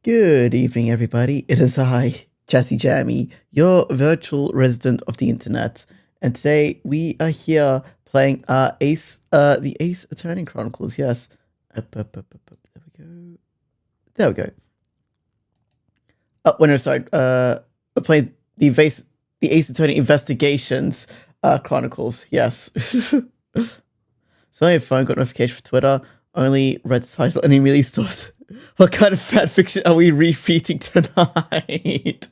Good evening, everybody. It is I, Jesse Jammy, your virtual resident of the internet, and today we are here playing the Ace Attorney Chronicles. Yes, there we go. There we go. Oh, well, no, sorry. We're playing the Ace Attorney Investigations Chronicles. Yes. So I have phone got notification for Twitter. Only read the title and immediately stopped. What kind of fan fiction are we repeating tonight?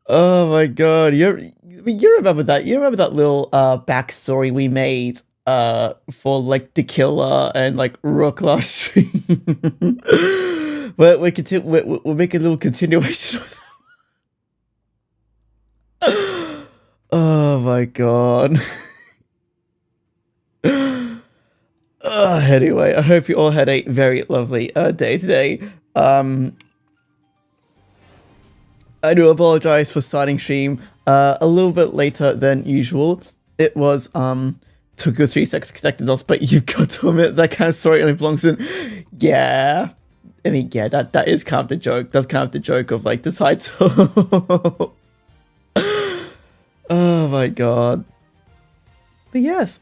Oh my god, you remember that? You remember that little backstory we made for like the killer and like Rook last stream? We'll make a little continuation of that. Oh my god. Anyway, I hope you all had a very lovely day today. I do apologize for starting stream a little bit later than usual. It was took you 3 seconds to connect the dots, but you've got to admit that kind of story only belongs in. Yeah, I mean, yeah, that is kind of the joke. That's kind of the joke of like the title. Oh my god. But yes,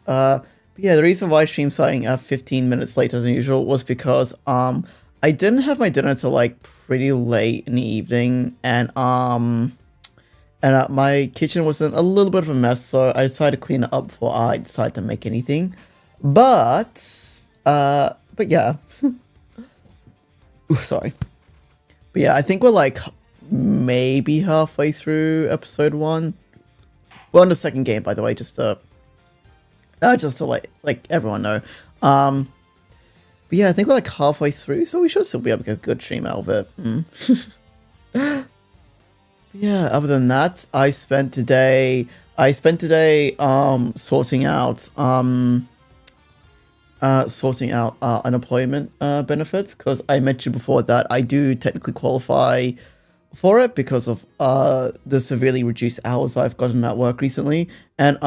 yeah, the reason why stream starting 15 minutes later than usual was because I didn't have my dinner till like pretty late in the evening, and my kitchen was in a little bit of a mess, so I decided to clean it up before I decided to make anything. But yeah. Ooh, sorry. But yeah, I think we're like maybe halfway through episode 1. We're on the second game, by the way, just to like everyone know. But yeah, I think we're like halfway through, so we should still be able to get a good stream out of it. Yeah, other than that, I spent today sorting out unemployment benefits, because I mentioned before that I do technically qualify for it because of the severely reduced hours I've gotten at work recently, and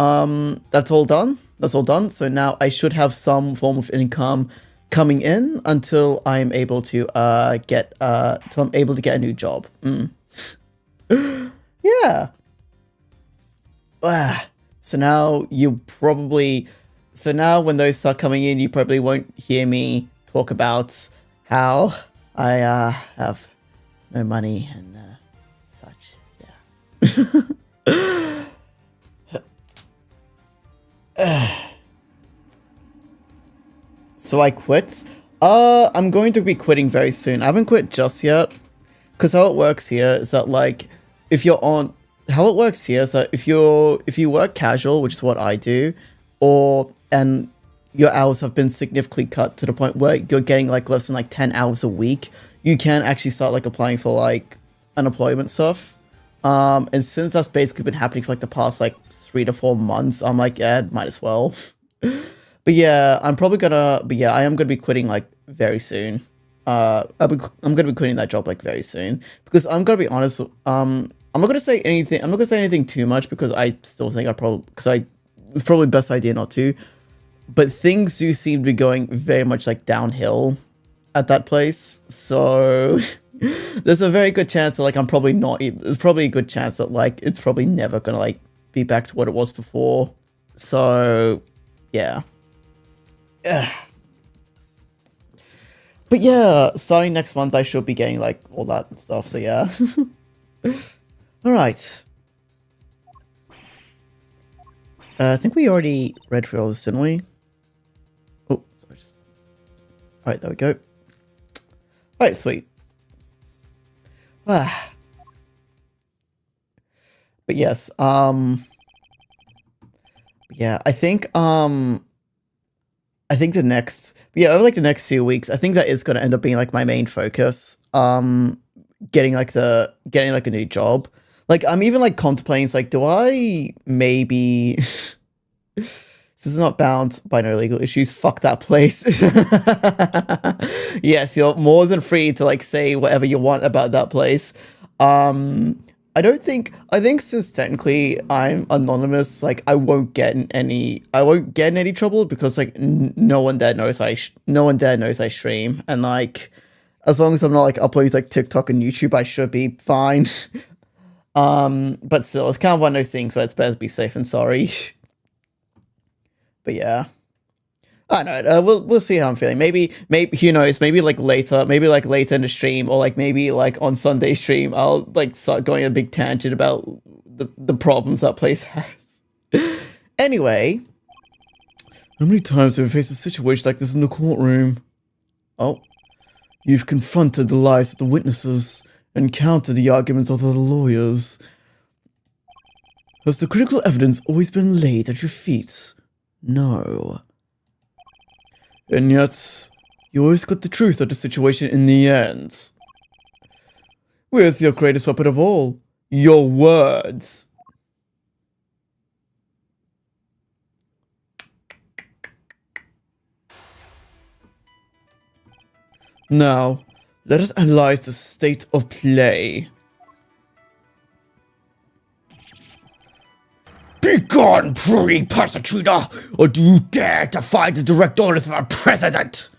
that's all done. So now I should have some form of income coming in until I'm able to get a new job. Yeah. So now when those start coming in, you probably won't hear me talk about how I have no money and such. Yeah. So I quit. I'm going to be quitting very soon. I haven't quit just yet, because how it works here is that like if you work casual, which is what I do, and your hours have been significantly cut to the point where you're getting like less than like 10 hours a week, you can actually start like applying for like unemployment stuff. And since that's basically been happening for like the past like 3 to 4 months, I'm like, yeah, might as well. But yeah, I am gonna be quitting like very soon. I'm gonna be quitting that job like very soon, because I'm gonna be honest. I'm not gonna say anything too much, because I still think it's probably the best idea not to. But things do seem to be going very much like downhill at that place, so there's a very good chance that like there's probably a good chance that like it's probably never gonna like be back to what it was before. So yeah. But yeah, starting next month I should be getting like all that stuff, so yeah. Alright. I think we already read through all this, didn't we? Oh, sorry, alright, there we go. Alright, sweet. But yes, yeah, I think over like the next 2 weeks, I think that is going to end up being like my main focus. Getting like a new job. Like I'm even like contemplating, like, do I maybe this is not bound by no legal issues. Fuck that place. Yes, you're more than free to like say whatever you want about that place. I don't think. I think since technically I'm anonymous, like I won't get in any. I won't get in any trouble because like no one there knows no one there knows I stream, and like as long as I'm not like uploading to, like TikTok and YouTube, I should be fine. But still, it's kind of one of those things where it's better to be safe than sorry. But yeah. I don't know. We'll see how I'm feeling. Maybe who knows? Maybe like later in the stream, or like maybe like on Sunday stream, I'll like start going a big tangent about the problems that place has. Anyway, how many times have we faced a situation like this in the courtroom? Oh, you've confronted the lies of the witnesses and countered the arguments of the lawyers. Has the critical evidence always been laid at your feet? No. And yet, you always got the truth of the situation in the end. With your greatest weapon of all, your words. Now, let us analyze the state of play. Begone, prudy persecutor, or do you dare defy the direct orders of our president?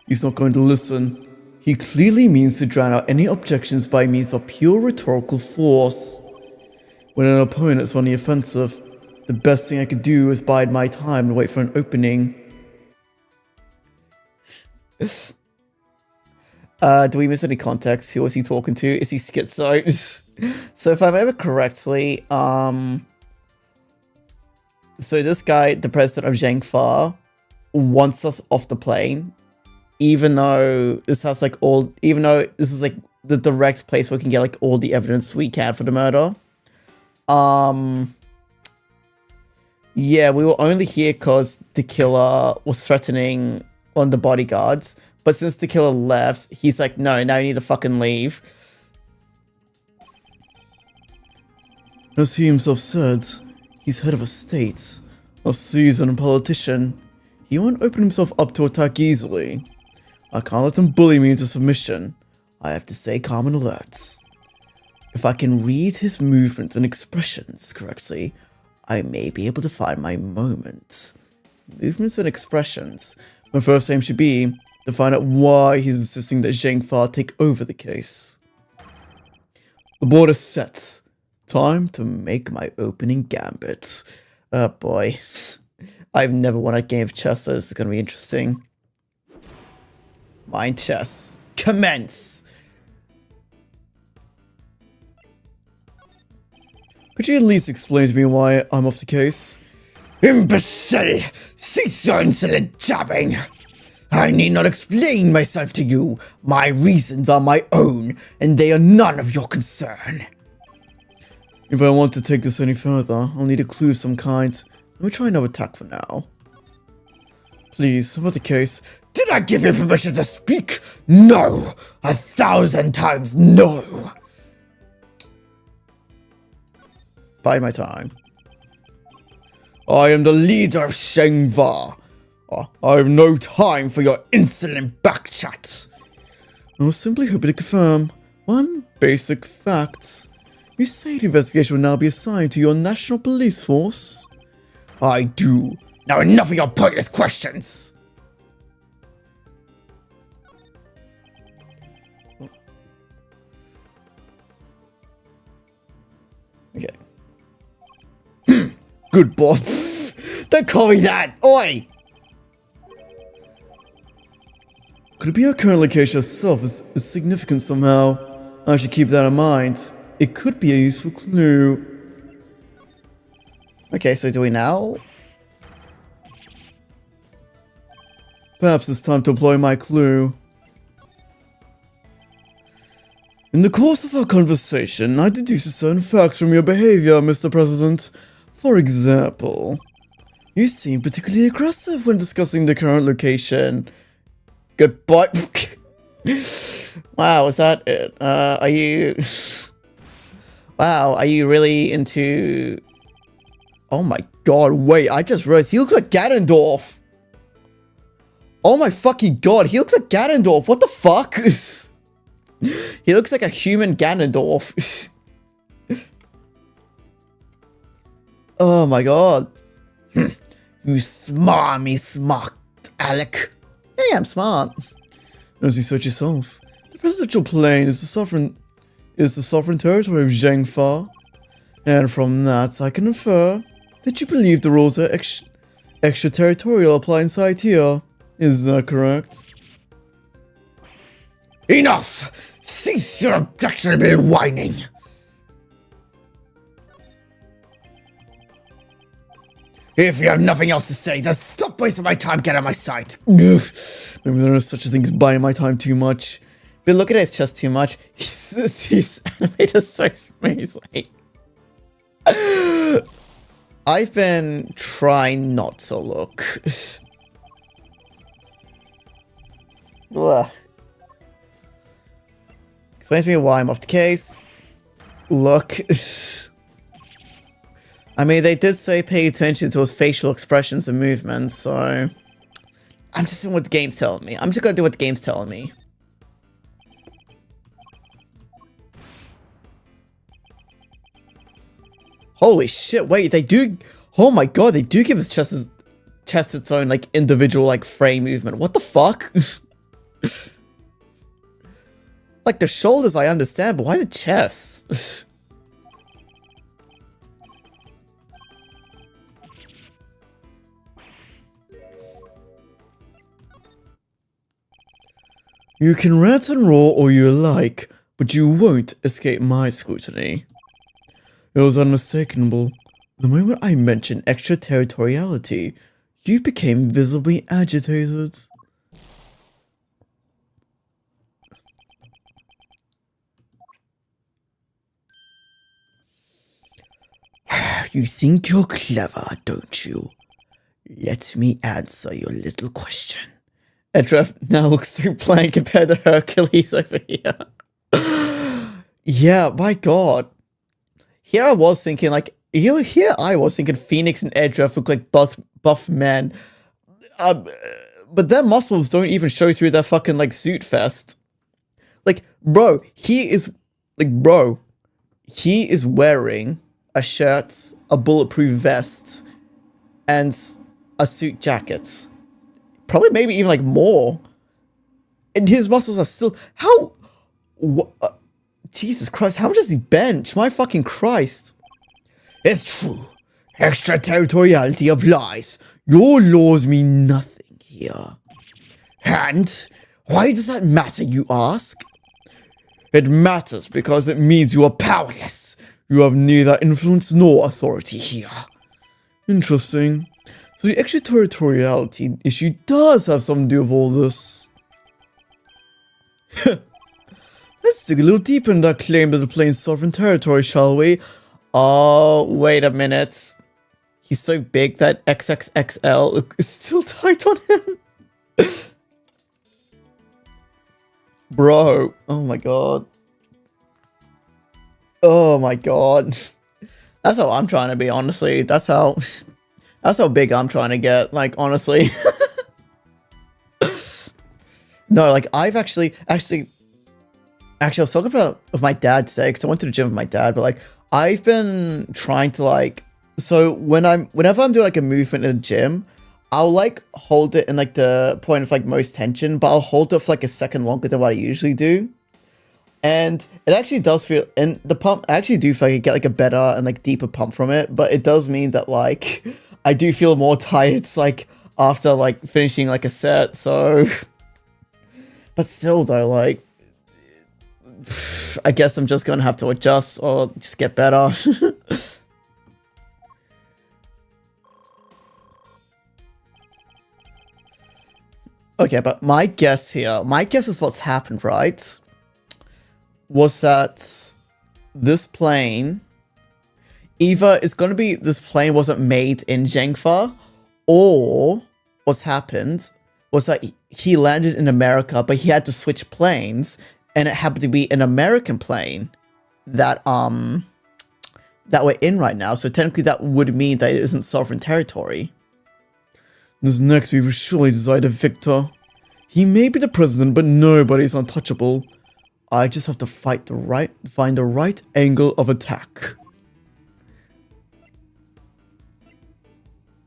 He's not going to listen. He clearly means to drown out any objections by means of pure rhetorical force. When an opponent is on the offensive, the best thing I could do is bide my time and wait for an opening. Do we miss any context? Who was he talking to? Is he schizo? So if I remember correctly, so this guy, the president of Zhengfa, wants us off the plane, even though this has like even though this is like the direct place where we can get like all the evidence we can for the murder. Yeah, we were only here because the killer was threatening one of the bodyguards. But since the killer left, he's like, no, now you need to fucking leave. As he himself said, he's head of a state, a seasoned politician. He won't open himself up to attack easily. I can't let him bully me into submission. I have to stay calm and alert. If I can read his movements and expressions correctly, I may be able to find my moment. Movements and expressions. My first aim should be to find out why he's insisting that Zhengfa take over the case. The board is set. Time to make my opening gambit. Oh boy. I've never won a game of chess, so this is going to be interesting. Mind chess. Commence! Could you at least explain to me why I'm off the case? Imbecile! Cease your insolent jabbing! I need not explain myself to you. My reasons are my own, and they are none of your concern. If I want to take this any further, I'll need a clue of some kind. Let me try another tack for now. Please, about the case. Did I give you permission to speak? No! 1,000 times no! Bide my time. I am the leader of Zhengfa. I have no time for your insolent backchat. I was simply hoping to confirm one basic fact. You say the investigation will now be assigned to your national police force? I do. Now enough of your pointless questions. Okay. Good boy. Don't call me that. Oi! Could it be our current location itself is significant somehow? I should keep that in mind. It could be a useful clue. Okay, so do we now? Perhaps it's time to employ my clue. In the course of our conversation, I deduced certain facts from your behavior, Mr. President. For example, you seem particularly aggressive when discussing the current location. Goodbye. Wow, is that it? Are you... Wow, are you really into... Oh my god, wait, I just realized he looks like Ganondorf. Oh my fucking god, he looks like Ganondorf. What the fuck? He looks like a human Ganondorf. Oh my god. You smarmy smart, Alec. Yeah, I'm smart. As you said yourself, the presidential plane is the sovereign territory of Zhengfa. And from that, I can infer that you believe the rules are extraterritorial apply inside here. Is that correct? Enough! Cease your objectionable whining! If you have nothing else to say, then stop wasting my time, get out of my sight! Maybe there is such a thing as buying my time too much. But look at his chest too much. He's animated so smoothly. I've been trying not to look. Ugh. Explains to me why I'm off the case. Look. I mean, they did say pay attention to his facial expressions and movements, so... I'm just doing what the game's telling me. I'm just gonna do what the game's telling me. Holy shit, wait, they do... Oh my god, they do give his chest its own, like, individual, like, frame movement. What the fuck? Like, the shoulders I understand, but why the chest? You can rant and roar all you like, but you won't escape my scrutiny. It was unmistakable. The moment I mentioned extraterritoriality, you became visibly agitated. You think you're clever, don't you? Let me answer your little question. Edrev now looks so plain compared to Hercules over here. Yeah, my god. Here I was thinking, like, here I was thinking Phoenix and Edrev look like buff men. But their muscles don't even show through their fucking, like, suit vest. Like, bro, he is wearing a shirt, a bulletproof vest, and a suit jacket. Probably maybe even, like, more. And his muscles are still... How... Jesus Christ, how much does he bench? My fucking Christ. It's true. Extraterritoriality applies. Your laws mean nothing here. And why does that matter, you ask? It matters because it means you are powerless. You have neither influence nor authority here. Interesting. So the extraterritoriality issue does have something to do with all this. Let's dig a little deeper in that claim to the plane's sovereign territory, shall we? Oh, wait a minute. He's so big that XXXL is still tight on him. Bro. Oh my god. Oh my god. That's how I'm trying to be, honestly. That's how big I'm trying to get, like, honestly. No, like, I've actually, I was talking about with my dad today, because I went to the gym with my dad, but, like, I've been trying to, like, so whenever I'm doing, like, a movement in a gym, I'll, like, hold it in, like, the point of, like, most tension, but I'll hold it for, like, a second longer than what I usually do. And it actually does feel, and the pump, I actually do feel like I get, like, a better and, like, deeper pump from it, but it does mean that, like, I do feel more tired, like, after, like, finishing, like, a set, so... But still, though, like, I guess I'm just gonna have to adjust or just get better. Okay, but my guess is what's happened, right? Was that this plane, either it's gonna be this plane wasn't made in Zhengfa, or what's happened was that he landed in America, but he had to switch planes, and it happened to be an American plane that we're in right now. So technically that would mean that it isn't sovereign territory. This next we will surely decide a victor. He may be the president, but nobody's untouchable. I just have to find the right angle of attack.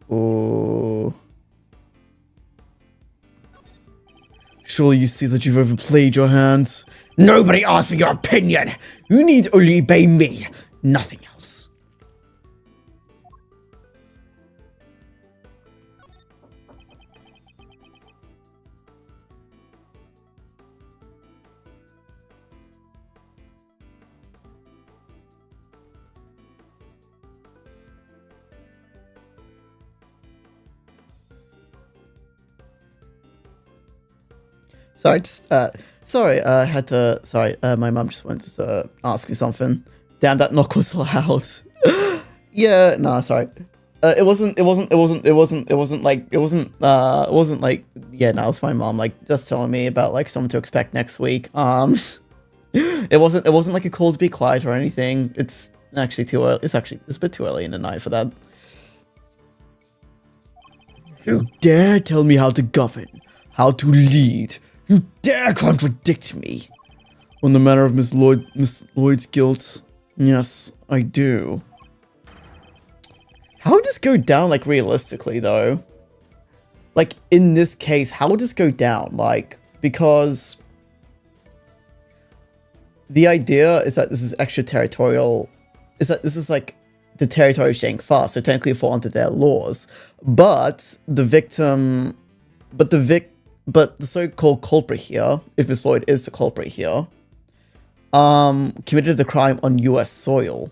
Oh. Surely you see that you've overplayed your hands. Nobody asked for your opinion. You need only obey me, nothing else. Sorry, I had to, my mum just wanted to ask me something. Damn, that knock was loud. Yeah, no, sorry. It wasn't like, yeah, no, it was my mom, like, just telling me about, like, something to expect next week. It wasn't like a call to be quiet or anything. It's actually too early. It's a bit too early in the night for that. You dare tell me how to govern, how to lead. You dare contradict me! On the matter of Miss Lloyd's guilt, yes, I do. How would this go down, like, realistically, though? Like, in this case, how would this go down? Like, because the idea is that this is extraterritorial, is that this is, like, the territory of Shangfa, so technically fall under their laws. But the victim, but the so-called culprit here, if Miss Lloyd is the culprit here, committed the crime on US soil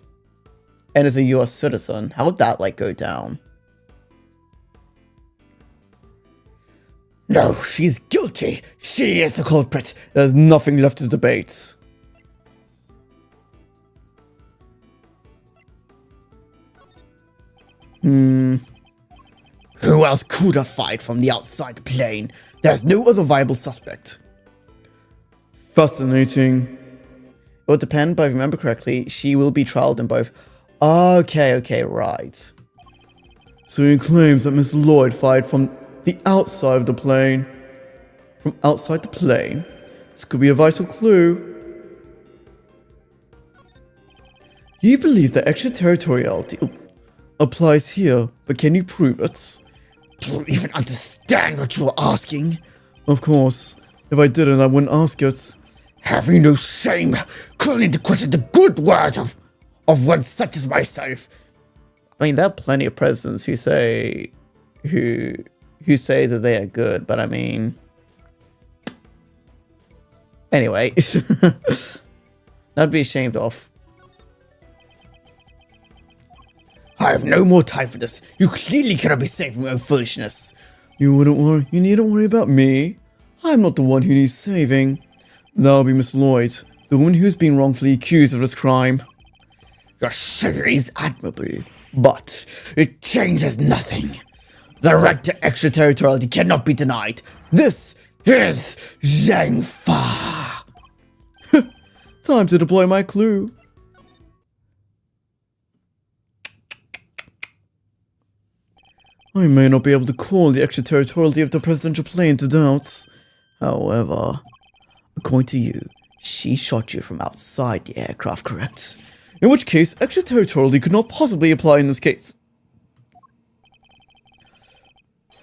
and is a US citizen. How would that, like, go down? No, she's guilty. She is the culprit. There's nothing left to debate. Who else could have fired from the outside the plane? There's no other viable suspect. Fascinating. It would depend, but if I remember correctly, she will be trialed in both. Okay, right. So he claims that Miss Lloyd fired from the outside of the plane. From outside the plane? This could be a vital clue. You believe that extraterritoriality applies here, but can you prove it? Do you even understand what you are asking? Of course. If I didn't, I wouldn't ask it. Have you no shame? Calling into question the good word of one such as myself? I mean, there are plenty of presidents who say that they are good, but I mean, anyway, that'd be ashamed of. I have no more time for this. You clearly cannot be safe from your own foolishness. You needn't worry about me. I'm not the one who needs saving. That'll be Miss Lloyd, the woman who's been wrongfully accused of this crime. Your chivalry is admirable, but it changes nothing. The right to extraterritoriality cannot be denied. This is Shangfa. Time to deploy my clue. I may not be able to call the extraterritoriality of the presidential plane to doubts. However, according to you, she shot you from outside the aircraft, correct? In which case, extraterritoriality could not possibly apply in this case.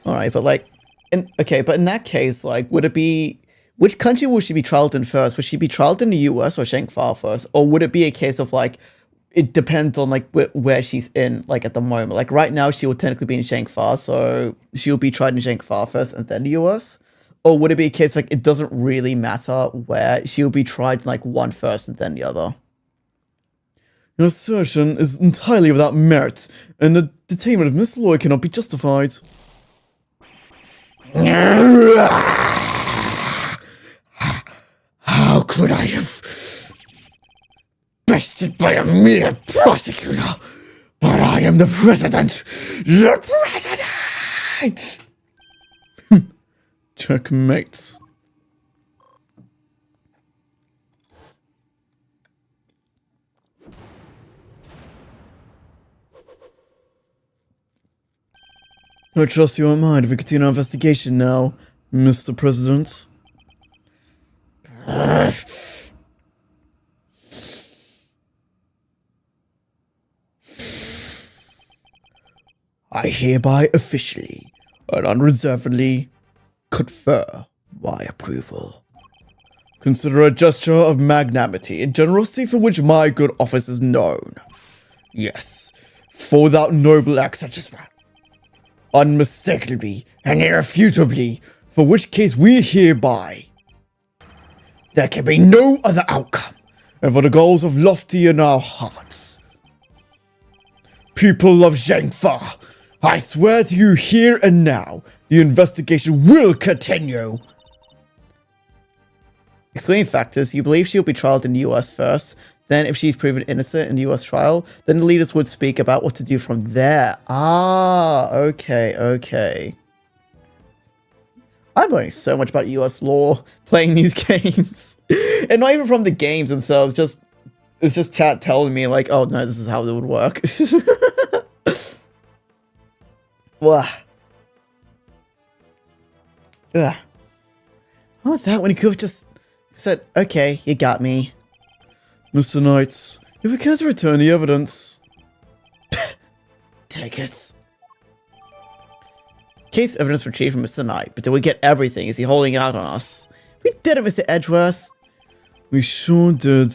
Alright, but like, but in that case, like, would it be, which country will she be trialed in first? Would she be trialed in the US or Shangfa first? Or would it be a case of like, it depends on like where she's in, like at the moment. Like right now, she will technically be in Shangfa, so she'll be tried in Shangfa first and then the US. Or would it be a case like it doesn't really matter where she'll be tried in like one first and then the other? Your assertion is entirely without merit, and the detainment of Miss Lloyd cannot be justified. How could I have bested by a mere prosecutor? But I am the president! The president! Checkmate. I trust you won't mind if we continue our investigation now, Mr. President. I hereby officially and unreservedly confer my approval. Consider a gesture of magnanimity and generosity for which my good office is known. Yes, for that noble act such as that, unmistakably and irrefutably, for which case we hereby. There can be no other outcome, and for the goals of lofty in our hearts. People of Zhengfa, I swear to you here and now, the investigation will continue. Explaining factors, you believe she will be trialed in the US first, then if she's proven innocent in the US trial, then the leaders would speak about what to do from there. Ah, okay. I'm learning so much about US law playing these games. And not even from the games themselves, it's just chat telling me like, oh no, this is how it would work. Wah. Ugh. Oh, that when he could have just said, okay, you got me. Mr. Knight, if we care to return the evidence. Take it. Case evidence retrieved from Mr. Knight, but did we get everything? Is he holding out on us? We did it, Mr. Edgeworth. We sure did.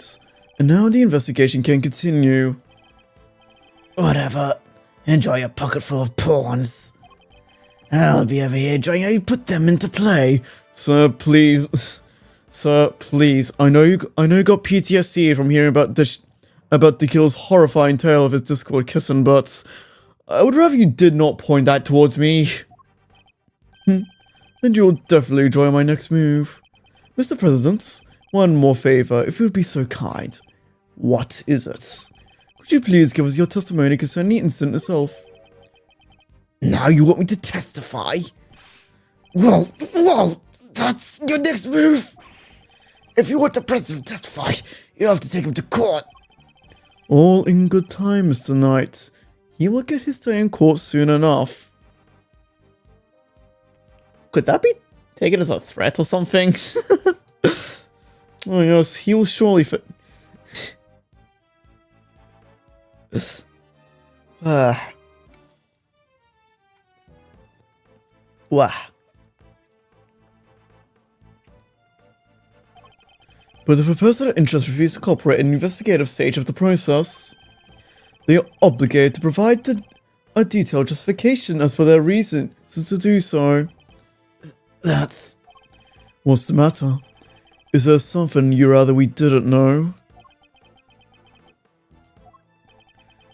And now the investigation can continue. Whatever. Enjoy your pocket full of pawns. I'll be over here enjoying how you put them into play. Sir, please. Sir, please. I know you got PTSD from hearing about the killer's horrifying tale of his Discord kitten, but I would rather you did not point that towards me. Then you'll definitely enjoy my next move. Mr. President, one more favor, if you would be so kind. What is it? Could you please give us your testimony concerning the incident itself? Now you want me to testify? Whoa, that's your next move! If you want the president to testify, you have to take him to court. All in good time, Mr. Knight. He will get his day in court soon enough. Could that be taken as a threat or something? Oh yes, he will surely fit. Wah. But if a person of interest refuses to cooperate in the investigative stage of the process, they are obligated to provide a detailed justification as for their reasons to do so. That's... What's the matter? Is there something you rather we didn't know?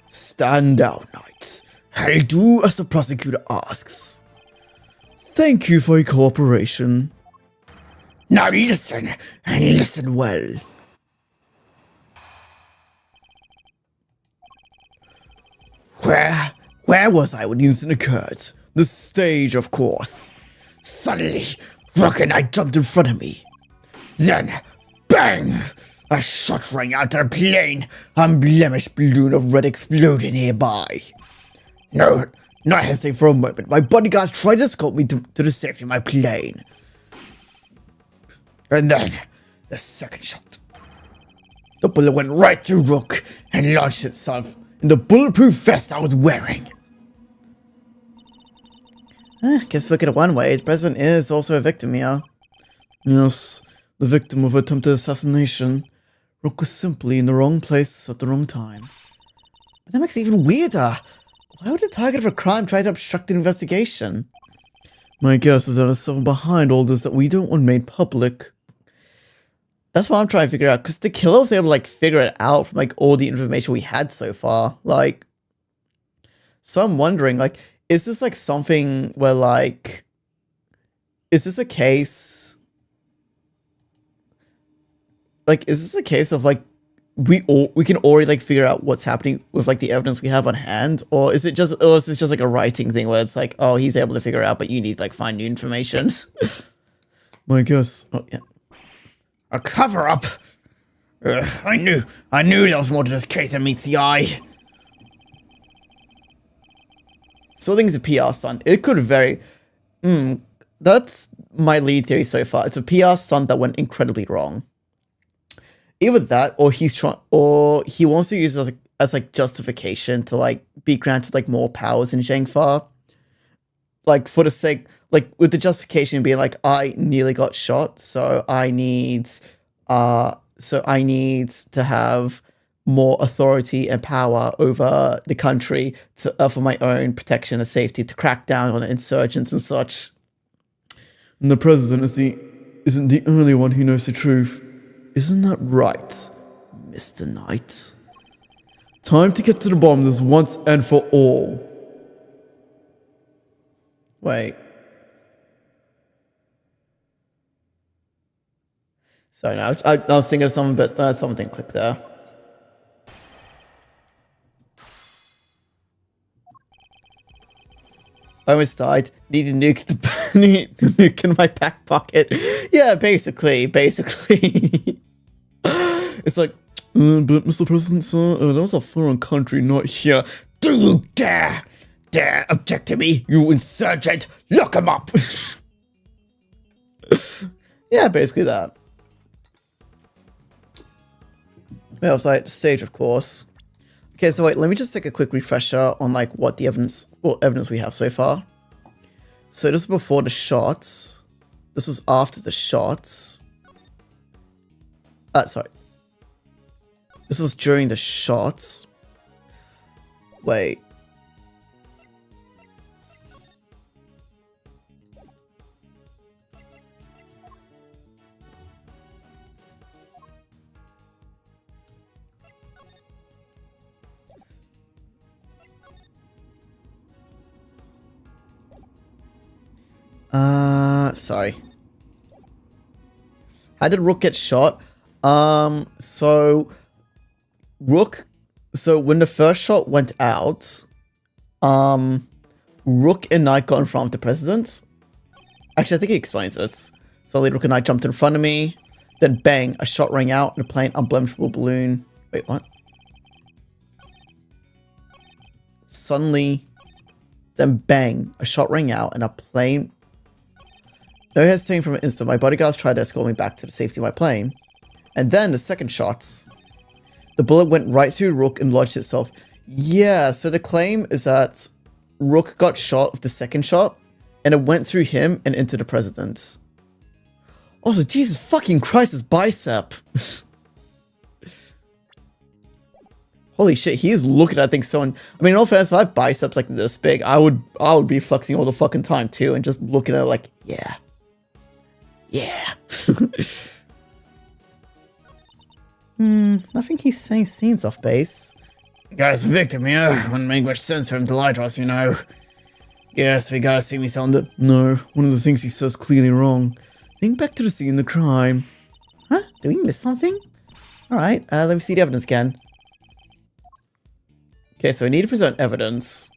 Stand down, Knight. I'll do as the prosecutor asks. Thank you for your cooperation. Now listen, and listen well. Where was I when the incident occurred? The stage, of course. Suddenly, Rock and I jumped in front of me. Then, bang! A shot rang out of the plane. Unblemished balloon of red exploded nearby. No, not hesitate for a moment. My bodyguards tried to escort me to the safety of my plane. And then, the second shot. The bullet went right through Rook and launched itself in the bulletproof vest I was wearing. Guess look at it one way, the president is also a victim here. Yes, the victim of attempted assassination. Rook was simply in the wrong place at the wrong time. But that makes it even weirder. Why would the target of a crime try to obstruct an investigation? My guess is that there's something behind all this that we don't want made public. That's what I'm trying to figure out, because the killer was able to, like, figure it out from, like, all the information we had so far. Like, so I'm wondering, like, is this, like, something where, like, is this a case... Like, is this a case of, like, we can already, like, figure out what's happening with, like, the evidence we have on hand? Or is it just, or is this just, like, a writing thing where it's like, oh, he's able to figure it out, but you need, like, find new information? My guess... Oh, yeah. A cover-up? I knew there was more to this case than meets the eye. So I think it's a PR stunt. It could vary. That's my lead theory so far. It's a PR stunt that went incredibly wrong. Either that, or he wants to use it as like justification to like be granted like more powers in Zhengfa. Like for the sake, like with the justification being like I nearly got shot, so I need to have more authority and power over the country to for my own protection and safety, to crack down on insurgents and such. And the president isn't the only one who knows the truth. Isn't that right, Mr. Knight? Time to get to the bottom of this once and for all. Wait. Sorry, no, I was thinking of something, but something didn't click there. I almost died. Need a nuke, need a nuke in my back pocket. Yeah, basically. It's like, but Mr. President, sir, that was a foreign country, not here. Do you dare object to me, you insurgent? Look him up. Yeah, basically that. Yeah, offsite stage, of course. Okay, so wait, let me just take a quick refresher on like what the evidence we have so far. So this is before the shots. This was after the shots. Sorry. This was during the shots. Wait. Sorry. How did Rook get shot? So when the first shot went out, Rook and Knight got in front of the president. Actually, I think he explains this. Suddenly, Rook and Knight jumped in front of me. Then bang, a shot rang out and a plain unblemished balloon. Wait, what? Suddenly, then bang, a shot rang out and a plane. No hesitating from an instant, my bodyguards tried to escort me back to the safety of my plane. And then the second shots. The bullet went right through Rook and lodged itself. Yeah, so the claim is that Rook got shot with the second shot, and it went through him and into the president. Also, Jesus fucking Christ, his bicep. Holy shit, he is looking at things so... I mean, in all fairness, if I have biceps like this big, I would be flexing all the fucking time too, and just looking at it like, yeah. Yeah. Nothing he's saying seems off base. Guy's a victim here. Wouldn't make much sense for him to lie to us, you know. Yes, we gotta see me sound it. No, one of the things he says clearly wrong. Think back to the scene of the crime. Huh? Did we miss something? Alright, let me see the evidence again. Okay, so we need to present evidence.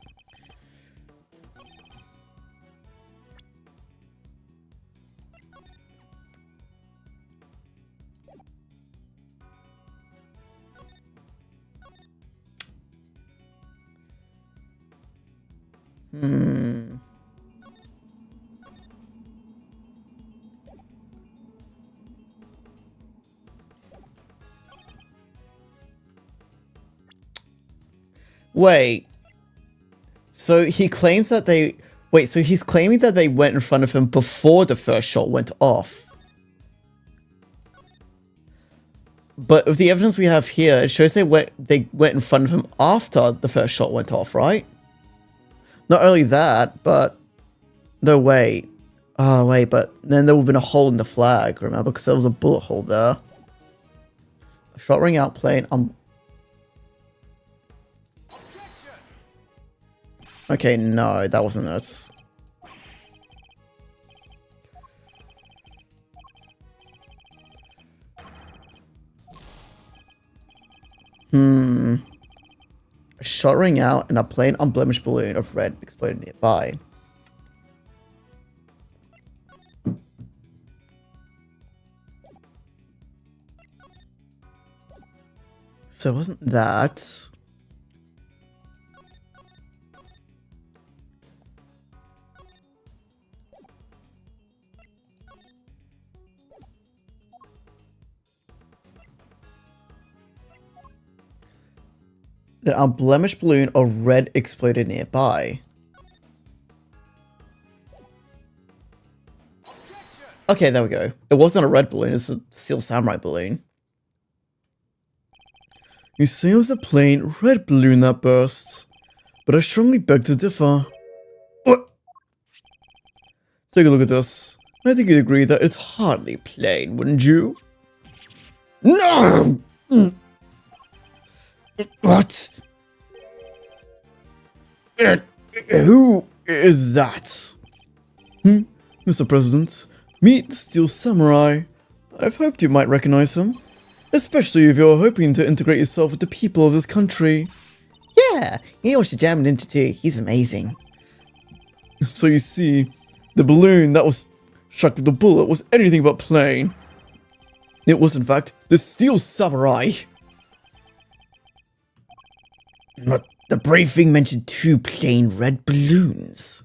Wait. So he claims that they... Wait, so he's claiming that they went in front of him before the first shot went off. But with the evidence we have here, it shows they went in front of him after the first shot went off, right? Not only that, but... No, wait. Oh, wait, but then there would have been a hole in the flag, remember? Because there was a bullet hole there. A shot ring out plane. Okay, no, that wasn't it. A shot rang out and a plain unblemished balloon of red exploded nearby. So wasn't that... Then an unblemished balloon of red exploded nearby. Okay, there we go. It wasn't a red balloon, it's a Steel Samurai balloon. You say it was a plain red balloon that burst, but I strongly beg to differ. What? Take a look at this. I think you'd agree that it's hardly plain, wouldn't you? No! What? Who is that? Mr. President, meet Steel Samurai. I've hoped you might recognize him. Especially if you're hoping to integrate yourself with the people of this country. Yeah, he watched the German Ninja too. He's amazing. So you see, the balloon that was struck with the bullet was anything but plain. It was in fact the Steel Samurai. But the briefing mentioned 2 plain red balloons.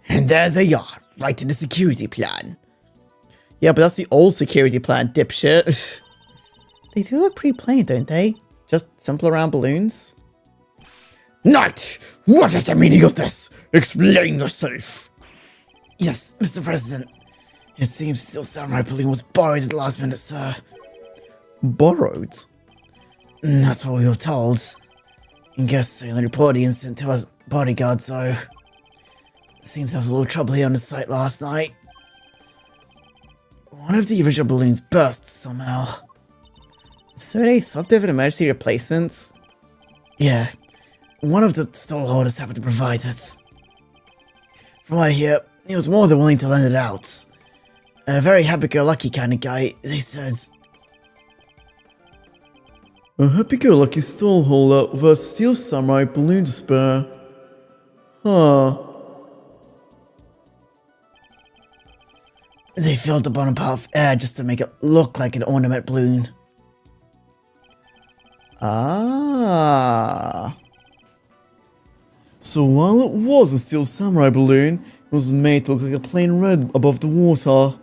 And there they are, right in the security plan. Yeah, but that's the old security plan, dipshit. They do look pretty plain, don't they? Just simple round balloons? Knight! What is the meaning of this? Explain yourself! Yes, Mr. President. It seems Steel Samurai balloon was borrowed at the last minute, sir. Borrowed? That's what we were told. I guess they only reported the incident to us bodyguard, so... Seems there was a little trouble here on the site last night. One of the original balloons burst somehow. So they swapped over to emergency replacements? Yeah, one of the stall holders happened to provide it. From what I hear, he was more than willing to lend it out. A very happy-go-lucky kind of guy, they said. A happy-go-lucky stall holder with a Steel Samurai balloon to spare. Huh. They filled the bottom part of air just to make it look like an ornament balloon. Ah. So while it was a Steel Samurai balloon, it was made to look like a plain red above the water.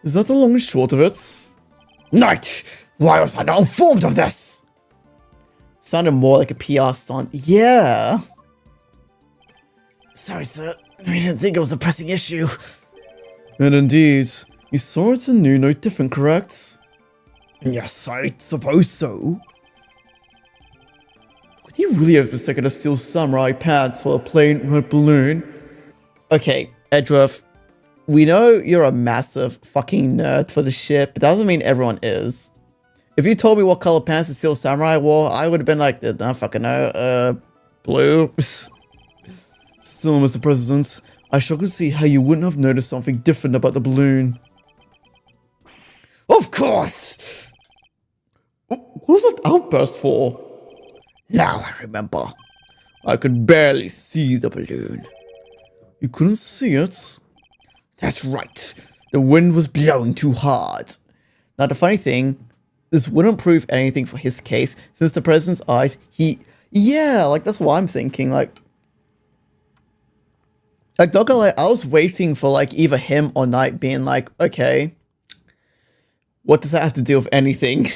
Is that the long and short of it? Knight! Why was I not informed of this? Sounded more like a PR stunt. Yeah. Sorry, sir. We didn't think it was a pressing issue. And indeed, you saw it and knew no different, correct? Yes, I suppose so. Could you really have mistaken a Steel Samurai pants for a plain red balloon? Okay, Edgeworth, we know you're a massive fucking nerd for the shit, but that doesn't mean everyone is. If you told me what color pants the Steel Samurai wore, I would have been like, I don't fucking know, blue. Still, Mr. President, I struggle to see how you wouldn't have noticed something different about the balloon. Of course! What was that outburst for? Now I remember. I could barely see the balloon. You couldn't see it? That's right. The wind was blowing too hard. Now the funny thing, this wouldn't prove anything for his case, since the President's eyes, yeah, like that's what I'm thinking, like not gonna lie, I was waiting for like either him or Knight being like, okay, what does that have to do with anything?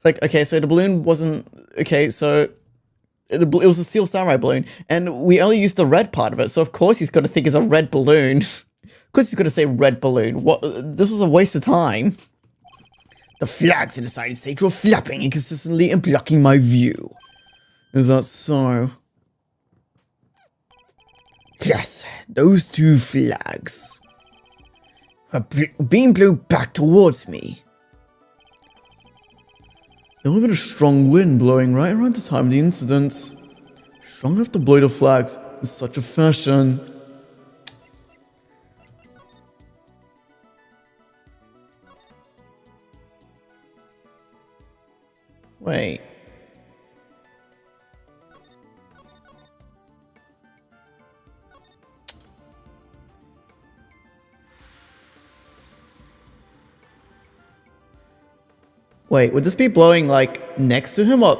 Like, okay, so the balloon wasn't, okay, so it was a Steel Samurai balloon, and we only used the red part of it, so of course he's gonna think it's a red balloon. Of course he's gonna say red balloon. What? This was a waste of time. The flags in the side stage were flapping inconsistently and blocking my view. Is that so? Yes, those 2 flags were being blown back towards me. There would have been a strong wind blowing right around the time of the incident. Strong enough to blow the flags in such a fashion. Wait. Wait, would this be blowing, like, next to him, or...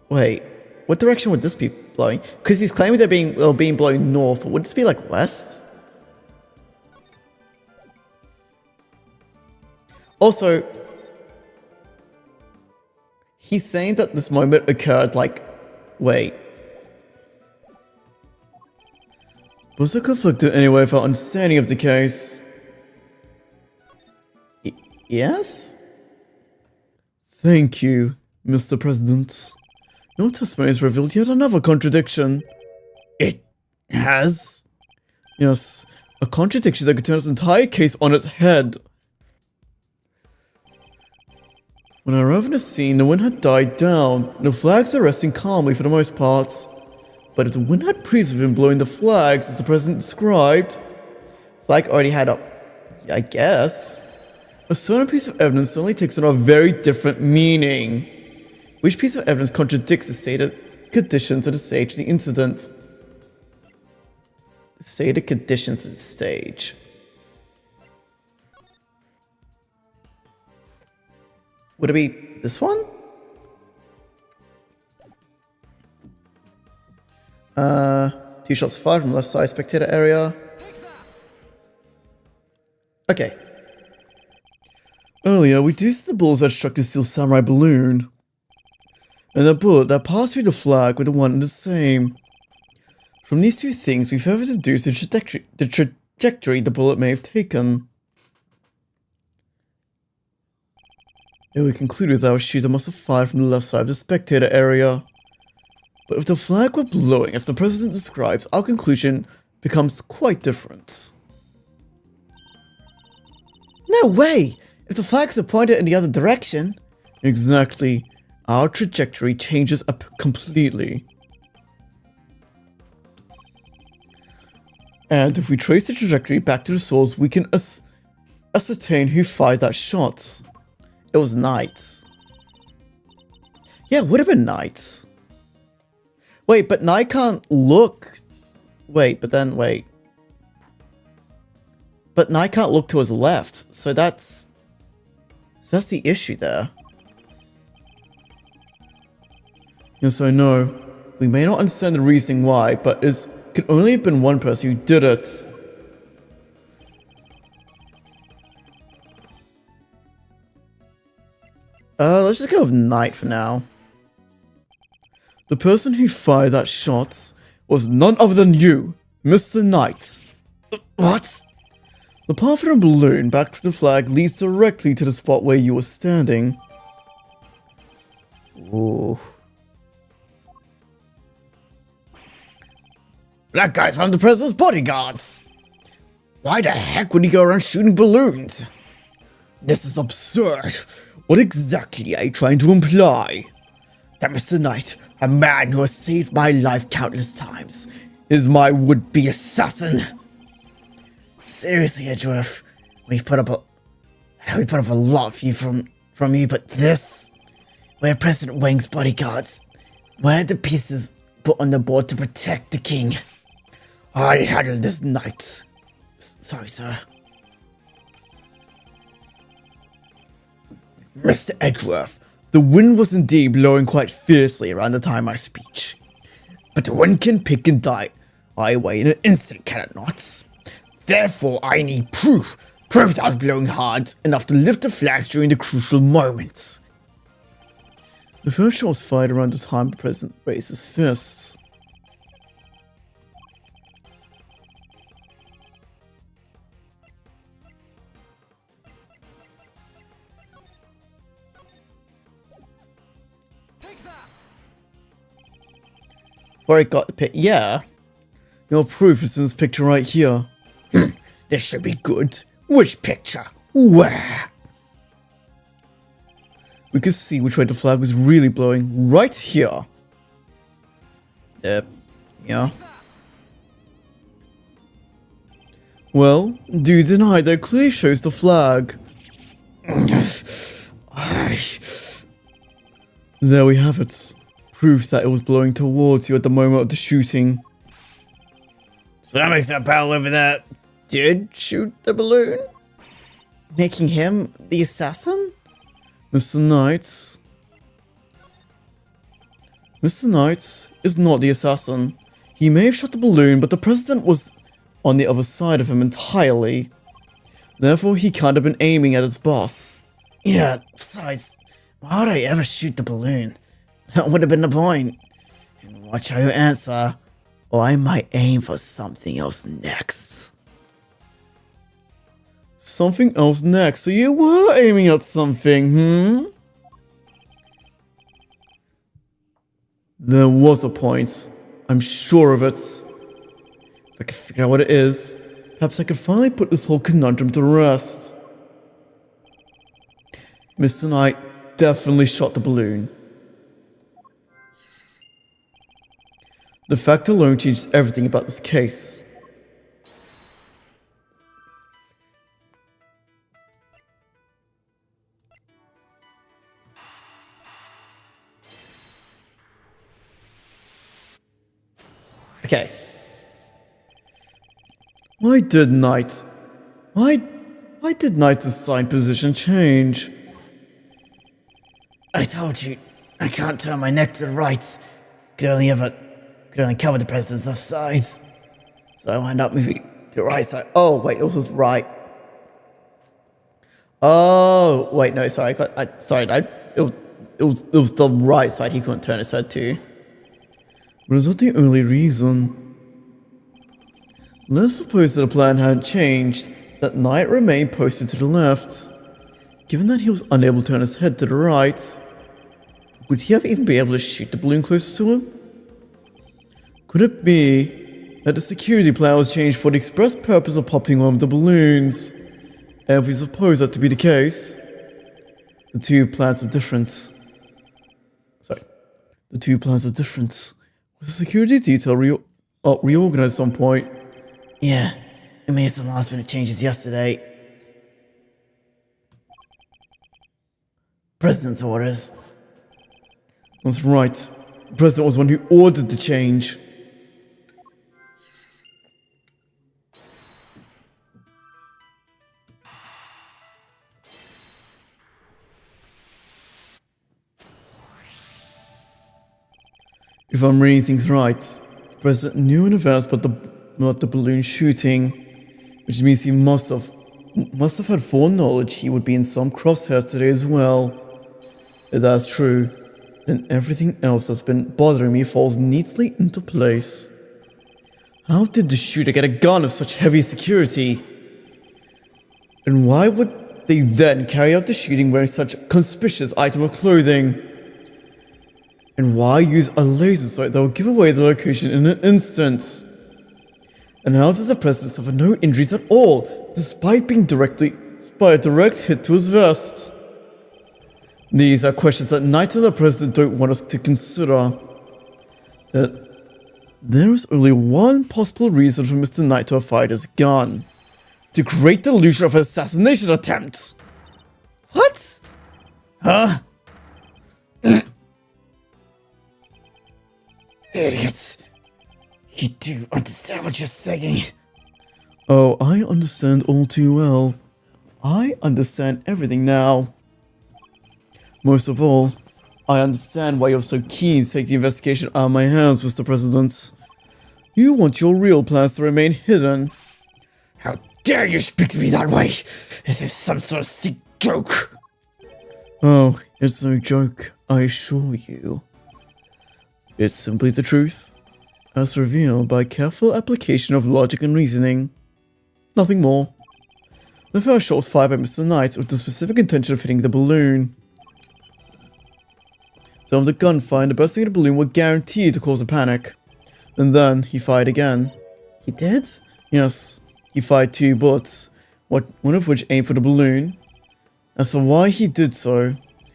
Wait, what direction would this be blowing? Because he's claiming they're being blown north, but would this be, like, west? Also, he's saying that this moment occurred like, wait. Was I conflicted anyway without understanding of the case? Yes? Thank you, Mr. President. Your testimony has revealed yet another contradiction. It has? Yes, a contradiction that could turn this entire case on its head. When I arrived at the scene, the wind had died down, and the flags are resting calmly for the most part. But if the wind had previously been blowing the flags as the president described, flag already had a, I guess, a certain piece of evidence suddenly takes on a very different meaning. Which piece of evidence contradicts the stated conditions of the stage of the incident? The stated conditions of the stage. Would it be this one? Two shots fired from the left side spectator area. Okay. Earlier, we deduced the bullets that struck the steel samurai balloon. And the bullet that passed through the flag were the one and the same. From these two things, we further deduced the trajectory the bullet may have taken. And we concluded that our shooter must have fired from the left side of the spectator area. But if the flag were blowing as the president describes, our conclusion becomes quite different. No way! If the flags are pointed in the other direction... Exactly. Our trajectory changes up completely. And if we trace the trajectory back to the source, we can ascertain who fired that shot. It was Knight. Yeah, it would have been Knight. Wait, but Knight can't look... Wait, but then, wait. But Knight can't look to his left, so that's the issue there. Yes, I know. We may not understand the reasoning why, but it could only have been one person who did it. Let's just go with Knight for now. The person who fired that shot was none other than you, Mr. Knight. What? The path from the balloon back to the flag leads directly to the spot where you were standing. Ooh. That guy's one of the president's bodyguards. Why the heck would he go around shooting balloons? This is absurd. What exactly are you trying to imply? That Mr. Knight, a man who has saved my life countless times, is my would-be assassin. Seriously, Edgeworth, we put up a lot for you from you, but this, we're President Wang's bodyguards. We're the pieces put on the board to protect the king. I handle this Knight. Sorry, sir. Mr. Edgeworth, the wind was indeed blowing quite fiercely around the time of my speech. But the wind can pick and die away in an instant, can it not? Therefore, I need proof that I was blowing hard enough to lift the flags during the crucial moments. The first shot was fired around the time the president raised his fists. Where it got the pit, yeah. Your proof is in this picture right here. This should be good. Which picture? Where? We could see which way the flag was really blowing right here. Yeah. Well, do you deny that clearly shows the flag? There we have it. Proof that it was blowing towards you at the moment of the shooting. So that makes that pal over there did shoot the balloon? Making him the assassin? Mr. Knight. Mr. Knight is not the assassin. He may have shot the balloon, but the president was on the other side of him entirely. Therefore, he can't have been aiming at his boss. Yeah, besides, why would I ever shoot the balloon? That would have been the point. And watch how you answer, or I might aim for something else next. Something else next? So you were aiming at something, There was a point. I'm sure of it. If I could figure out what it is, perhaps I could finally put this whole conundrum to rest. Mr. Knight definitely shot the balloon. The fact alone changes everything about this case. Okay. Why did Knight's assigned position change? I told you, I can't turn my neck to the right. Could only cover the president's left side. So I wound up moving to the right side. Oh wait, it was right. Oh wait, no, sorry, it was the right side. He couldn't turn his head to. But is that the only reason? Let's suppose that the plan hadn't changed, that Knight remained posted to the left. Given that he was unable to turn his head to the right, would he have even be able to shoot the balloon closest to him? Could it be that the security plan was changed for the express purpose of popping one of the balloons? And if we suppose that to be the case, the two plans are different. The two plans are different. Was the security detail reorganized at some point? Yeah, it made some last minute changes yesterday. President's orders. That's right. The president was the one who ordered the change. If I'm reading things right, the president knew in advance about the balloon shooting, which means he must have had foreknowledge he would be in some crosshairs today as well. If that's true, then everything else that's been bothering me falls neatly into place. How did the shooter get a gun of such heavy security? And why would they then carry out the shooting wearing such a conspicuous item of clothing? And why use a laser sight that will give away the location in an instant? And how does the president suffer no injuries at all, despite a direct hit to his vest? These are questions that Knight and the president don't want us to consider. That there is only one possible reason for Mr. Knight to have fired his gun. To create the illusion of an assassination attempt. What? Huh? Idiots. You do understand what you're saying. Oh, I understand all too well. I understand everything now. Most of all, I understand why you're so keen to take the investigation out of my hands, Mr. President. You want your real plans to remain hidden. How dare you speak to me that way? This is some sort of sick joke. Oh, it's no joke, I assure you. It's simply the truth, as revealed by careful application of logic and reasoning. Nothing more. The first shot was fired by Mr. Knight with the specific intention of hitting the balloon. Some of the gunfire and the bursting of the balloon were guaranteed to cause a panic. And then he fired again. He did? Yes, he fired 2 bullets, one of which aimed for the balloon. As for why he did so,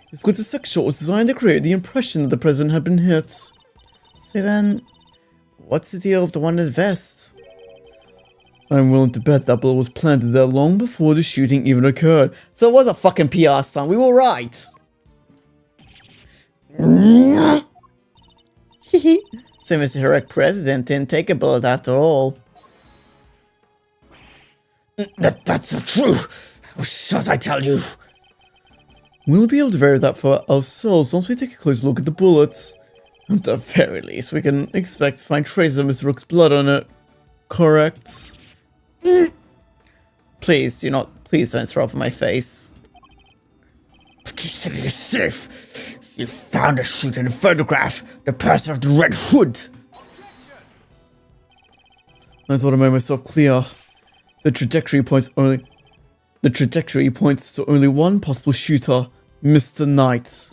it's because the second shot was designed to create the impression that the president had been hit. So then, what's the deal with the one in the vest? I'm willing to bet that bullet was planted there long before the shooting even occurred. So it was a fucking PR stunt, we were right! So Mr. Heroic President didn't take a bullet after all. That's not true! Oh, shut, I tell you! We'll be able to verify that for ourselves once we take a close look at the bullets. At the very least, we can expect to find traces of Mr. Rook's blood on it. Correct? Please don't throw up in my face. absolutely safe. You found a shooter in the photograph, the person of the red hood. I thought I made myself clear. The trajectory points to only one possible shooter, Mr. Knight.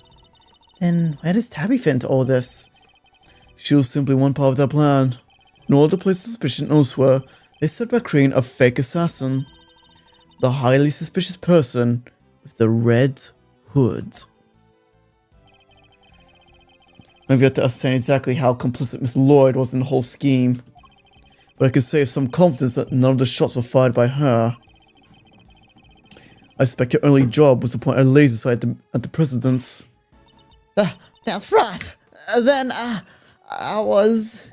Then where does Tabby fit into all this? She was simply one part of their plan. In order to place suspicion elsewhere, they set about creating a fake assassin. The highly suspicious person with the red hood. I've yet to ascertain exactly how complicit Miss Lloyd was in the whole scheme, but I could say with some confidence that none of the shots were fired by her. I suspect her only job was to point a laser sight at the presidents. That's right. Then, I was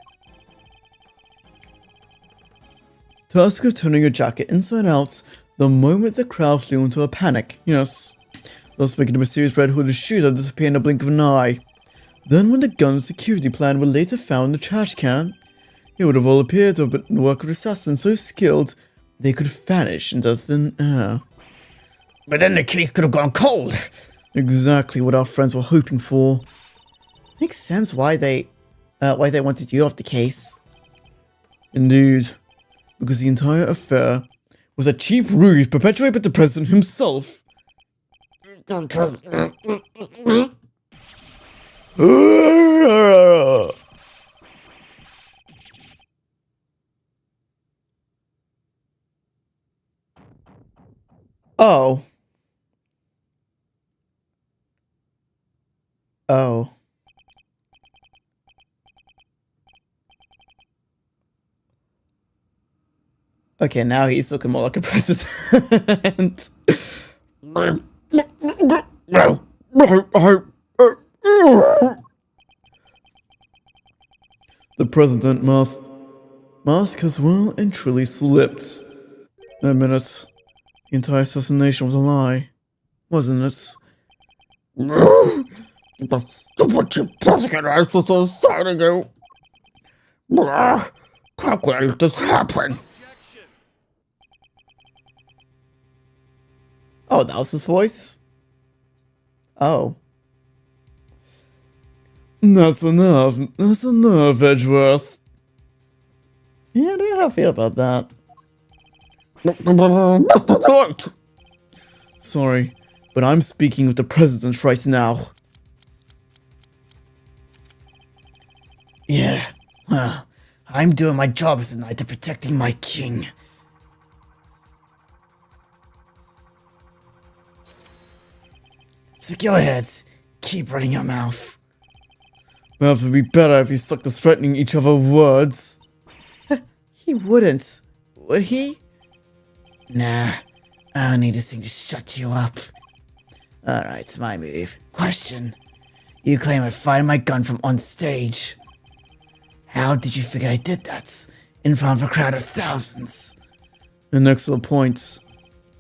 tasked with turning her jacket inside out the moment the crowd flew into a panic. Yes. Thus making the mysterious red hooded shooter disappear in a blink of an eye. Then when the gun's security plan were later found in the trash can, it would have all appeared to have been the work of assassins so skilled they could vanish into thin air. But then the case could have gone cold. Exactly what our friends were hoping for. Makes sense why they wanted you off the case. Indeed, because the entire affair was a cheap ruse perpetrated by the president himself. Oh. Oh. Okay, now he's looking more like a president. The president mask has well and truly slipped. In a minute, the entire assassination was a lie, wasn't it? The stupid prosecutor is supposed to sign you. How could I let this happen? Oh, that was his voice? Oh. That's enough. That's enough, Edgeworth. Yeah, I don't know how I feel about that. Mr. Knight! Sorry, but I'm speaking with the president right now. Yeah, well, I'm doing my job as a knight of protecting my king. So go ahead, keep running your mouth. Perhaps it would be better if you stuck to threatening each other with words. He wouldn't, would he? Nah, I don't need this thing to shut you up. Alright, my move. Question. You claim I fired my gun from on stage. How did you figure I did that? In front of a crowd of thousands. An excellent point.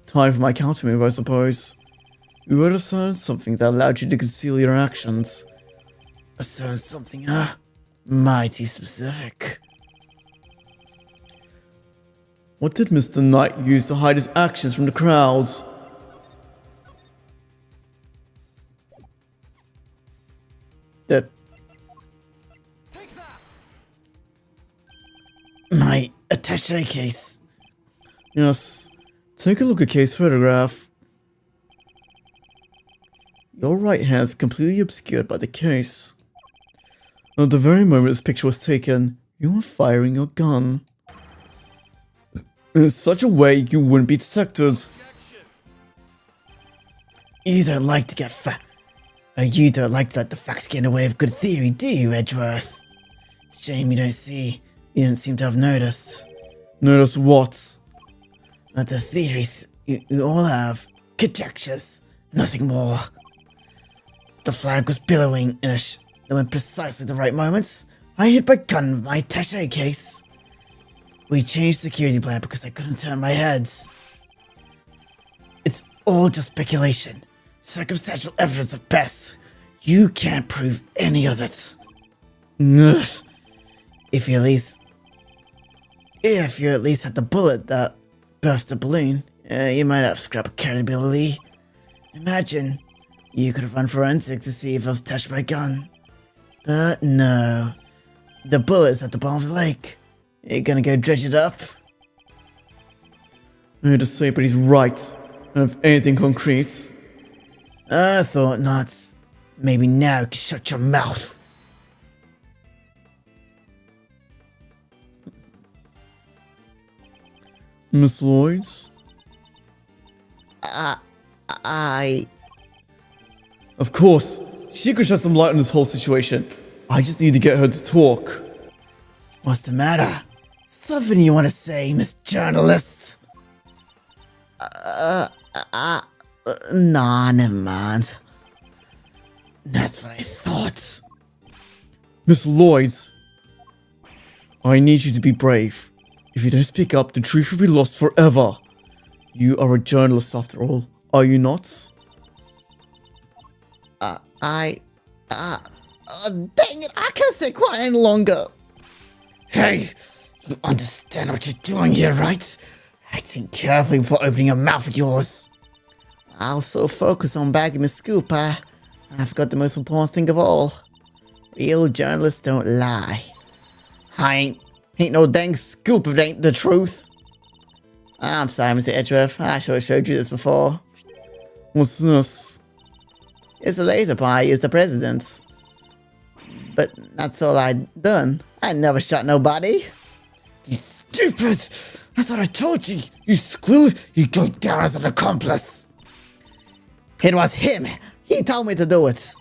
Time for my counter move, I suppose. You would have said something that allowed you to conceal your actions. Asserted something, mighty specific. What did Mr. Knight use to hide his actions from the crowd? My attaché case. Yes, take a look at case photograph. Your right hand is completely obscured by the case. At the very moment this picture was taken, you were firing your gun. In such a way you wouldn't be detected. You don't like to let the facts get in the way of good theory, do you, Edgeworth? Shame you didn't seem to have noticed. Noticed what? That the theories you all have, conjectures, nothing more. The flag was billowing in precisely the right moments. I hit my gun with my attaché case. We changed security plan because I couldn't turn my head. It's all just speculation. Circumstantial evidence at best. You can't prove any of it. Ugh. If you at least had the bullet that burst the balloon, you might have scrapped credibility. Imagine You could have run forensics to see if I was touched by a gun. But no. The bullet's at the bottom of the lake. You're gonna go dredge it up? I hate to say, but he's right. I don't have anything concrete. I thought not. Maybe now you can shut your mouth. Miss Lloyds? Of course. She could shed some light on this whole situation. I just need to get her to talk. What's the matter? Something you want to say, Miss Journalist? Nah, never mind. That's what I thought. Miss Lloyds, I need you to be brave. If you don't speak up, the truth will be lost forever. You are a journalist after all, are you not? Dang it, I can't stay quiet any longer. Hey, you understand what you're doing here, right? Acting carefully before opening your mouth of yours. I was so focused on bagging my scoop, I forgot the most important thing of all. Real journalists don't lie. I ain't no dang scoop if it ain't the truth. I'm sorry, Mr. Edgeworth. I should have showed you this before. What's this? It's a laser pie. It's the president's. But that's all I done. I never shot nobody. You stupid! That's what I told you. You screw. You go down as an accomplice. It was him. He told me to do it.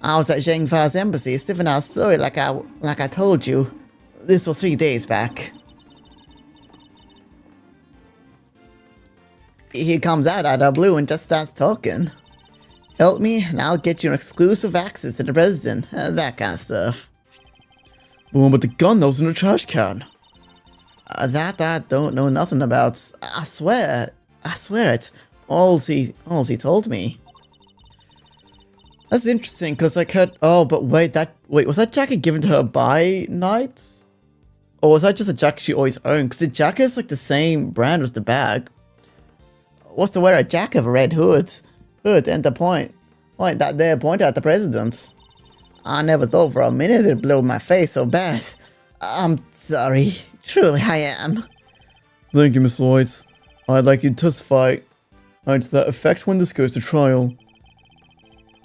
I was at Zhengfa's embassy, sniffing out a story like I told you. This was 3 days back. He comes out of the blue and just starts talking. Help me, and I'll get you an exclusive access to the president. That kind of stuff. What about the gun that was in the trash can? That I don't know nothing about. I swear it. All he told me. That's interesting, because I heard. Oh, but wait, was that jacket given to her by Knight? Or was that just a jacket she always owned? Because the jacket is like the same brand as the bag. What's to wear a jacket of a red hood and the point that they're pointed at the president? I never thought for a minute it'd blow my face so bad. I'm sorry. Truly, I am. Thank you, Miss Lloyds. I'd like you to testify to that effect when this goes to trial.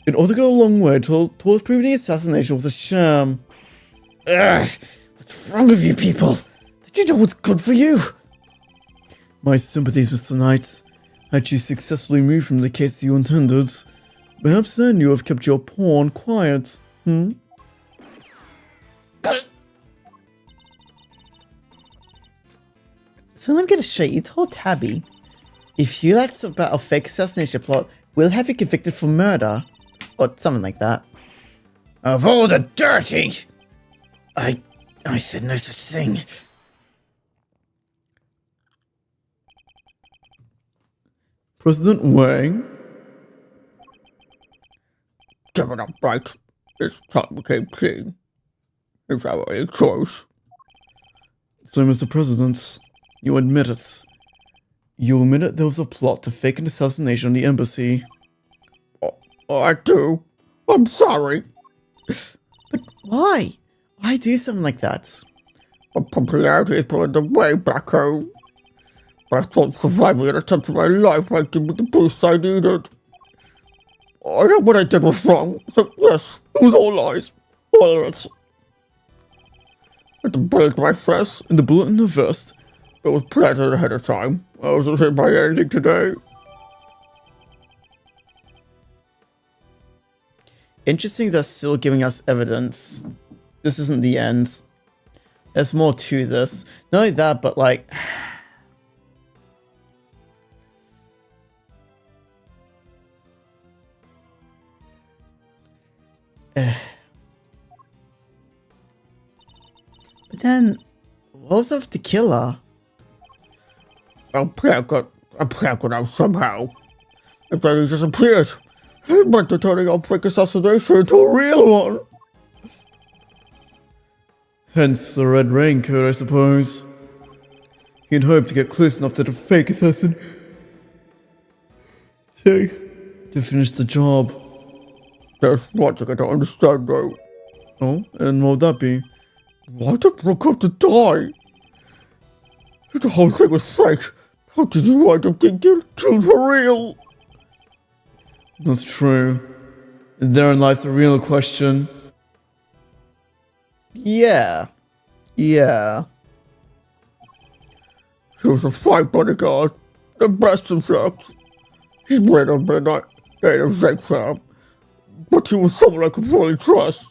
It ought to go a long way towards proving the assassination was a sham. Ugh! What's wrong with you people? Did you know what's good for you? My sympathies, Mr. Knight. Had you successfully moved from the case you intended, perhaps then you have kept your pawn quiet, So let me get it straight. You told Tabby, if you let us about a fake assassination plot, we'll have you convicted for murder. Or something like that. Of all the dirty! I said no such thing. President Wang? Give it up, right. This time became clean. It's our only choice. So, Mr. President, you admit it. You admit there was a plot to fake an assassination on the embassy. I do. I'm sorry. But why? Why do something like that? My popularity is pulling the way back home. I thought surviving an attempt to my life might give me the boost I needed. I know what I did was wrong, so yes, it was all lies. All of it. I had to my press and the bullet in the vest, but was planted ahead of time. I wasn't hit by anything today. Interesting they're still giving us evidence. This isn't the end. There's more to this. Not only that, but like... But then, what was up with the killer? A plan got out somehow. And then he disappeared. He went to turning our fake assassination into a real one. Hence the red raincoat, I suppose. He'd hoped to get close enough to the fake assassin. Hey, to finish the job. There's one thing I don't understand though. Oh, and what would that be? Why did Brooke have to die? If the whole thing was fake, how did he wind up getting killed for real? That's true. Therein lies the real question. Yeah. Yeah. He was a fine bodyguard, the best in fact. He made a midnight, made a fake crap, but he was someone I could fully trust.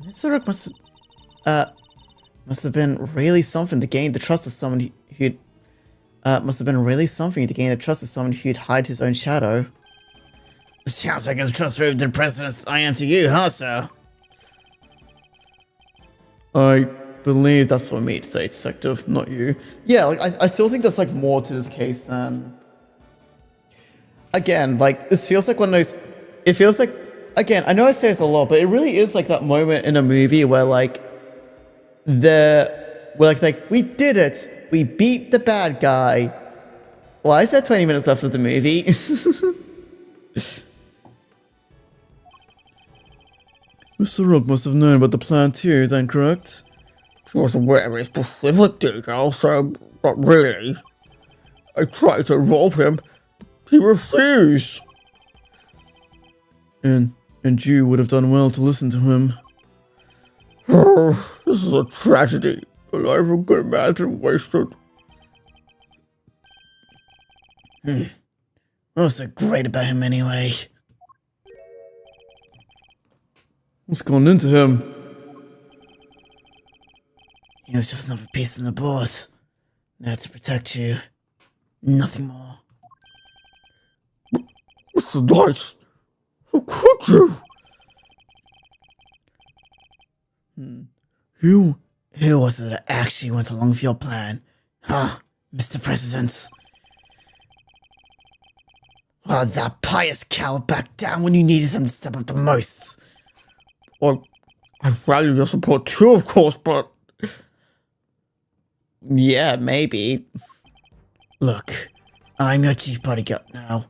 Mr. Rook must have been really something to gain the trust of someone who'd must have been really something to gain the trust of someone who'd hide his own shadow. Sounds like as trustworthy to the president as I am to you, huh, sir? I believe that's what me to say, detective, not you. Yeah, like I still think there's like more to this case than. Again, like this feels like one of those. It feels like, again, I know I say this a lot, but it really is like that moment in a movie where like we did it. We beat the bad guy. Why is there 20 minutes left of the movie? Mr. Rook must have known about the plan too, then correct? She was aware of his specific details, so not really. I tried to involve him. He refused. And you would have done well to listen to him. Oh, this is a tragedy. The life of a good man has been wasted. What's so great about him anyway? What's gone into him? He was just another piece in the board. There to protect you. Nothing more. Mr. Knight, how could you? Who was it that actually went along with your plan? Huh, Mr. President? Well, that pious coward backed down when you needed him to step up the most. Well, I value your support too, of course, but... Yeah, maybe. Look, I'm your chief bodyguard now.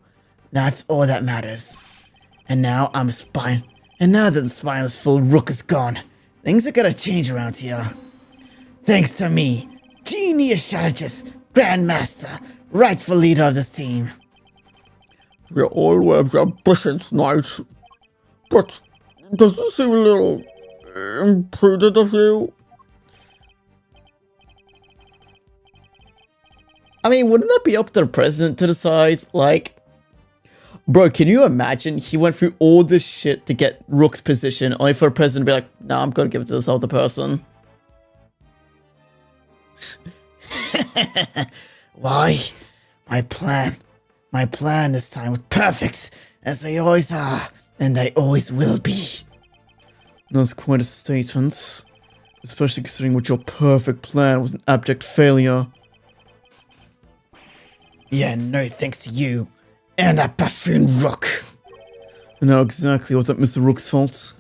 That's all that matters. And now I'm a spine. And now that the spineless fool Rook is gone, things are gonna change around here. Thanks to me, genius strategist, grandmaster, rightful leader of this team. We're all have ambitions, Knight. But does it seem a little imprudent of you? I mean, wouldn't that be up to the president to decide? Like, bro, can you imagine he went through all this shit to get Rook's position, only for the president to be like, nah, I'm gonna give it to this other person. Why? My plan this time was perfect, as they always are, and they always will be. That's quite a statement, especially considering what your perfect plan was an abject failure. Yeah, no thanks to you, and that buffoon Rook. And how exactly was that Mr. Rook's fault?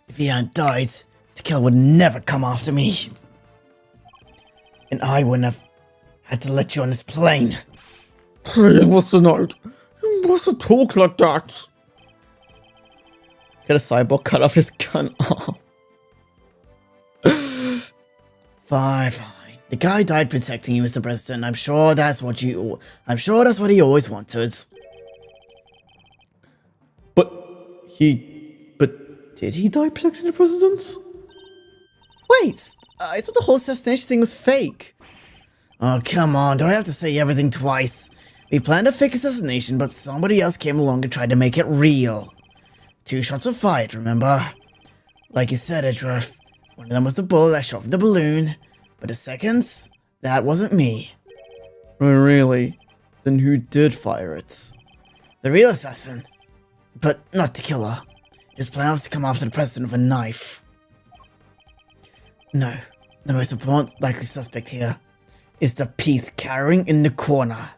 If he hadn't died, the killer would never come after me. And I wouldn't have had to let you on this plane. Please, Mr. Knight, you mustn't talk like that. Get a cyborg cut off his gun off. Fine. The guy died protecting you, Mr. President. I'm sure that's what he always wanted. But did he die protecting the president? Wait, I thought the whole assassination thing was fake. Oh, come on, do I have to say everything twice? We planned a fake assassination, but somebody else came along and tried to make it real. 2 shots were fired, remember? Like you said, Edgeworth. One of them was the bullet that shot from the balloon, but the second, that wasn't me. Oh, really? Then who did fire it? The real assassin. But not the killer. His plan was to come after the president with a knife. No, the most important likely suspect here is the piece cowering in the corner.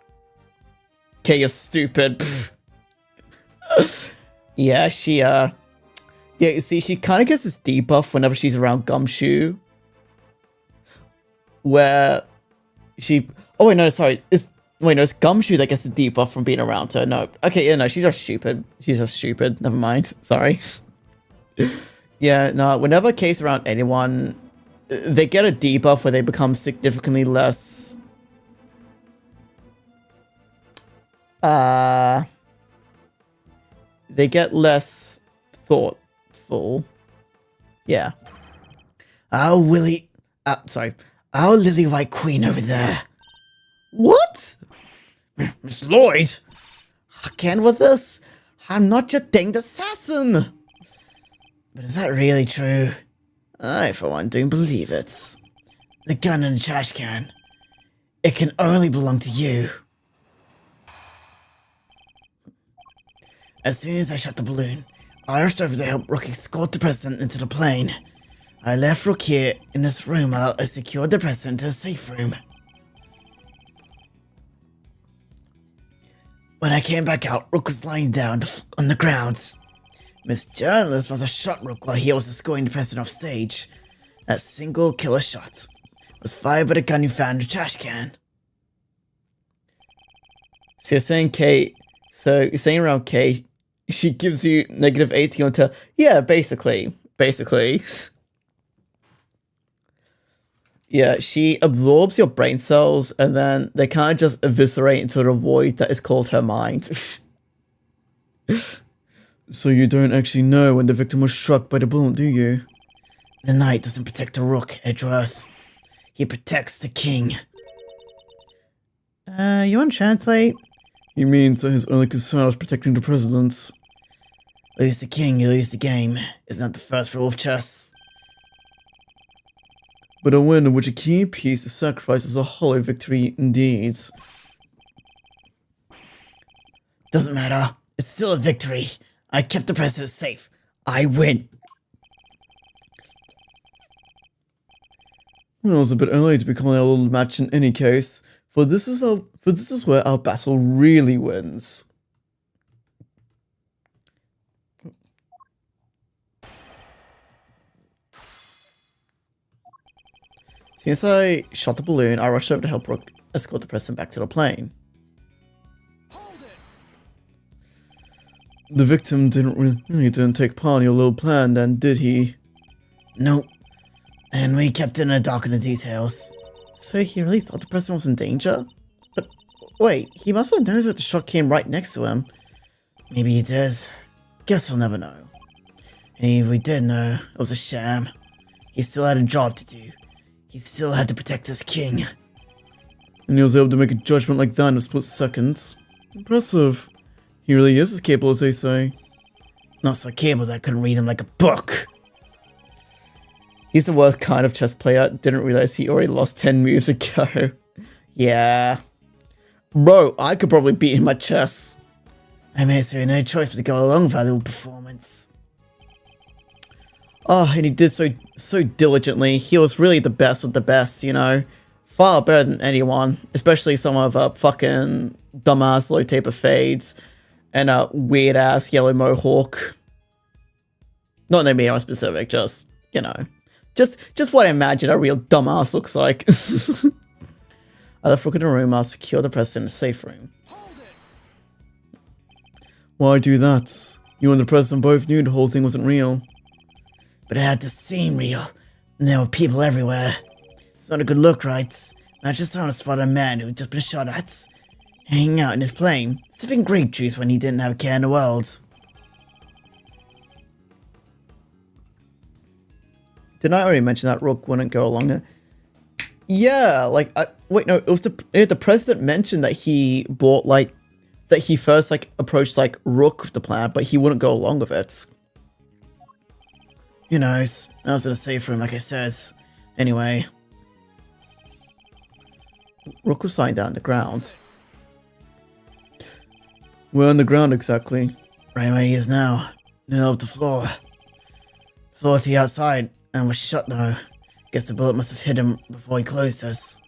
Okay, you're stupid. Yeah, yeah, you see, she kind of gets this debuff whenever she's around Gumshoe. where she... Oh, wait, no, sorry. It's Gumshoe that gets the debuff from being around her. No. Okay, yeah, no, she's just stupid. She's just stupid. Never mind. Sorry. Yeah, no, whenever K's around anyone, they get a debuff where they become significantly less... They get less thoughtful. Yeah. Oh, Willie... sorry. Oh, Lily White Queen over there. What? Miss Lloyd? Again with this? I'm not your danged assassin. But is that really true? I, for one, don't believe it. The gun in the trash can. It can only belong to you. As soon as I shot the balloon, I rushed over to help Rook escort the president into the plane. I left Rook here in this room while I secured the president to a safe room. When I came back out, Rook was lying down on the ground. Miss Journalist must have shot Rook while he was escorting the president off stage. That single killer shot was fired by the gun you found in the trash can. So you're saying Kate... So you're saying around Kate, she gives you negative 18 on to... Yeah, basically. Yeah, she absorbs your brain cells and then they kind of just eviscerate into the void that is called her mind. So you don't actually know when the victim was struck by the bullet, do you? The knight doesn't protect the rook, Edgeworth. He protects the king. You want to translate? He means that his only concern was protecting the president. Lose the king, you lose the game. Isn't that the first rule of chess? But a win in which a key piece is sacrificed is a hollow victory indeed. Doesn't matter. It's still a victory. I kept the president safe. I win. Well, it was a bit early to be calling a little match in any case, for this is where our battle really wins. Since I shot the balloon, I rushed over to help Rook escort the president back to the plane. The victim didn't take part in your little plan then, did he? Nope. And we kept it in the dark in the details. So he really thought the president was in danger? But wait, he must have known that the shot came right next to him. Maybe he did. Guess we'll never know. And if we did know, it was a sham. He still had a job to do. He still had to protect his king. And he was able to make a judgment like that in a split second. Impressive. He really is as capable as they say. Not so capable that I couldn't read him like a book. He's the worst kind of chess player. Didn't realize he already lost 10 moves ago. Yeah. Bro, I could probably beat him at chess. I made so no choice but to go along with our little performance. Oh, and he did so diligently. He was really the best of the best, you know. Far better than anyone. Especially some of fucking dumbass low taper fades. And a weird ass yellow mohawk. Not no mean specific, just, you know. Just what I imagine a real dumbass looks like. I left Rook in the room, I'll secure the president in a safe room. Why do that? You and the president both knew the whole thing wasn't real. But it had to seem real. And there were people everywhere. It's not a good look, right? I just found to spot a man who had just been shot at. Hanging out in his plane, sipping grape juice when he didn't have a care in the world. Didn't I already mention that Rook wouldn't go along there? Yeah, like, wait, no, it was the president mentioned that he bought, like, that he first, like, approached, like, Rook with the plan, but he wouldn't go along with it. Who knows? I was in a safe room, like I said. Anyway. Rook was lying down on the ground. Where on the ground exactly? Right where he is now. Middle of the floor. Floor to the outside, and was shut though. Guess the bullet must have hit him before he closed us.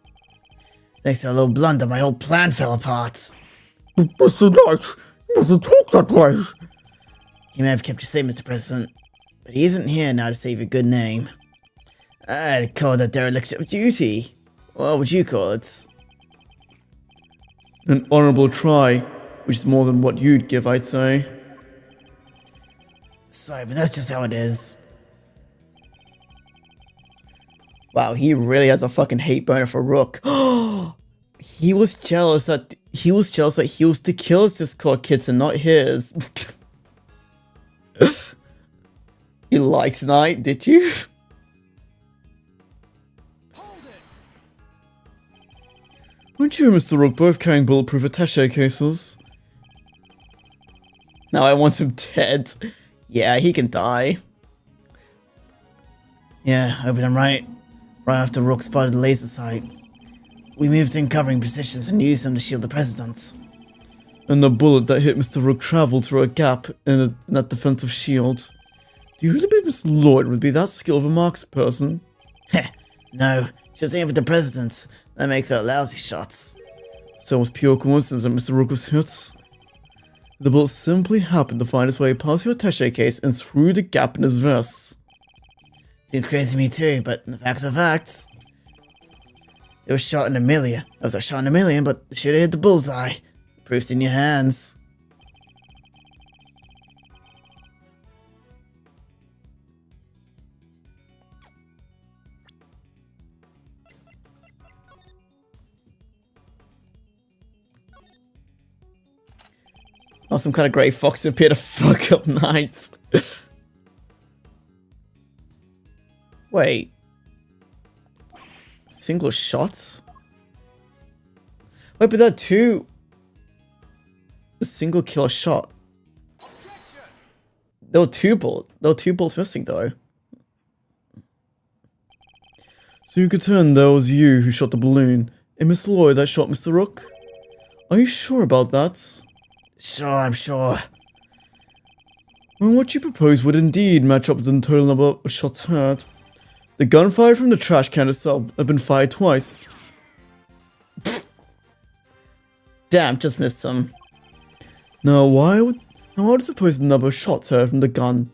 Thanks to a little blunder, my whole plan fell apart. Mr. Knight, you mustn't talk that way. He may have kept you safe, Mr. President, but he isn't here now to save your good name. I'd call that dereliction of duty. What would you call it? An honorable try, which is more than what you'd give, I'd say. Sorry, but that's just how it is. Wow, he really has a fucking hate boner for Rook. He was jealous that he was to kill his Discord kids and not his. You liked Knight, did you? Weren't you and Mr. Rook both carrying bulletproof attaché cases? Now I want him dead. Yeah, he can die. Yeah, I hope I'm right. Right after Rook spotted the laser sight, we moved in covering positions and used them to shield the president. And the bullet that hit Mr. Rook traveled through a gap in that defensive shield. Do you really believe Miss Lloyd would be that skilled of a marksperson? Heh, no, she was aiming at the president. That makes her lousy shots. So it was pure coincidence that Mr. Rook was hit. The bullet simply happened to find its way past your attaché case and through the gap in his vest. Seems crazy to me too, but the facts are facts. It was shot in a million. It was a shot in a million, but the shooter hit the bullseye. Proof's in your hands. Oh, some kind of grey fox appear to fuck up Knights. Wait. Single shots? Wait, but there are two... A single kill shot. There were two bullets missing though. So you could turn that was you who shot the balloon, and Miss Lloyd that shot Mr. Rook? Are you sure about that? Sure, I'm sure. Well, what you propose would indeed match up with the total number of shots heard. The gunfire from the trash can itself had been fired twice. Damn, just missed some. Now why would I suppose the number of shots heard from the gun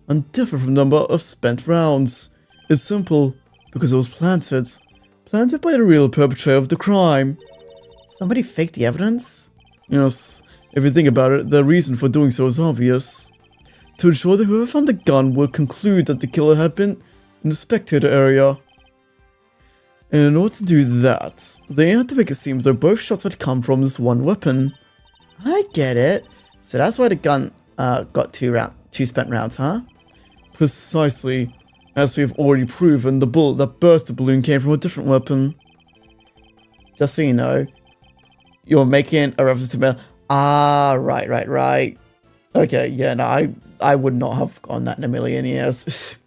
and differ from the number of spent rounds? It's simple, because it was planted. Planted by the real perpetrator of the crime. Somebody faked the evidence? Yes, if you think about it, the reason for doing so is obvious. To ensure that whoever found the gun would conclude that the killer had been in the spectator area. And in order to do that, they had to make it seem as though both shots had come from this one weapon. I get it. So that's why the gun got two spent rounds, huh? Precisely. As we have already proven, the bullet that burst the balloon came from a different weapon. Just so you know, you're making a reference to metal. Ah, right. Okay, yeah, no, I would not have gotten that in a million years.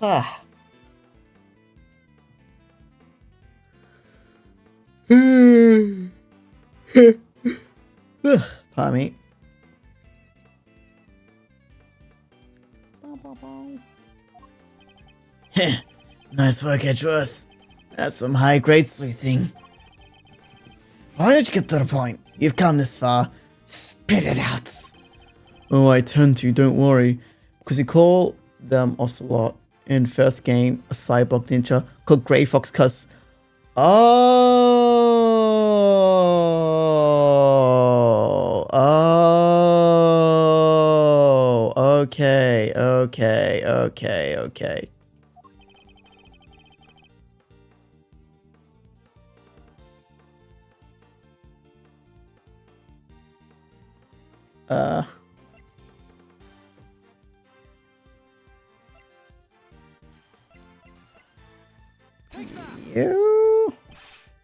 Ah. Ugh, pardon me. Heh, nice work, Edgeworth. That's some high-grade sleuthing. Why don't you get to the point? You've come this far. Spit it out. Oh, I tend to, don't worry. Because you call them Ocelot in first game a cyborg ninja called Grey Fox cuz... Okay.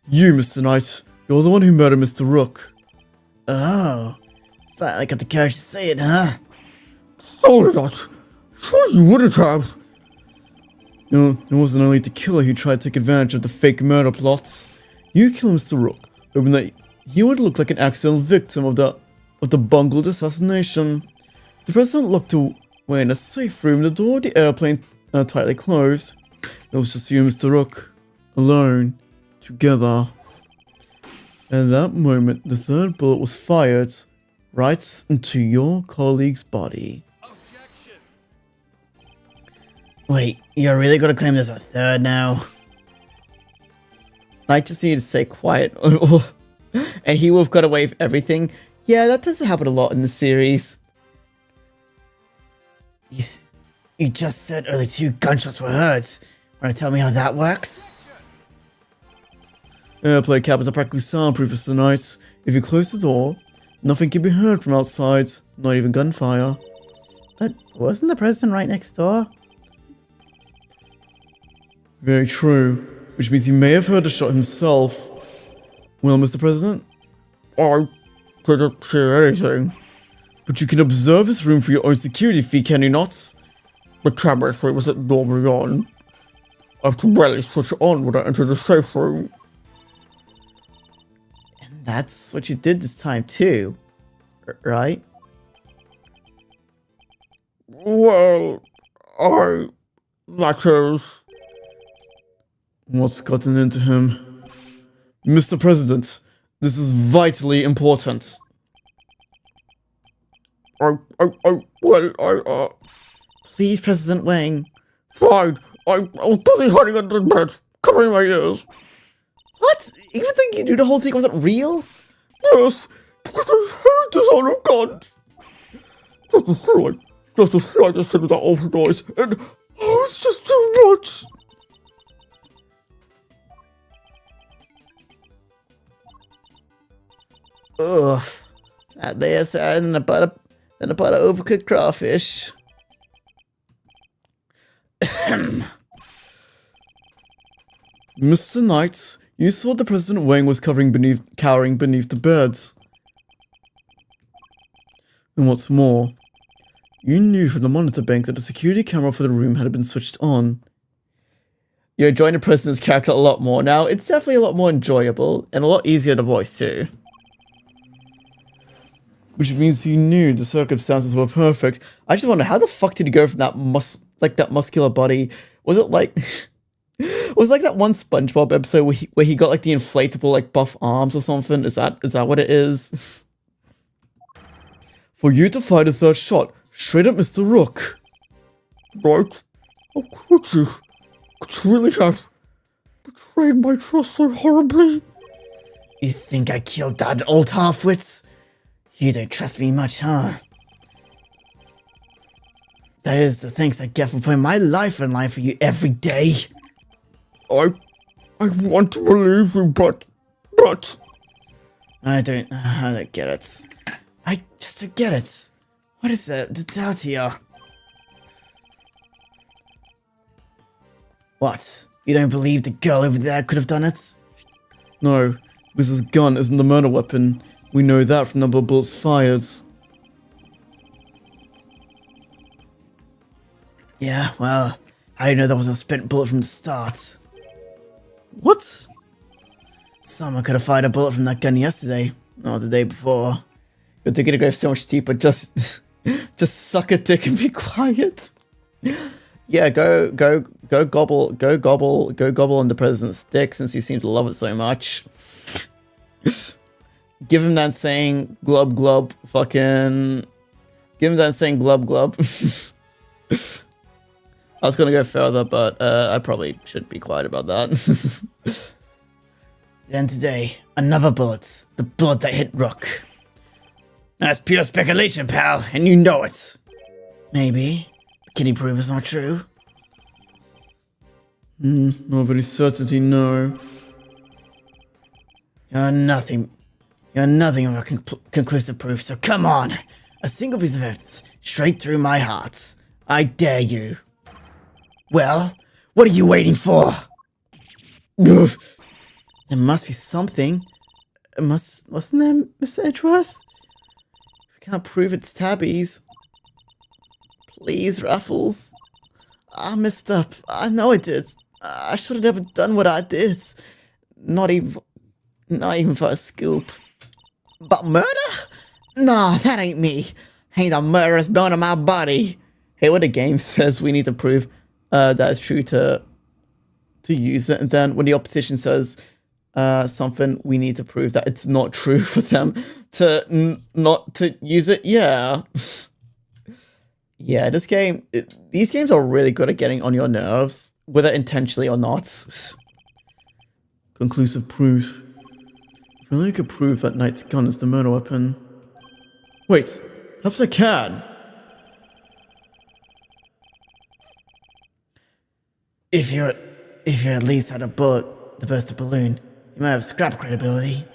You, Mr. Knight, you're the one who murdered Mr. Rook. Oh, finally got the courage to say it, huh? Hold that. Sure you wouldn't have. You know, it wasn't only the killer who tried to take advantage of the fake murder plots. You killed Mr. Rook, hoping that he would look like an accidental victim of the bungled assassination. The president locked away in a safe room, the door of the airplane tightly closed. It was just you and Mr. Rook, alone, together. At that moment, the third bullet was fired right into your colleague's body. Wait, you're really gonna claim there's a third now? I just need to stay quiet. And he would have got away with everything. Yeah, that doesn't happen a lot in the series. You just said only 2 gunshots were heard. Wanna tell me how that works? Airplane cabins are practically soundproof tonight. If you close the door, nothing can be heard from outside, not even gunfire. But wasn't the president right next door? Very true, which means he may have heard a shot himself. Well, Mr. President, I didn't hear anything. But you can observe this room for your own security fee, can you not? The camera screen was normally on. I have to rarely switch it on when I enter the safe room. And that's what you did this time too, right? Well, that is... What's gotten into him? Mr. President, this is vitally important. Please, President Wang. Fine, I was busy hiding under the bed, covering my ears. What? You think you knew the whole thing wasn't real? Yes, because I hate the sound of guns. Just the slightest thing of that awful noise, and it's just too much. Ugh. That there's than a butter of overcooked crawfish. Mr. Knight, you saw the President Wang was cowering beneath the beds. And what's more, you knew from the monitor bank that the security camera for the room had been switched on. You're enjoying the President's character a lot more now. It's definitely a lot more enjoyable and a lot easier to voice too. Which means you knew the circumstances were perfect. I just wonder, how the fuck did he go from that that muscular body? Was it like... was it like that one SpongeBob episode where he got like the inflatable like buff arms or something? Is that what it is? For you to fire the 3rd shot straight at Mr. Rook. Right? How could you? Could you really have betrayed my trust so horribly? You think I killed that old halfwits? You don't trust me much, huh? That is the thanks I get for putting my life in line for you every day. I want to believe you, but... I don't get it. I just don't get it. What is there to doubt here? What? You don't believe the girl over there could have done it? No, Mrs. Gunn isn't the murder weapon. We know that from the number of bullets fired. Yeah, well, how do you know there was a spent bullet from the start? What? Someone could have fired a bullet from that gun yesterday, or the day before. You're digging a grave so much deeper, just suck a dick and be quiet. Yeah, go gobble on the president's dick since you seem to love it so much. Give him that saying glub glub fucking... Give him that saying glub glub. I was gonna go further, but I probably should be quiet about that. Then today, another bullet. The bullet that hit Rook. That's pure speculation, pal, and you know it. Maybe. But can you prove it's not true? Not of any certainty, no. You're nothing of a conclusive proof, so come on. A single piece of evidence, straight through my heart. I dare you. Well, what are you waiting for? There must be something. Wasn't there, Mr. Edgeworth? We can't prove it's Tabby's. Please, Ruffles. I messed up. I know I did. I should have never done what I did. Not even for a scoop. But murder? Nah, that ain't me. Ain't a murderous bone in my body. Hey, what the game says we need to prove that it's true to use it, and then when the opposition says something, we need to prove that it's not true for them to not to use it. Yeah. Yeah, these games are really good at getting on your nerves, whether intentionally or not. Conclusive proof. If only I could prove that Knight's gun is the murder weapon. Wait, perhaps I can. If you at least had a bullet that burst a balloon, you might have scrap credibility.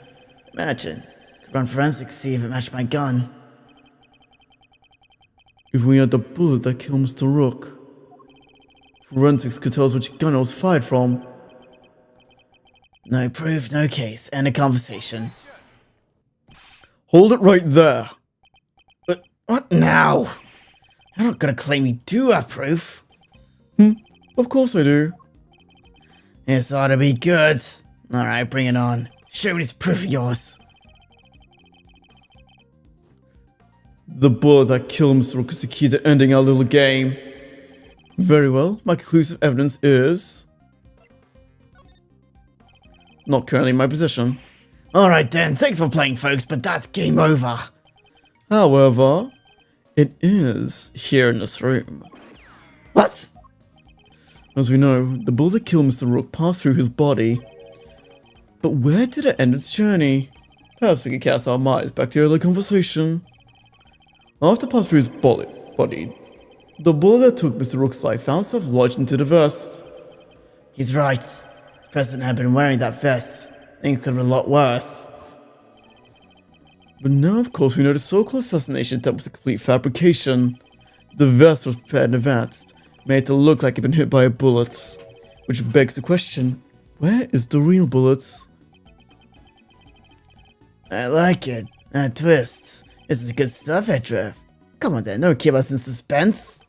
Imagine, could run forensics to see if it matched my gun. If we had the bullet that killed Mr. Rook, forensics could tell us which gun it was fired from. No proof, no case. End of conversation. Hold it right there. But what now? I'm not gonna claim you do have proof. Of course I do. This ought to be good. Alright, bring it on. Show me this proof of yours. The bullet that killed Mr. Rook is the key to ending our little game. Very well, my conclusive evidence is... not currently in my possession. Alright then, thanks for playing folks, but that's game over. However, it is here in this room. What? As we know, the bullet that killed Mr. Rook passed through his body. But where did it end its journey? Perhaps we could cast our minds back to the earlier conversation. After passing through his body, the bullet that took Mr. Rook's life found itself lodged into the vest. He's right. The president had been wearing that vest. Things could have been a lot worse. But now, of course, we know the so-called assassination attempt was a complete fabrication. The vest was prepared in advance, made to look like it had been hit by a bullet. Which begs the question, where is the real bullets? I like it. That twist. This is good stuff, Edra. Come on then, don't keep us in suspense.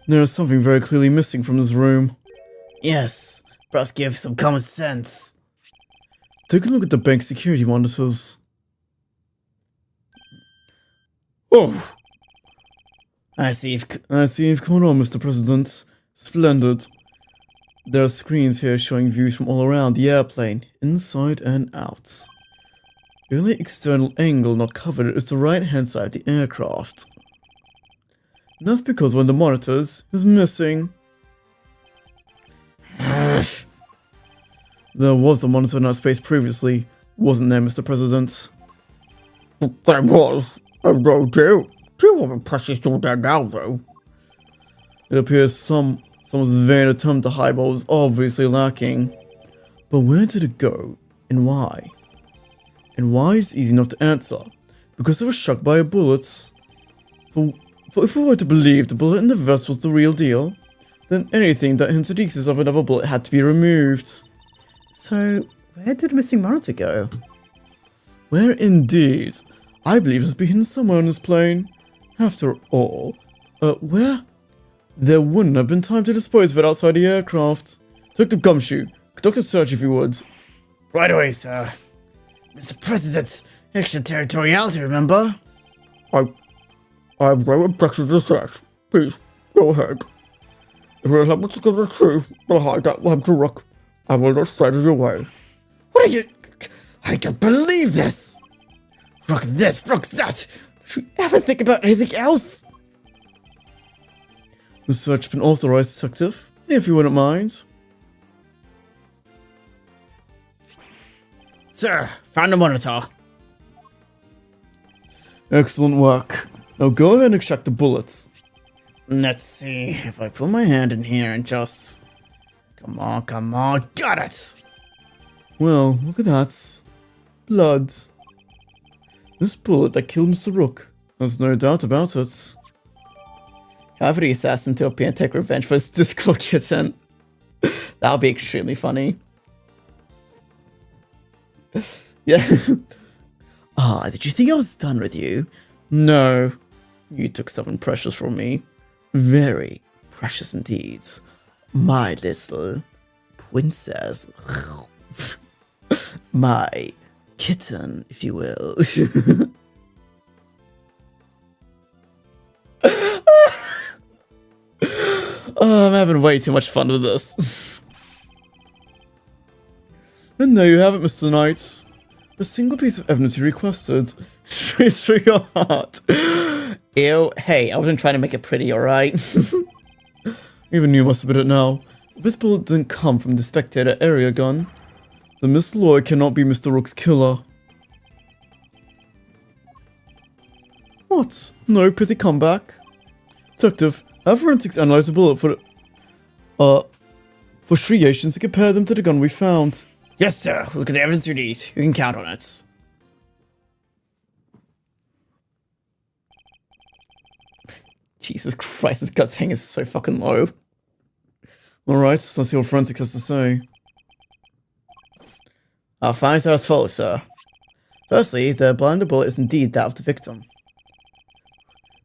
There is something very clearly missing from this room. Yes, Bros give some common sense. Take a look at the bank security monitors. Oh! I see you've come on, Mr. President. Splendid. There are screens here showing views from all around the airplane, inside and out. The only external angle not covered is the right-hand side of the aircraft. And that's because one of the monitors is missing. There was a monitor in our space previously, wasn't there, Mr. President? There was. Although, do have a precious all there now, though. It appears someone's vain attempt to hide what was obviously lacking. But where did it go, and why? And why is easy enough to answer? Because it was struck by a bullet. For if we were to believe the bullet in the vest was the real deal, then anything that hinted the existence of another bullet had to be removed. So, where did the missing monitor go? Where indeed? I believe it's been somewhere on this plane. After all, where? There wouldn't have been time to dispose of it outside the aircraft. Detective Gumshoe, conduct a search if you would. Right away, sir. Mr. President, extraterritoriality, remember? I have no objection to search. Please, go ahead. If you help us to get the truth behind that Mr. Rook, I will not stand in your way. What are you... I can't believe this! Rook this, Rook that! Should you ever think about anything else? The search has been authorized, Detective, if you wouldn't mind. Sir, found the monitor. Excellent work. Now go ahead and extract the bullets. Let's see if I put my hand in here and just... Come on, got it! Well, look at that. Blood. This bullet that killed Mr. Rook. There's no doubt about it. Time for the assassin to appear and take revenge for his Discord kitten. That'll be extremely funny. Yeah. Did you think I was done with you? No. You took something precious from me. Very precious indeed. My little princess. My kitten, if you will. Oh, I'm having way too much fun with this. And there you have it, Mr. Knight. The single piece of evidence you requested. Straight through your heart. Ew. Hey, I wasn't trying to make it pretty, alright? Even you must admit it now. If this bullet didn't come from the spectator area gun, then Mr. Lloyd cannot be Mr. Rook's killer. What? No pithy comeback? Detective, have forensics analyze the bullet for striations to compare them to the gun we found. Yes, sir. Look at the evidence you need. You can count on it. Jesus Christ, this gut hang is so fucking low. Alright, let's see what forensics has to say. Our findings are as follows, sir. Firstly, the blood in the bullet is indeed that of the victim.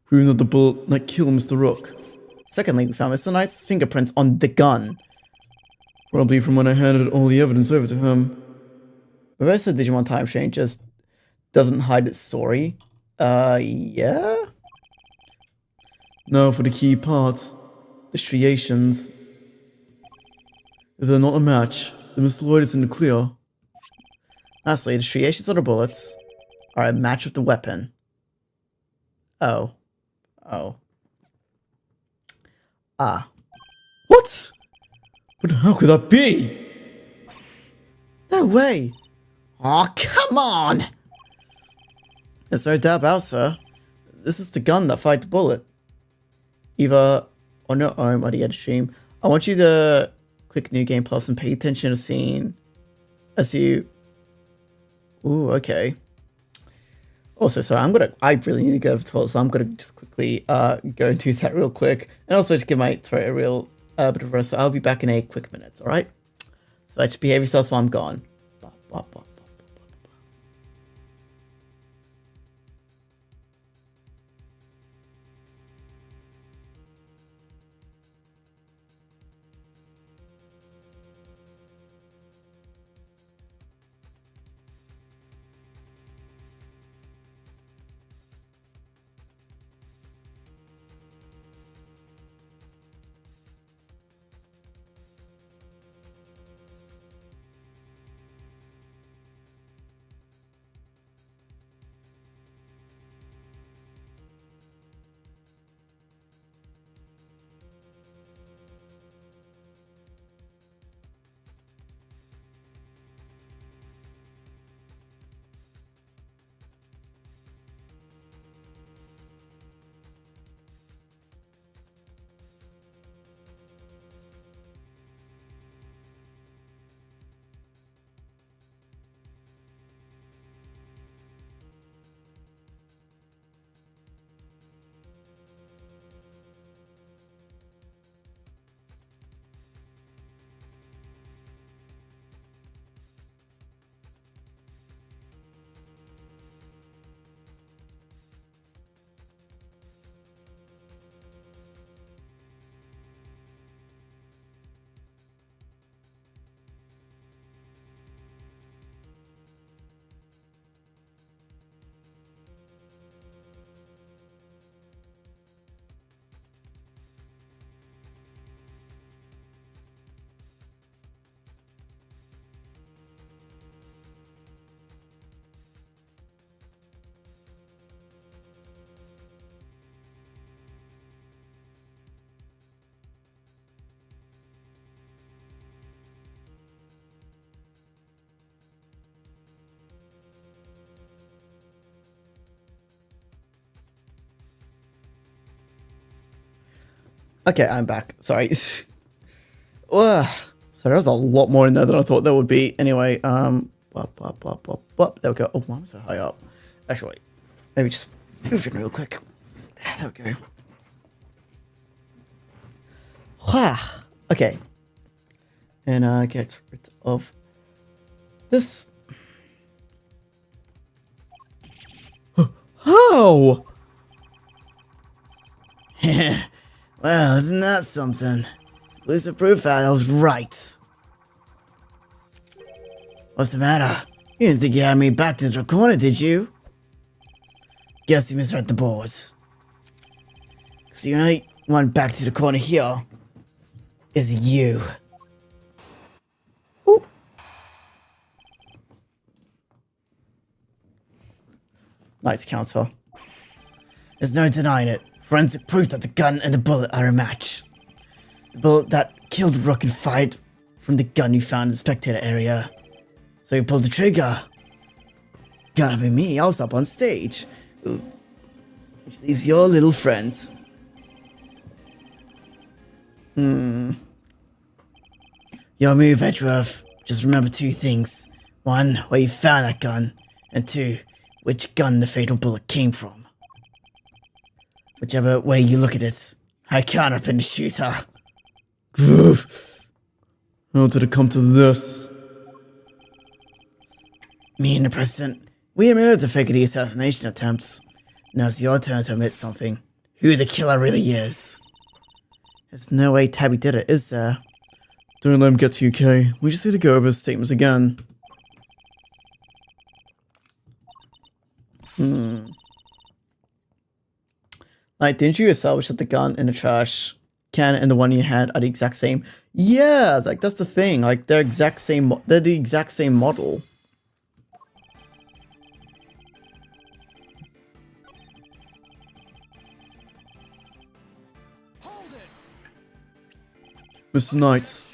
Proving that the bullet that killed Mr. Rook. Secondly, we found Mr. Knight's fingerprints on the gun. Probably from when I handed all the evidence over to him. The rest of the Digimon Time Chain just doesn't hide its story. Yeah? Now for the key part. The striations. If they're not a match, then Mr. Lloyd is in the clear. Lastly, the striations on the bullets are a match with the weapon. Oh. Oh. Ah. What? But how could that be? No way! Aw, come on! There's no doubt about, sir. This is the gun that fired the bullet. Either on your own or the edit stream. I want you to click New Game Plus and pay attention to the scene as you... Ooh, okay. Also, sorry, I really need to go to the toilet, so I'm gonna just quickly go and do that real quick. And also just give my throat a real bit of rest, so I'll be back in a quick minute, alright? So just behave yourselves while I'm gone. Bop, bop, bop. Okay, I'm back. Sorry. Ugh. So there was a lot more in there than I thought there would be. Anyway, bop, bop, bop, bop, bop. There we go. Oh, why am I so high up? Actually, wait. Maybe just move in real quick. There we go. Okay. And get rid of this. How? Well, isn't that something? Conclusive proof that I was right. What's the matter? You didn't think you had me back to the corner, did you? Guess you misread the boards. Because the only one back to the corner here is you. Ooh. Knight's counter. There's no denying it. Forensic proof that the gun and the bullet are a match. The bullet that killed Rook and fired from the gun you found in the spectator area. So you pulled the trigger. Gotta be me, I was up on stage. Which leaves your little friend. Your move, Edgeworth. Just remember 2 things. 1, where you found that gun. And 2, which gun the fatal bullet came from. Whichever way you look at it, I can't have been the shooter. How did it come to this? Me and the President, we admitted to faking the assassination attempts. Now it's your turn to admit something. Who the killer really is. There's no way Tabby did it, is there? Don't let him get to you, Kay. We just need to go over his statements again. Like, didn't you establish that the gun in the trash can and the one in your hand are the exact same? Yeah, like that's the thing. Like they're exact same. They're the exact same model. Mr. Knight.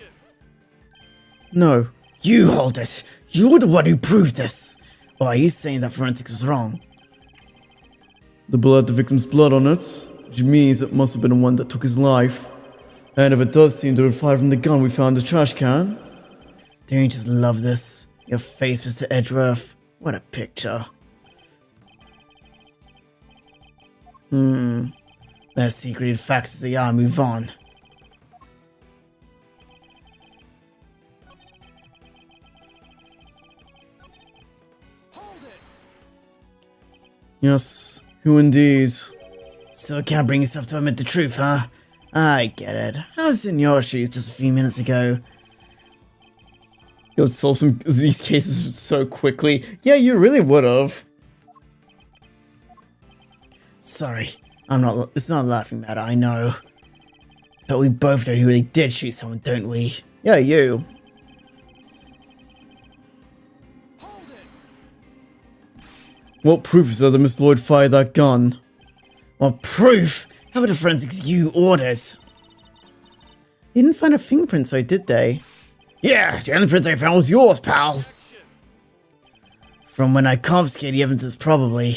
No, you hold it. You're the one who proved this. Or are you saying that forensics is wrong? The bullet had the victim's blood on it, which means it must have been the one that took his life. And if it does seem to have fired from the gun we found in the trash can. Don't you just love this? Your face, Mr. Edgeworth. What a picture. Let's see great facts as they are, move on. Yes, who indeed? Still can't bring yourself to admit the truth, huh? I get it. I was in your shoes just a few minutes ago. You would solve some of these cases so quickly. Yeah, you really would have. Sorry, it's not a laughing matter, I know. But we both know who really did shoot someone, don't we? Yeah, you. What proof is there that Miss Lloyd fired that gun? What proof? How about the forensics you ordered? They didn't find a fingerprint, so did they? Yeah, the only print I found was yours, pal. From when I confiscated the evidence, probably.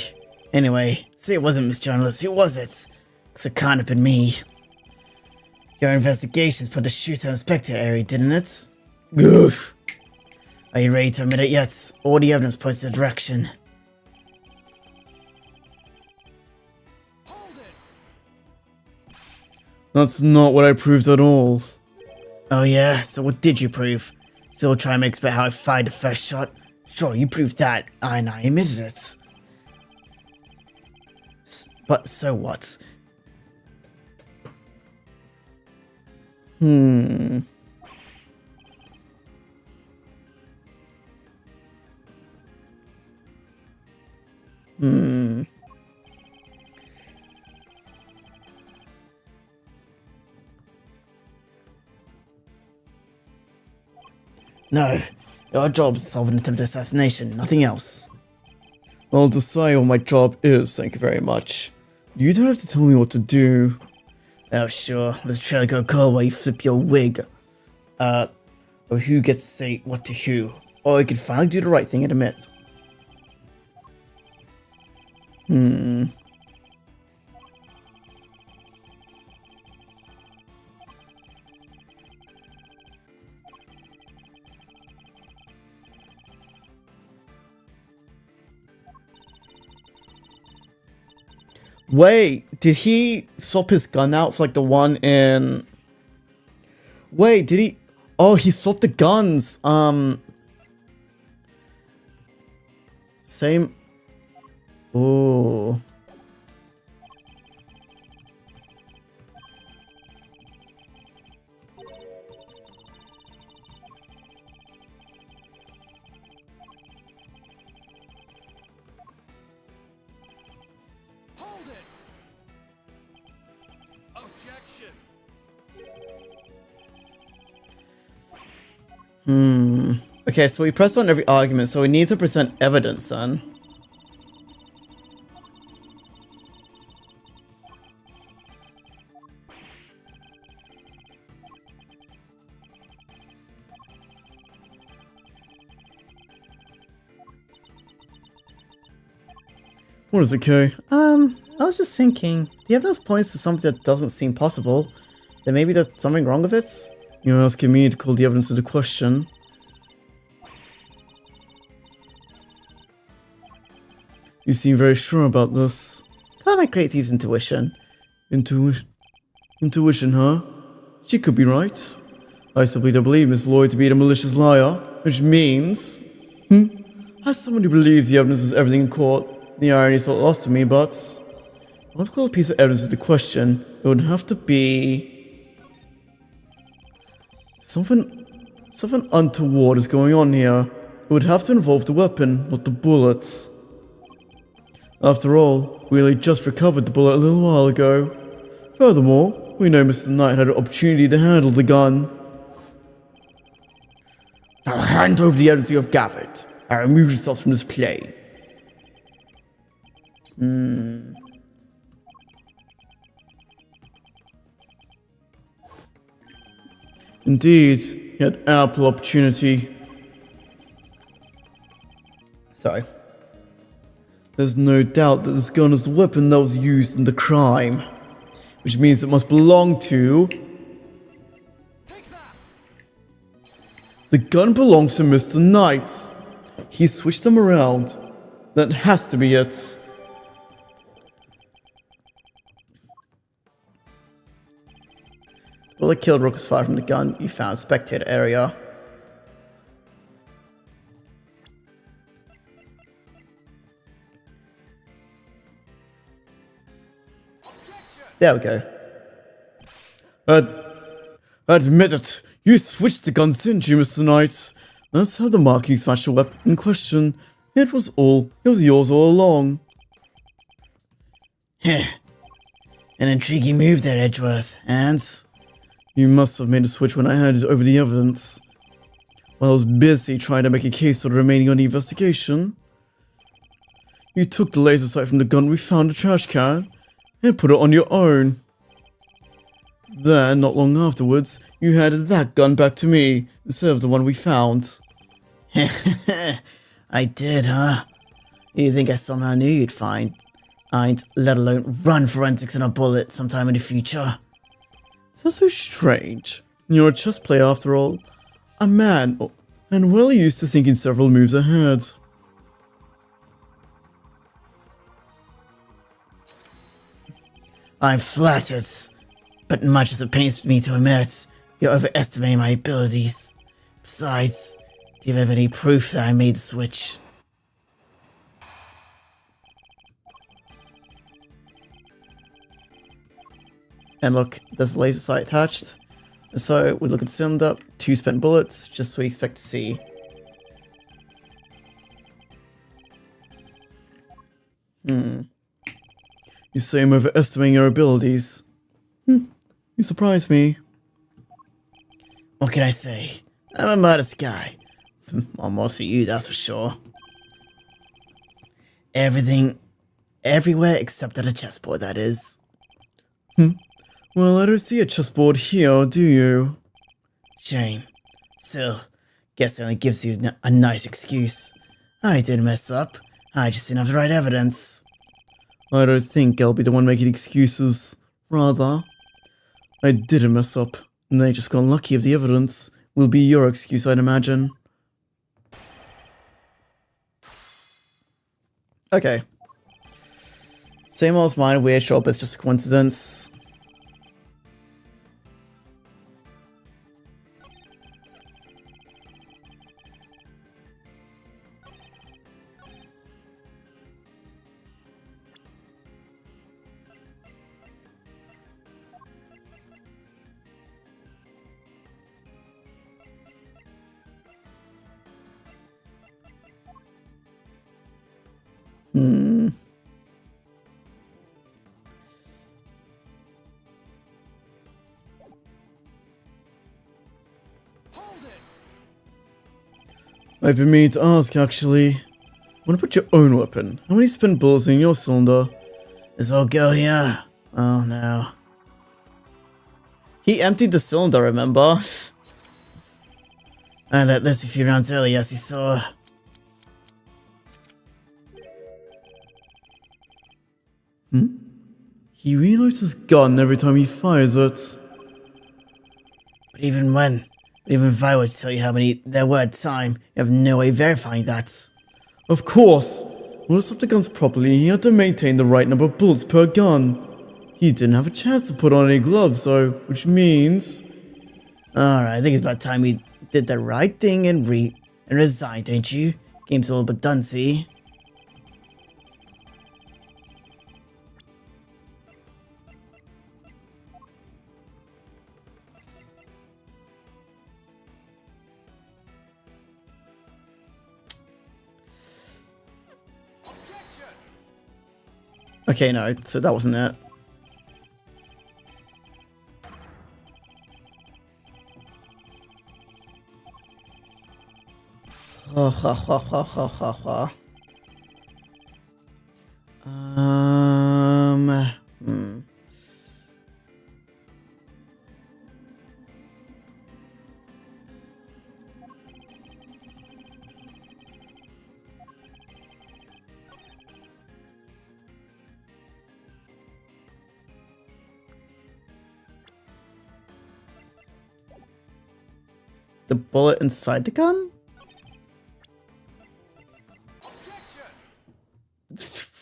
Anyway, say it wasn't Miss Journalist, who was it? Because it can't have been me. Your investigations put the shooter in the spectator area, didn't it? Goof. Are you ready to admit it yet? All the evidence points in the direction. That's not what I proved at all. Oh yeah? So what did you prove? Still trying to explain how I fired the first shot? Sure, you proved that, and I admitted it. But so what? No, your job is solving attempted assassination, nothing else. I'll decide what my job is, thank you very much. You don't have to tell me what to do. Oh sure, let the trailer go cold while you flip your wig. Or who gets to say what to who. Or you can finally do the right thing and admit. Wait, did he swap his gun out for like the one in... Wait, did he... Oh, he swapped the guns. Same... Oh... Okay, so we pressed on every argument, so we need to present evidence then. What is it, Kay? I was just thinking, the evidence points to something that doesn't seem possible. Then maybe there's something wrong with it? You're asking me to call the evidence into question. You seem very sure about this. Can't I create use intuition? Intuition, huh? She could be right. I simply don't believe Miss Lloyd to be a malicious liar, which means... As someone who believes the evidence is everything in court, the irony is not lost to me, but... I want to call a piece of evidence into question. It would have to be... Something untoward is going on here. It would have to involve the weapon, not the bullets. After all, we only just recovered the bullet a little while ago. Furthermore, we know Mr. Knight had an opportunity to handle the gun. Now hand over the evidence you have gathered. I remove yourself from this play. Indeed, he had ample opportunity. Sorry. There's no doubt that this gun is the weapon that was used in the crime, which means it must belong to... The gun belongs to Mr. Knight. He switched them around. That has to be it. Bullet killed Rook was fired from the gun. You found spectator area. There we go. Admit it. You switched the guns, didn't you, Mr. Knight? That's how the markings matched the weapon in question. It was yours all along. Heh. An intriguing move there, Edgeworth. And... You must have made a switch when I handed over the evidence. While I was busy trying to make a case for the remaining on the investigation. You took the laser sight from the gun we found in the trash can and put it on your own. Then, not long afterwards, you handed that gun back to me instead of the one we found. I did, huh? You think I somehow knew you'd find, let alone run forensics in a bullet sometime in the future? That's so strange. You're a chess player after all. A man, and well used to thinking several moves ahead. I'm flattered, but much as it pains me to admit, you're overestimating my abilities. Besides, do you have any proof that I made the switch? And look, there's a laser sight attached. So we look at the cylinder, 2 spent bullets, just what we expect to see. You say I'm overestimating your abilities. You surprise me. What can I say? I'm a modest guy. Almost for you, that's for sure. Everything, everywhere except at a chessboard, that is. Well, I don't see a chessboard here, do you? Shame. Still, guess it only gives you a nice excuse. I didn't mess up. I just didn't have the right evidence. I don't think I'll be the one making excuses. Rather, I didn't mess up, and they just got lucky if the evidence will be your excuse, I'd imagine. Okay. Same old as mine, weird, sure, but it's just a coincidence. I've been meaning to ask, actually. What about your own weapon? How many spent bullets in your cylinder? This old girl here. Oh no. He emptied the cylinder, remember? I let loose a few rounds earlier, as you saw. He reloads his gun every time he fires it. But even if I were to tell you how many there were at the time, you have no way of verifying that. Of course! In order to stop the guns properly, he had to maintain the right number of bullets per gun. He didn't have a chance to put on any gloves, though, which means... Alright, I think it's about time we did the right thing and resigned, don't you? Game's a little bit done, see? Okay, no, so that wasn't it. Ha ha ha ha ha ha ha. Hmm. The bullet inside the gun?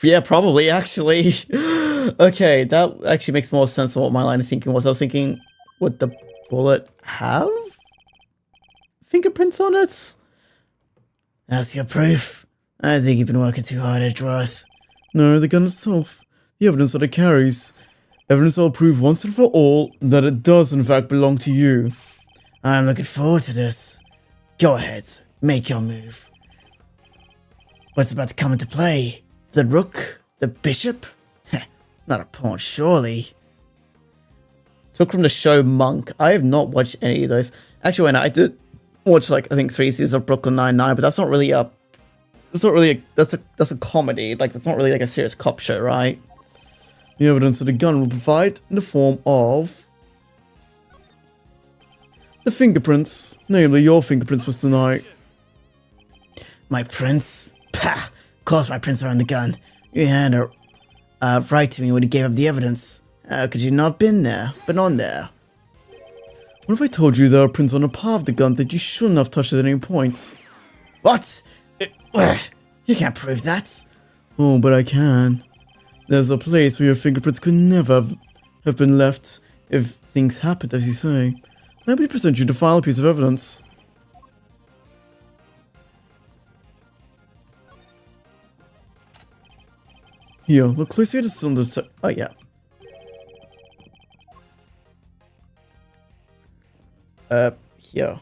Yeah, probably, actually. Okay, that actually makes more sense than what my line of thinking was. I was thinking, would the bullet have fingerprints on it? That's your proof. I think you've been working too hard, Edgeworth. No, the gun itself. The evidence that it carries. Evidence that will prove once and for all that it does in fact belong to you. I'm looking forward to this. Go ahead, make your move. What's about to come into play? The rook? The bishop? Heh, not a pawn, surely. Took from the show Monk. I have not watched any of those. Actually, when I did watch, like, I think 3 seasons of Brooklyn Nine-Nine, but that's not really a... That's not really a... That's a comedy. Like, that's not really like a serious cop show, right? The evidence that the gun will provide in the form of... the fingerprints. Namely, your fingerprints was tonight. My prints? Pah! Of course my prints are on the gun. You had her right to me when he gave up the evidence. How could you not have been there, but on there? What if I told you there are prints on the part of the gun that you shouldn't have touched at any point? What? You can't prove that. Oh, but I can. There's a place where your fingerprints could never have been left if things happened, as you say. Let me present you the final piece of evidence. Here, look closely at the cylinder. Oh, yeah. Here.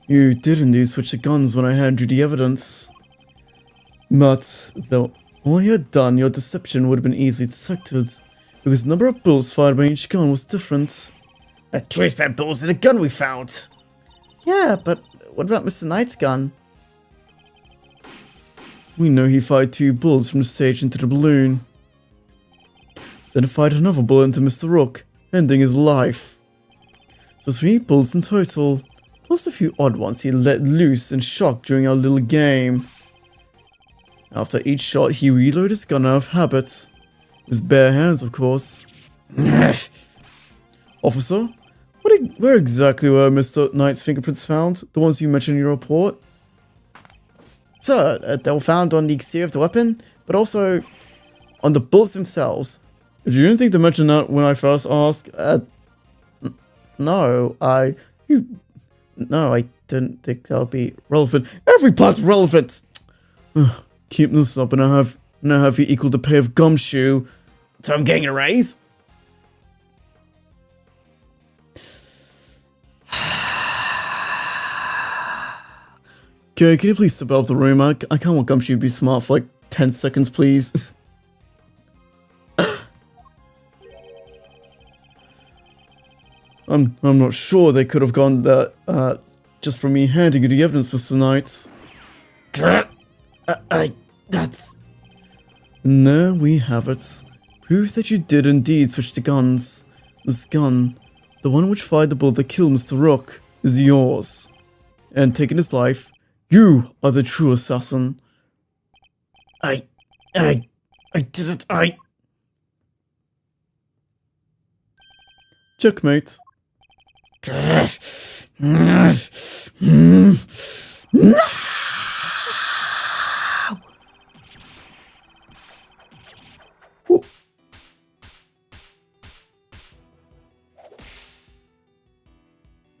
You did indeed switch the guns when I handed you the evidence. But, though all you had done, your deception would have been easily detected, because the number of bullets fired by each gun was different. A trace pair of bullets in a gun we found. Yeah, but what about Mr. Knight's gun? We know he fired 2 bullets from the stage into the balloon. Then he fired another bullet into Mr. Rook, ending his life. So 3 bullets in total, plus a few odd ones he let loose in shock during our little game. After each shot, he reloaded his gun out of habit. With bare hands, of course. Officer, where exactly were Mr. Knight's fingerprints found? The ones you mentioned in your report? Sir, they were found on the exterior of the weapon, but also on the bullets themselves. Did you didn't think to mention that when I first asked? No, I didn't think that would be relevant. Every part's relevant! Keep this up and I'll have you equal the pay of Gumshoe. So I'm getting a raise? Okay, can you please step out of the room? I can't want Gumshoe to be smart for like 10 seconds, please. I'm not sure they could have gone there, just from me handing you the evidence for tonight. That's... And there we have it. Proof that you did indeed switch the guns. This gun, the one which fired the bullet that killed Mr. Rook, is yours. And taking his life, You are the true assassin. I did it. Checkmate.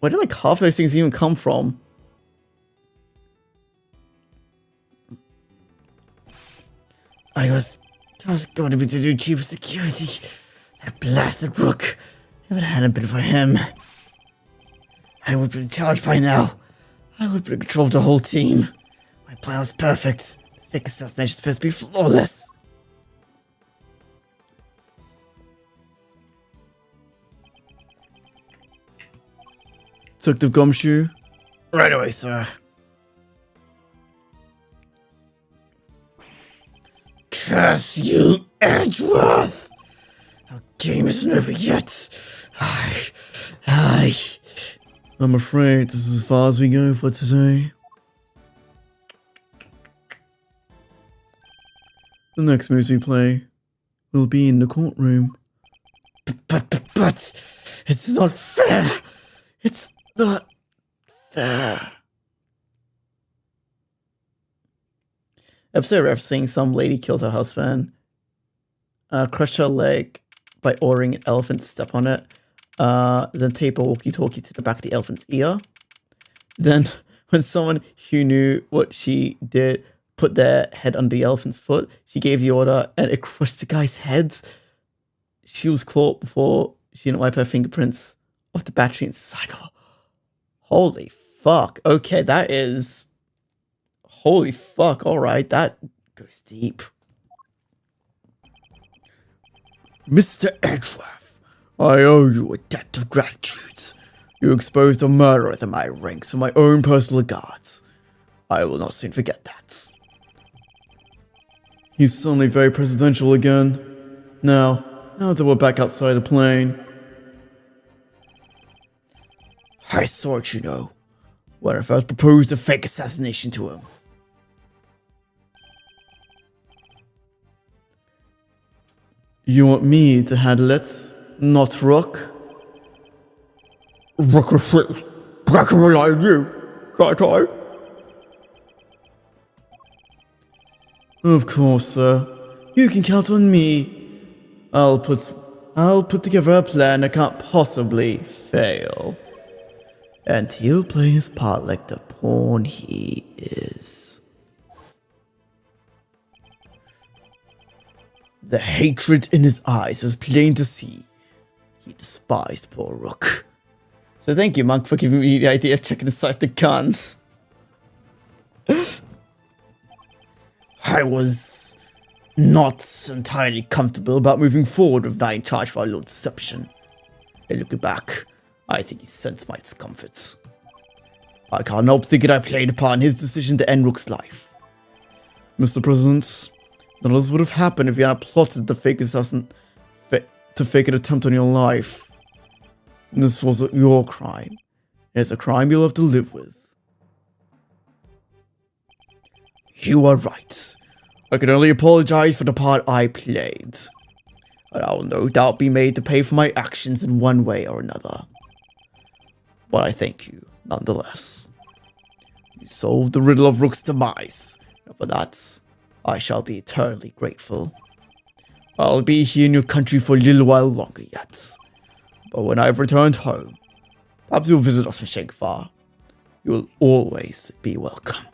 Where did like half those things even come from? I was going to be to do chief security. That blasted Rook. If it hadn't been for him, I would have been in charge by now. I would have been in control of the whole team. My plan was perfect. The fake assassination is supposed to be flawless. Detective Gumshoe. Right away, sir. Curse you, Edgeworth! Our game isn't over yet. I'm afraid this is as far as we go for today. The next moves we play will be in the courtroom. But it's not fair. It's not fair. Episode referencing some lady killed her husband, crushed her leg by ordering an elephant to step on it, then tape a walkie-talkie to the back of the elephant's ear. Then, when someone who knew what she did put their head under the elephant's foot, she gave the order and it crushed the guy's head. She was caught before she didn't wipe her fingerprints off the battery inside of her. Holy fuck. Okay, that is... Holy fuck, alright, that goes deep. Mr. Edgeworth, I owe you a debt of gratitude. You exposed a murderer within my ranks for my own personal regards. I will not soon forget that. He's suddenly very presidential again. Now that we're back outside the plane. I saw it, you know, when I first proposed a fake assassination to him. You want me to handle it, not Rook? Rook refused, but I can rely on you, can't I? Of course, sir. You can count on me. I'll put together a plan that can't possibly fail. And he'll play his part like the pawn he is. The hatred in his eyes was plain to see. He despised poor Rook. So thank you, Monk, for giving me the idea of checking inside the guns. I was not entirely comfortable about moving forward with Knight in charge for a little deception. And looking back, I think he sensed my discomfort. I can't help thinking I played a part in his decision to end Rook's life. Mr. President, none of this would have happened if you had plotted to fake an attempt on your life. This wasn't your crime. It's a crime you'll have to live with. You are right. I can only apologize for the part I played. And I will no doubt be made to pay for my actions in one way or another. But I thank you, nonetheless. You solved the riddle of Rook's demise, and for that, I shall be eternally grateful. I'll be here in your country for a little while longer yet. But when I've returned home, perhaps you'll visit us in Shangfar. You will always be welcome.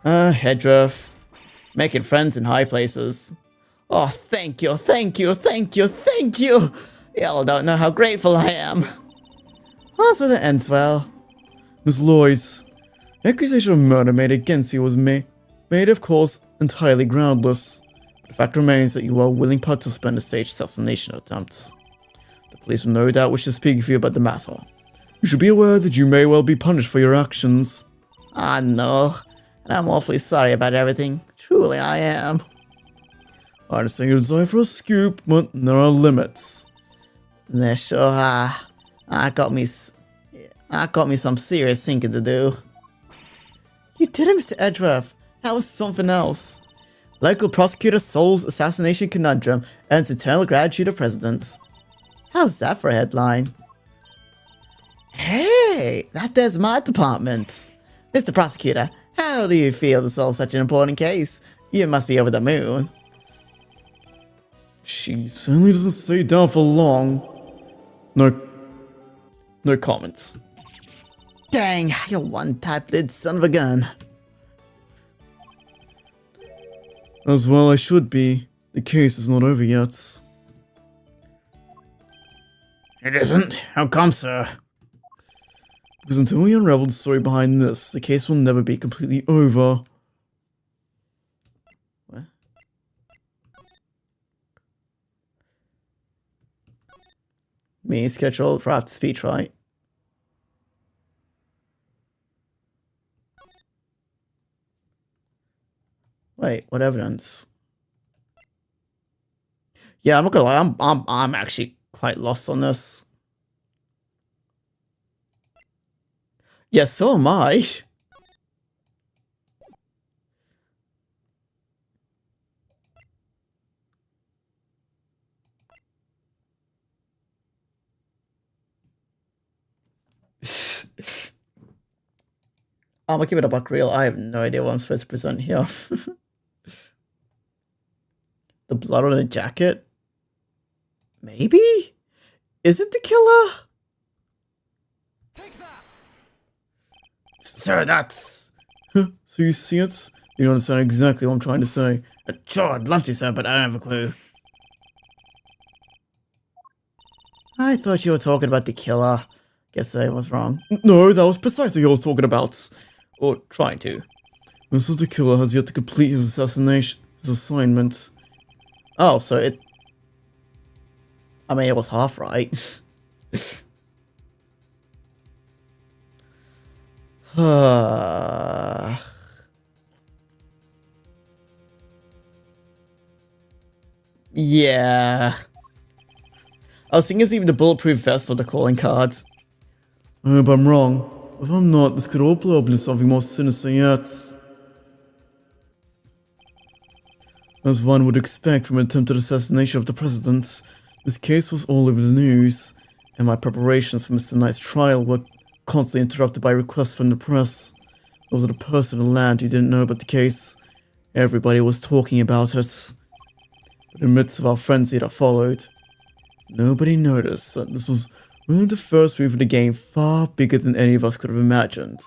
Hedruff. Making friends in high places. Oh, thank you, thank you, thank you, thank you! Y'all don't know how grateful I am. Oh, so that ends well. Miss Lloyd, the accusation of murder made against you was made, of course, entirely groundless. But the fact remains that you were a willing participant in the staged assassination attempts. The police will no doubt wish to speak with you about the matter. You should be aware that you may well be punished for your actions. Ah, no. And I'm awfully sorry about everything. Truly, I am. I understand your desire for a scoop, but there are limits. There sure are. I got me, I got me some serious thinking to do. You did it, Mr. Edgeworth. That was something else. Local prosecutor solves assassination conundrum, earns eternal gratitude of presidents. How's that for a headline? Hey, that there's my department. Mr. Prosecutor, how do you feel to solve such an important case? You must be over the moon. She certainly doesn't stay down for long. No comments. Dang, you one-type-lid son of a gun. As well I should be. The case is not over yet. It isn't? How come, sir? Because until we unravel the story behind this, the case will never be completely over. What? Me schedule draft speech, right? Wait, what evidence? Yeah, I'm not gonna lie, I'm actually quite lost on this. Yeah, so am I. I'm gonna keep it a buck real. I have no idea what I'm supposed to present here. The blood on the jacket? Maybe? Is it the killer? Sir, that's... So you see it? You don't understand exactly what I'm trying to say. Sure, I'd love to, sir, but I don't have a clue. I thought you were talking about the killer. Guess I was wrong. No, that was precisely what I was talking about. Or trying to. Mr. Killer has yet to complete his assassination, his assignment. Oh, so it... I mean, it was half right. Yeah. I was thinking it's even the bulletproof vest or the calling card. I hope I'm wrong. If I'm not, this could all blow up into something more sinister yet. As one would expect from an attempted assassination of the president, this case was all over the news, and my preparations for Mr. Knight's trial were constantly interrupted by requests from the press. There wasn't a person in the land who didn't know about the case. Everybody was talking about it. But in the midst of our frenzy that followed, nobody noticed that this was only the first move in the game far bigger than any of us could have imagined.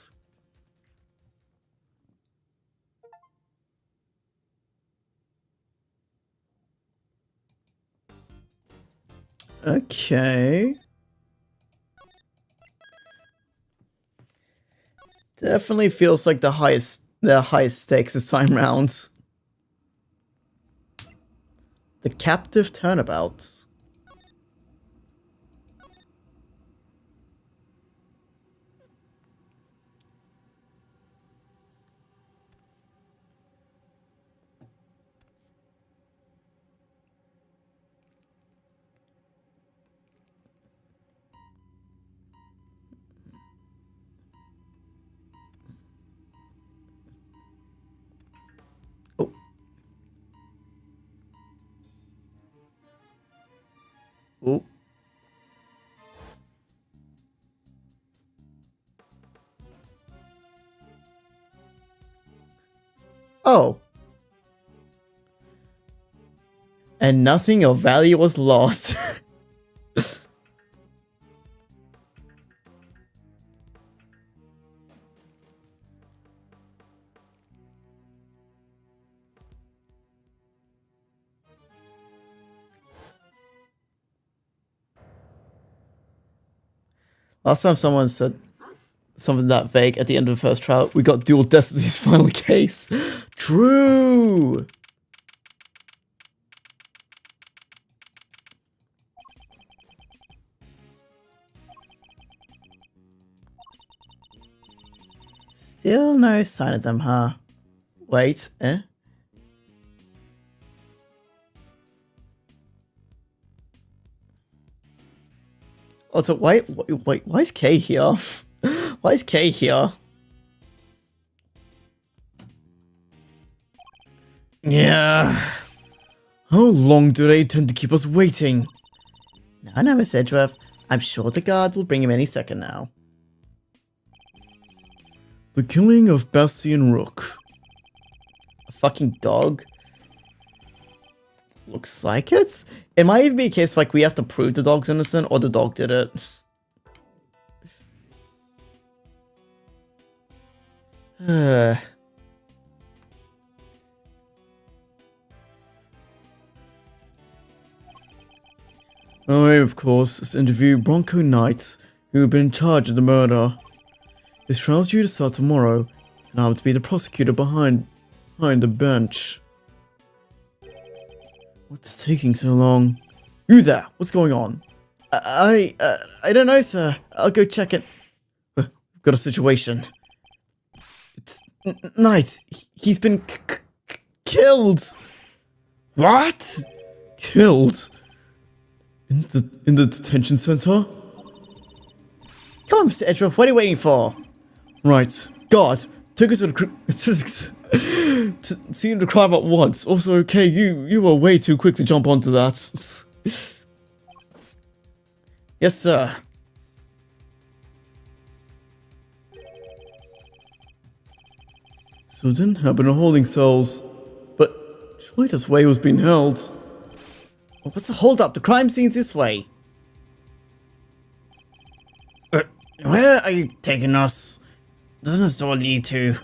Okay. Definitely feels like the highest stakes this time round. The captive turnabouts. Oh. Oh. Oh. And nothing of value was lost. Last time someone said something that vague at the end of the first trial, we got Dual Destiny's final case. True! Still no sign of them, huh? Wait, eh? Also, why is Kay here? Why is Kay here? Yeah. How long do they tend to keep us waiting? No, Miss Edgeworth. I'm sure the guard will bring him any second now. The killing of Bastian Rook. A fucking dog? Looks like it. It might even be a case like we have to prove the dog's innocent or the dog did it. Our aim, of course, is to interview Bronco Knight, who have been in charge of the murder. His trial's due to start tomorrow, and I'm to be the prosecutor behind the bench. What's taking so long? You there? What's going on? I don't know, sir. I'll go check it. We've got a situation. It's Knight. He's been killed. What? Killed? In the detention center? Come on, Mr. Edgeworth. What are you waiting for? Right. Guard, take us to the scene of the crime at once. Also, okay, you were way too quick to jump onto that. Yes, sir. So it didn't happen in holding cells, but surely that's where he was being held. Well, what's the hold up? The crime scene's this way. Where are you taking us? Doesn't this door lead to?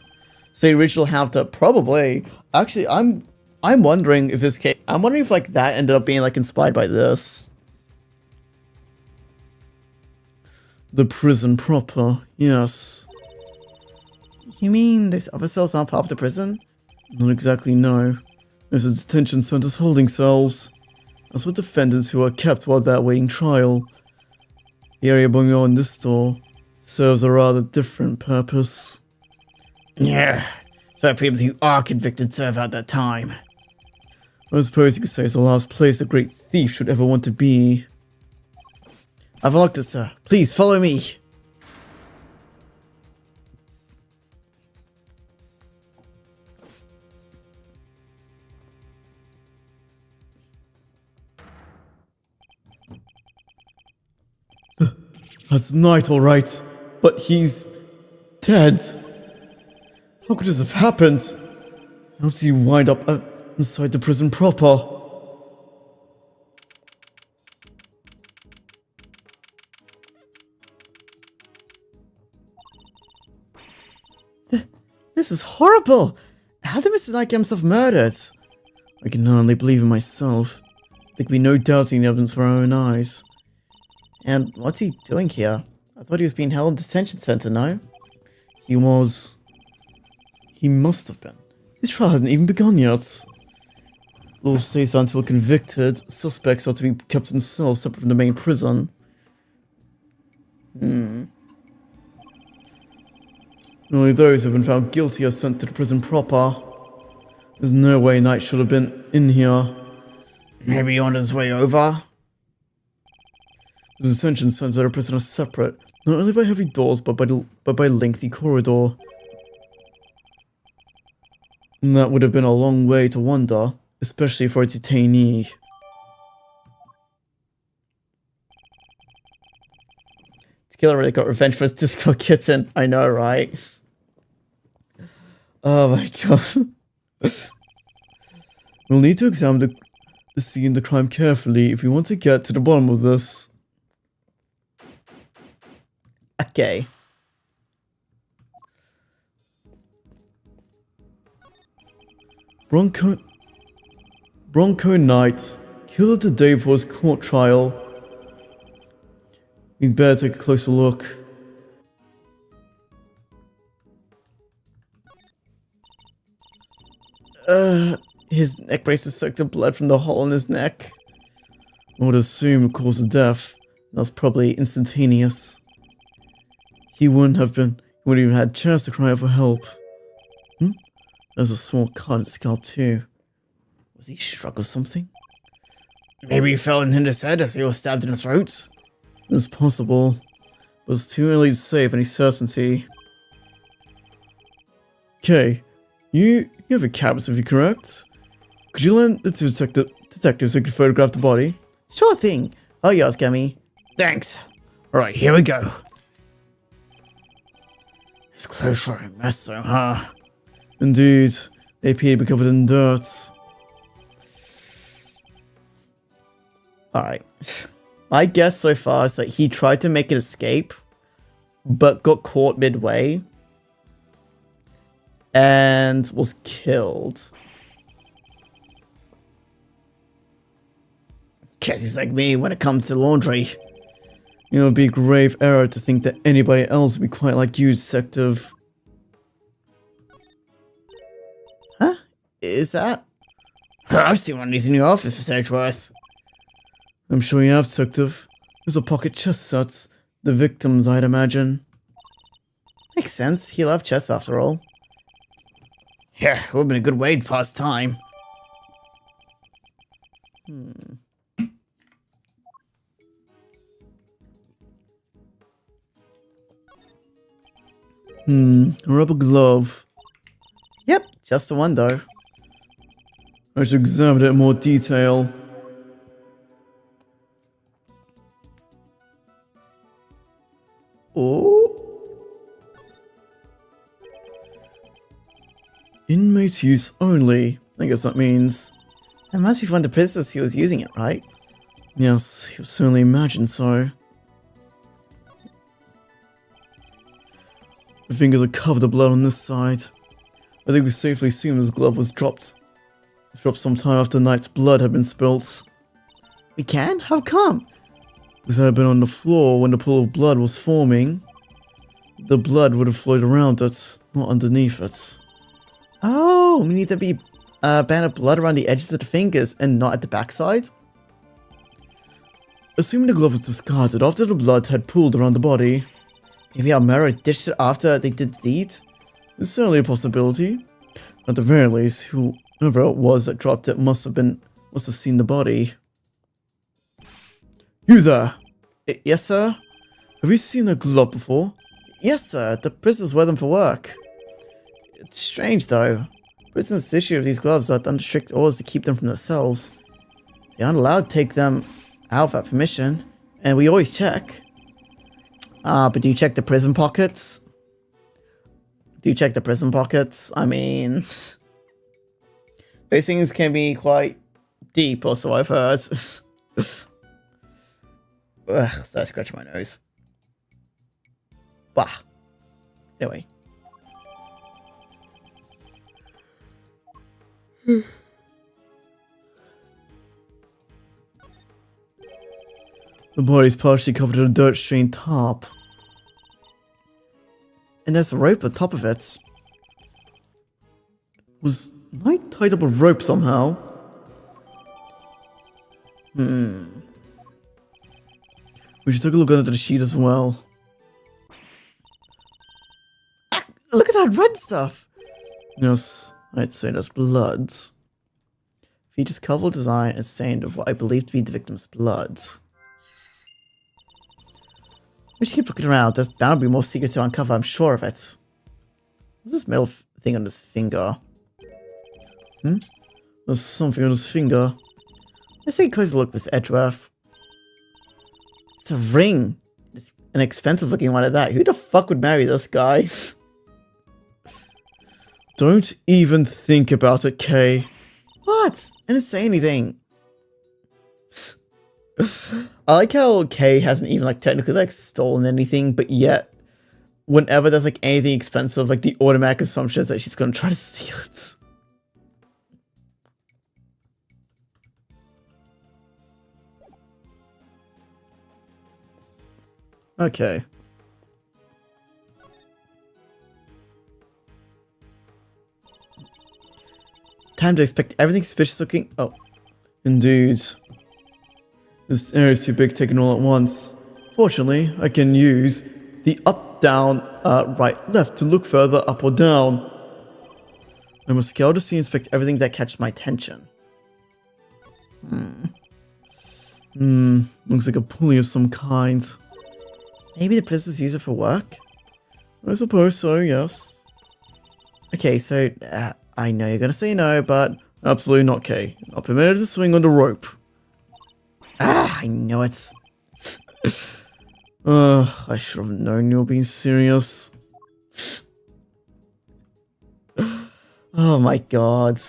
So the original have to probably. Actually, I'm wondering if this case. I'm wondering if like that ended up being like inspired by this. The prison proper, yes. You mean those other cells aren't part of the prison? Not exactly, no. There's a detention center's holding cells. That's what defendants who are kept while they're awaiting trial. The area below this store serves a rather different purpose. Yeah, so that people who are convicted serve out that time. I suppose you could say it's the last place a great thief should ever want to be. I've unlocked it, sir. Please follow me. That's Knight, alright, but he's dead. How could this have happened? How did he wind up inside the prison proper? This is horrible. How did Mr. Knight get himself murdered? I can hardly believe it myself. There can be no doubting the evidence for our own eyes. And what's he doing here? I thought he was being held in detention center, no? He was. He must have been. His trial hadn't even begun yet. Law states that until convicted, suspects are to be kept in cells separate from the main prison. Only those who have been found guilty are sent to the prison proper. There's no way Knight should have been in here. Maybe on his way over? The detention center and the prison are separate, not only by heavy doors, but by lengthy corridor. And that would have been a long way to wander, especially for a detainee. Killer really got revenge for his disco kitten. I know, right? Oh my god. We'll need to examine the scene of the crime carefully if we want to get to the bottom of this. Okay. Bronco Knight, killed the day before his court trial. We'd better take a closer look. His neck braces sucked the blood from the hole in his neck. I would assume the cause of death. That was probably instantaneous. He wouldn't even had a chance to cry out for help. There's a small cut in his scalp too. Was he struck with something? Maybe he fell and hit his head as he was stabbed in the throat? It's possible, but it's too early to say with any certainty. Okay, you have a cameras with you, correct? Could you lend it to detective so you can photograph the body? Sure thing. Oh, yours, Gummy. Thanks. Alright, here we go. His clothes are a mess though, huh? Indeed, they appear to be covered in dirt. Alright. My guess so far is that he tried to make an escape, but got caught midway, and was killed. Guess he's like me when it comes to laundry. It would be a grave error to think that anybody else would be quite like you, Detective. Huh? Is that? I've seen one of these in your office, Mr. Edgeworth. I'm sure you have, Detective. Those are pocket chest sets. The victims, I'd imagine. Makes sense. He loved chess after all. Yeah, it would have been a good way to pass time. A rubber glove. Yep, just the one though. I should examine it in more detail. Oh. Inmate use only. I guess that means... That must be from the prisoners he was using it, right? Yes, you certainly imagine so. The fingers are covered in blood on this side. I think we safely assume this glove was dropped. It was dropped sometime after the night's blood had been spilt. We can? How come? Because had it been on the floor when the pool of blood was forming, the blood would have flowed around it, not underneath it. Oh, we need to be a band of blood around the edges of the fingers and not at the backside? Assuming the glove was discarded after the blood had pooled around the body, Maybe Almera ditched it after they did the deed? it's certainly a possibility. At the very least, whoever it was that dropped it must have seen the body. You there! Yes, sir? Have you seen a glove before? Yes, sir. The prisoners wear them for work. It's strange, though. Prisoners issue these gloves are under strict orders to keep them from their cells. They aren't allowed to take them out without permission, and we always check. But do you check the prison pockets? Do you check the prison pockets? I mean... Those things can be quite deep, or so I've heard. Ugh, that scratched my nose. Bah. Anyway. The body's partially covered in a dirt-stained tarp. And there's a rope on top of it. Was Knight tied up with rope somehow? Hmm. We should take a look under the sheet as well. Look at that red stuff! Yes, I'd say that's blood. Features colorful design and stained of what I believe to be the victim's blood. We should keep looking around. There's bound to be more secrets to uncover, I'm sure of it. What's this metal thing on his finger? There's something on his finger. Let's take a closer look, Mr. Edgeworth. It's a ring. It's an expensive looking one at that. Who the fuck would marry this guy? Don't even think about it, Kay. What? I didn't say anything. I like how Kay hasn't even like technically like stolen anything, but yet whenever there's like anything expensive, like the automatic assumption is that she's gonna try to steal it. Okay. Time to expect everything suspicious looking. Oh. Indeed. This area is too big taken all at once. Fortunately, I can use the up, down, right, left to look further up or down. I must scale to see and inspect everything that catches my attention. Looks like a pulley of some kind. Maybe the prisoners use it for work? I suppose so, yes. Okay, so I know you're gonna say no, but Absolutely not, Kay. Not permitted to swing on the rope. I know it. I should have known you were being serious. Oh my god.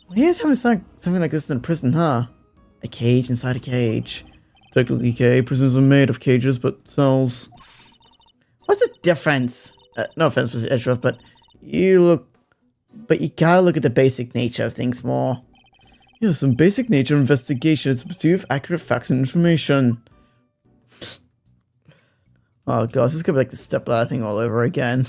Weird having something like this in a prison, huh? A cage inside a cage. Technically, Kay, prisons are made of cages, but cells. What's the difference? No offense, Mr. Edgeworth, but you gotta look at the basic nature of things more. Yes, in basic nature investigation is the pursuit of accurate facts and information. Oh god, this is gonna be like the stepladder thing all over again.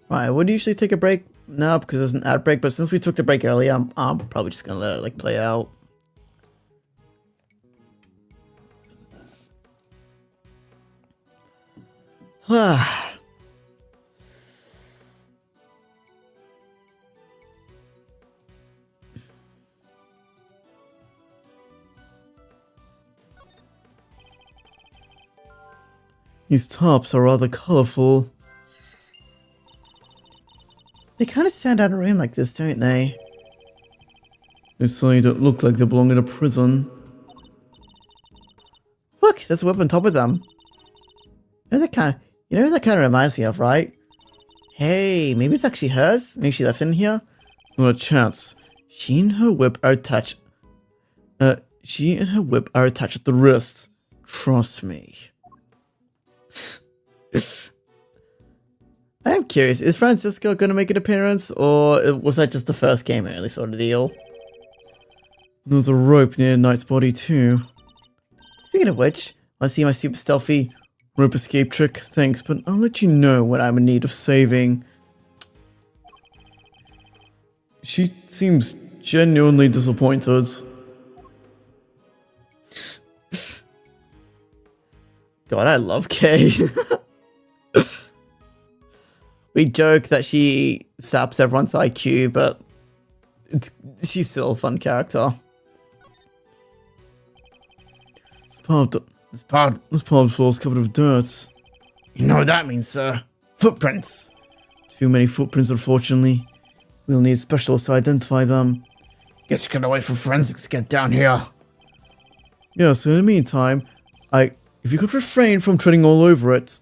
Right, would usually take a break now because there's an ad break, but since we took the break earlier, I'm probably just gonna let it like play out. These tops are rather colorful. They kind of stand out in a room like this, don't they? They certainly don't look like they belong in a prison. Look, there's a whip on top of them. You know who that kind of reminds me of, right? Hey, maybe it's actually hers? Maybe she left it in here? Not a chance. She and her whip are attached. She and her whip are attached at the wrist. Trust me. I am curious, is Francisco going to make an appearance, or was that just the first game only sort of deal? There's a rope near Knight's body too. Speaking of which, want to see my super stealthy Rope escape trick? Thanks, but I'll let you know when I'm in need of saving. She seems genuinely disappointed. God, I love Kay. We joke that she saps everyone's IQ, but she's still a fun character. This part of the floor is covered with dirt. You know what that means, sir? Footprints. Too many footprints, unfortunately. We'll need specialists to identify them. Guess you gotta wait for forensics to get down here. Yeah, so in the meantime, if you could refrain from treading all over it.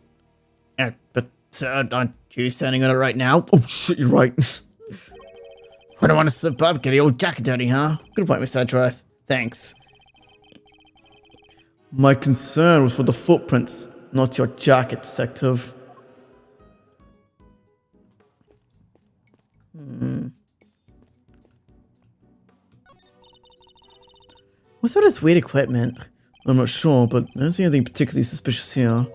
But sir, aren't you standing on it right now? Oh shit, you're right. I don't want to slip up, get your old jacket dirty, huh? Good point, Mr. Edgeworth. Thanks. My concern was for the footprints, not your jacket, detective. What's all this weird equipment? I'm not sure, but I don't see anything particularly suspicious here.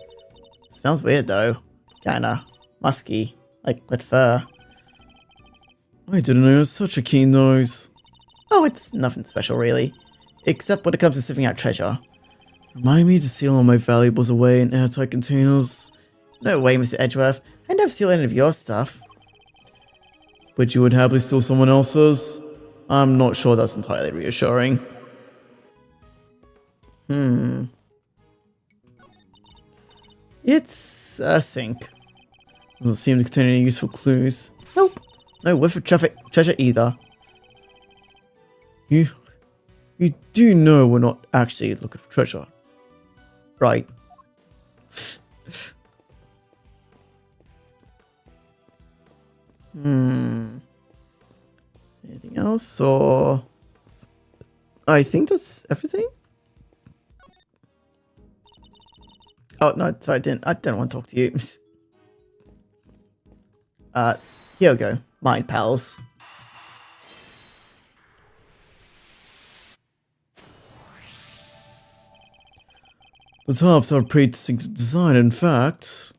Smells weird though. Kinda musky, like wet fur. I didn't know it was such a keen nose. Oh, it's nothing special really. Except when it comes to sniffing out treasure. Remind me to seal all my valuables away in airtight containers. No way, Mr. Edgeworth. I never steal any of your stuff. But you would happily steal someone else's? I'm not sure that's entirely reassuring. It's a sink. Doesn't seem to contain any useful clues. Nope. No whiff of treasure either. You do know we're not actually looking for treasure, Right. Anything else, or... I think that's everything? Oh, no, sorry, I didn't want to talk to you. Here we go. Mine, pals. The tops have a pretty distinctive design, in fact.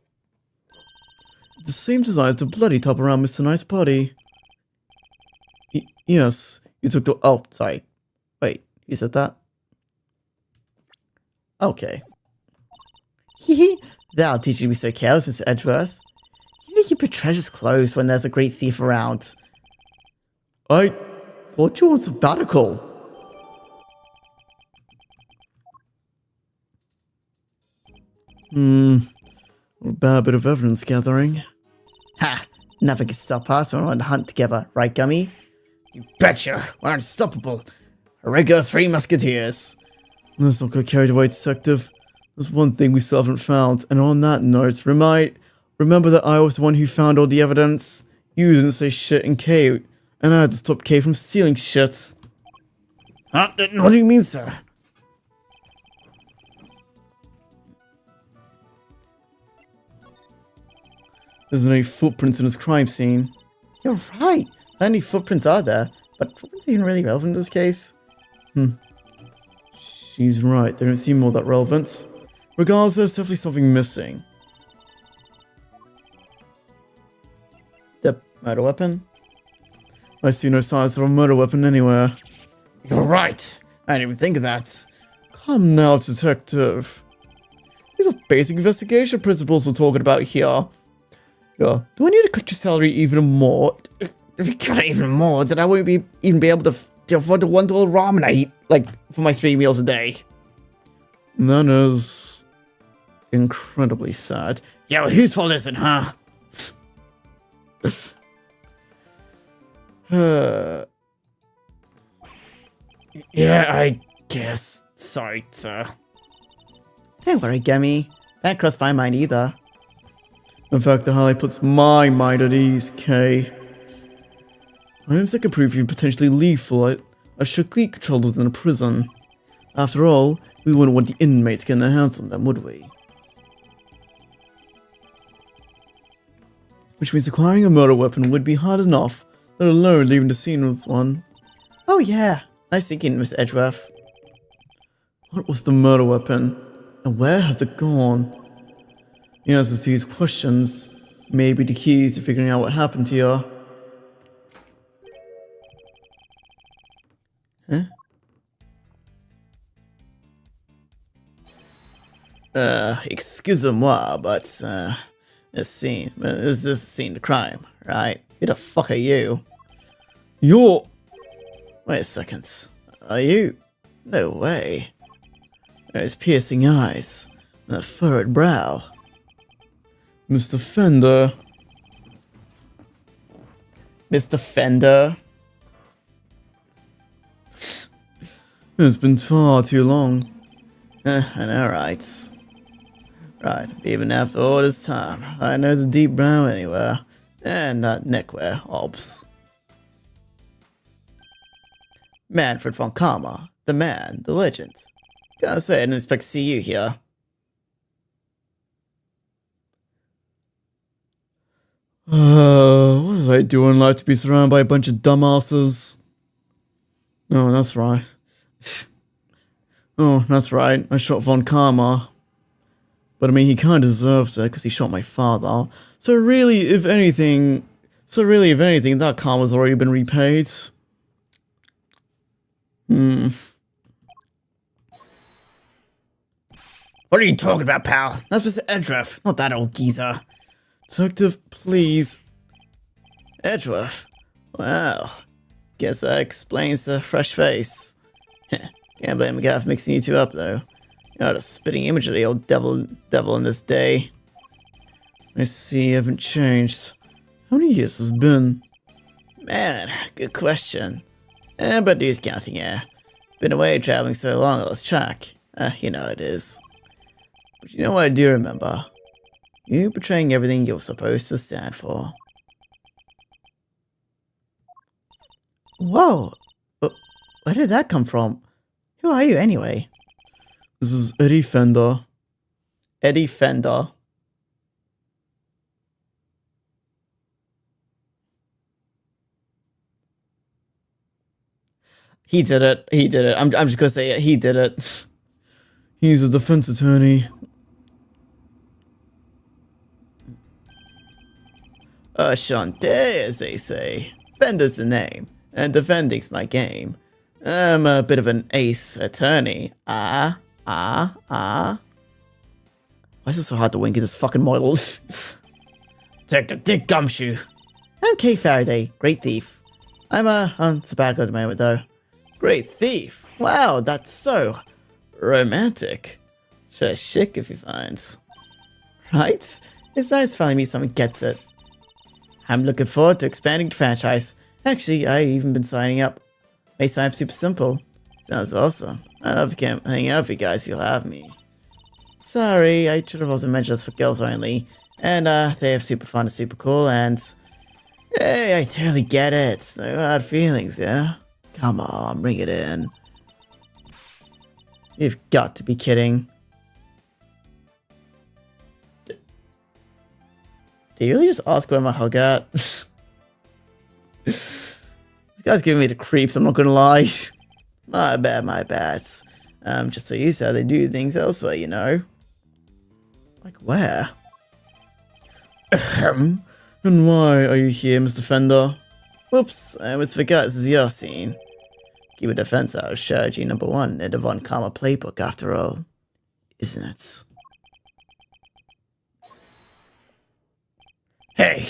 It's the same design as the bloody top around Mr. Knight's body. Yes, you took the... Oh, sorry. Wait, you said that? Okay. That'll teach you to be so careless, Mr. Edgeworth. You need to keep your treasures close when there's a great thief around. I Thought you were on sabbatical. a bad bit of evidence gathering. Ha! Nothing can stop us when we're on the hunt together, right, Gummy? You betcha! We're unstoppable. A regular Three Musketeers. Let's not get carried away, detective. There's one thing we still haven't found, and on that note, remember that I was the one who found all the evidence? You didn't say shit in Kay, and I had to stop Kay from stealing shit. Huh? What do you mean, sir? There's no footprints in his crime scene. You're right. How many footprints are there? But footprints even really relevant in this case? She's right, they don't seem all that relevant. Regardless, there's definitely something missing. The murder weapon? I see no signs of a murder weapon anywhere. You're right. I didn't even think of that. Come now, detective. These are basic investigation principles we're talking about here. Yeah, do I need to cut your salary even more? If you cut it even more, then I won't even be able to afford the $1 ramen I eat, like, for my 3 meals a day. That is incredibly sad. Yeah, well, whose fault is it, huh? Yeah, I guess. Sorry, sir. Don't worry, Gummy. That crossed my mind either. In fact, the highlight puts my mind at ease, Kay. I am second proof you're potentially lethal at a strictly controlled within a prison. After all, we wouldn't want the inmates getting their hands on them, would we? Which means acquiring a murder weapon would be hard enough, let alone leaving the scene with one. Oh yeah, nice thinking, Mr. Edgeworth. What was the murder weapon? And where has it gone? The answers to these questions may be the keys to figuring out what happened to you. Excuse-moi, but, this scene the crime, right? Who the fuck are you? You're... Wait a second. Are you? No way. Those piercing eyes, and that furrowed brow. Mr. Fender. Mr. Fender? It's been far too long. I know, right? Right, even after all this time, I know the deep brow anywhere, and that neckwear, obs. Manfred von Karma, the man, the legend. Gotta say, I didn't expect to see you here. What did I do in life to be surrounded by a bunch of dumbasses? Oh, that's right. Oh, that's right. I shot Von Karma. But I mean, he kind of deserved it because he shot my father. So really, if anything, that karma's already been repaid. What are you talking about, pal? That's Mr. Edgeworth, not that old geezer. Detective, please. Edgeworth? Wow. Guess that explains the fresh face. Can't blame the guy for mixing you two up, though. You're not a spitting image of the old devil in this day. I see you haven't changed. How many years has it been? Man, good question. But who's counting here? Been away traveling so long I lost track. You know it is. But you know what I do remember? You betraying everything you're supposed to stand for. Whoa! Where did that come from? Who are you anyway? This is Eddie Fender. Eddie Fender. He did it. He did it. I'm just gonna say it. He did it. He's a defense attorney. Shante, as they say. Fender's the name, and defending's my game. I'm a bit of an ace attorney. Why Why is it so hard to wink at this fucking model? Take the dick, gumshoe. I'm Kay Faraday, great thief. I'm on sabbatical at the moment though. Great thief. Wow, that's so romantic. Sure chic if you find. Right? It's nice to finally meet someone who gets it. I'm looking forward to expanding the franchise. Actually, I've even been signing up. May sign up super simple. Sounds awesome. I'd love to hang out with you guys if you'll have me. Sorry, I should have also mentioned this for girls only. And they have super fun and super cool and... Hey, I totally get it. No hard feelings, yeah? Come on, bring it in. You've got to be kidding. Did you really just ask where my hug at? This guy's giving me the creeps, I'm not gonna lie. My bad, my bad. Just so you said, they do things elsewhere, you know? Like where? Ahem. And why are you here, Mr. Fender? Whoops, I almost forgot this is your scene. Keep a defense out of strategy number 1 in the Von Karma playbook after all. Isn't it? Hey,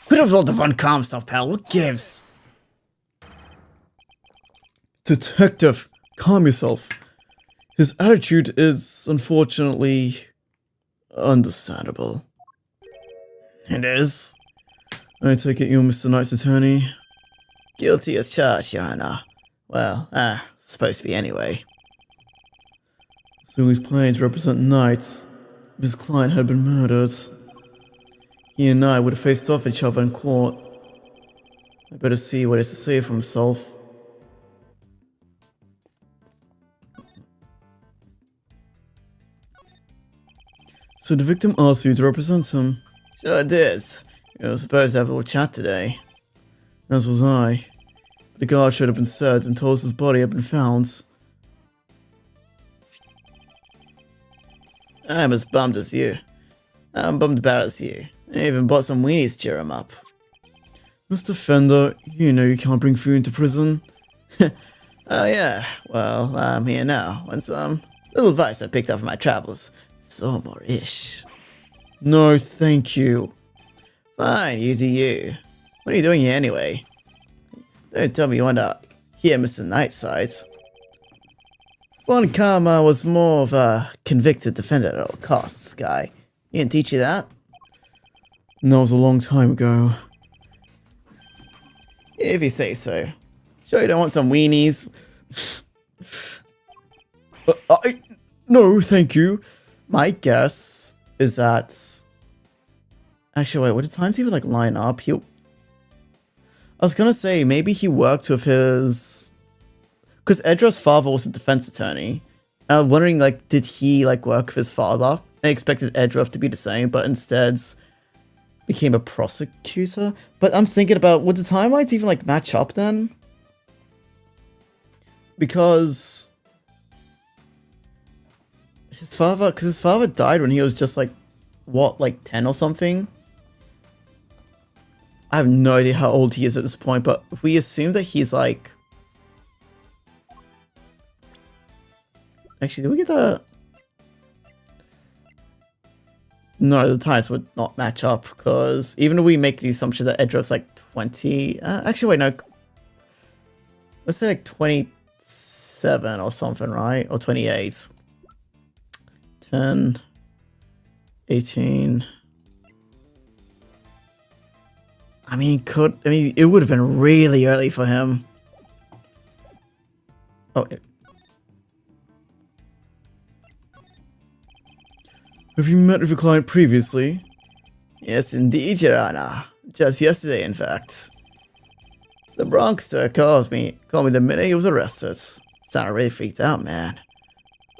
quit with all the Von Karma stuff, pal. What gives? Detective, calm yourself. His attitude is, unfortunately, understandable. It is. I take it you're Mr. Knight's attorney? Guilty as charged, Your Honor. Well, supposed to be anyway. So he's planning to represent Knight. If his client had been murdered, he and I would have faced off each other in court. I better see what he has to say for himself. So the victim asked you to represent him? Sure it is. We were supposed to have a little chat today. As was I. But the guard should have been served and told us his body had been found. I'm as bummed as you. I'm bummed about as you. I even bought some weenies to cheer him up. Mr. Fender, you know you can't bring food into prison. Oh yeah, well, I'm here now. Want some little advice I picked up from my travels. So more-ish. No, thank you. Fine, you do you. What are you doing here anyway? Don't tell me you want to hear Mr. Nightside. Von Karma was more of a convicted defender at all costs guy. He didn't teach you that? And that was a long time ago. If you say so. Sure you don't want some weenies? No, thank you. My guess is that... Actually, wait, would the times even, like, line up? I was gonna say, maybe he worked with his... Because Edra's father was a defense attorney. And I'm wondering, like, did he, like, work with his father? I expected Edra to be the same, but instead became a prosecutor? But I'm thinking about, would the timelines even, like, match up then? Because... his father died when he was just, like, what, like 10 or something? I have no idea how old he is at this point, but if we assume that he's like... Actually, did we get the... No, the times would not match up, because even if we make the assumption that Edrop's like 20... actually, wait, no. Let's say like 27 or something, right? Or 28. 10... 18... I mean, it would have been really early for him. Oh. Have you met with your client previously? Yes, indeed, Your Honor. Just yesterday, in fact. The Bronxster called me the minute he was arrested. Sounded really freaked out, man.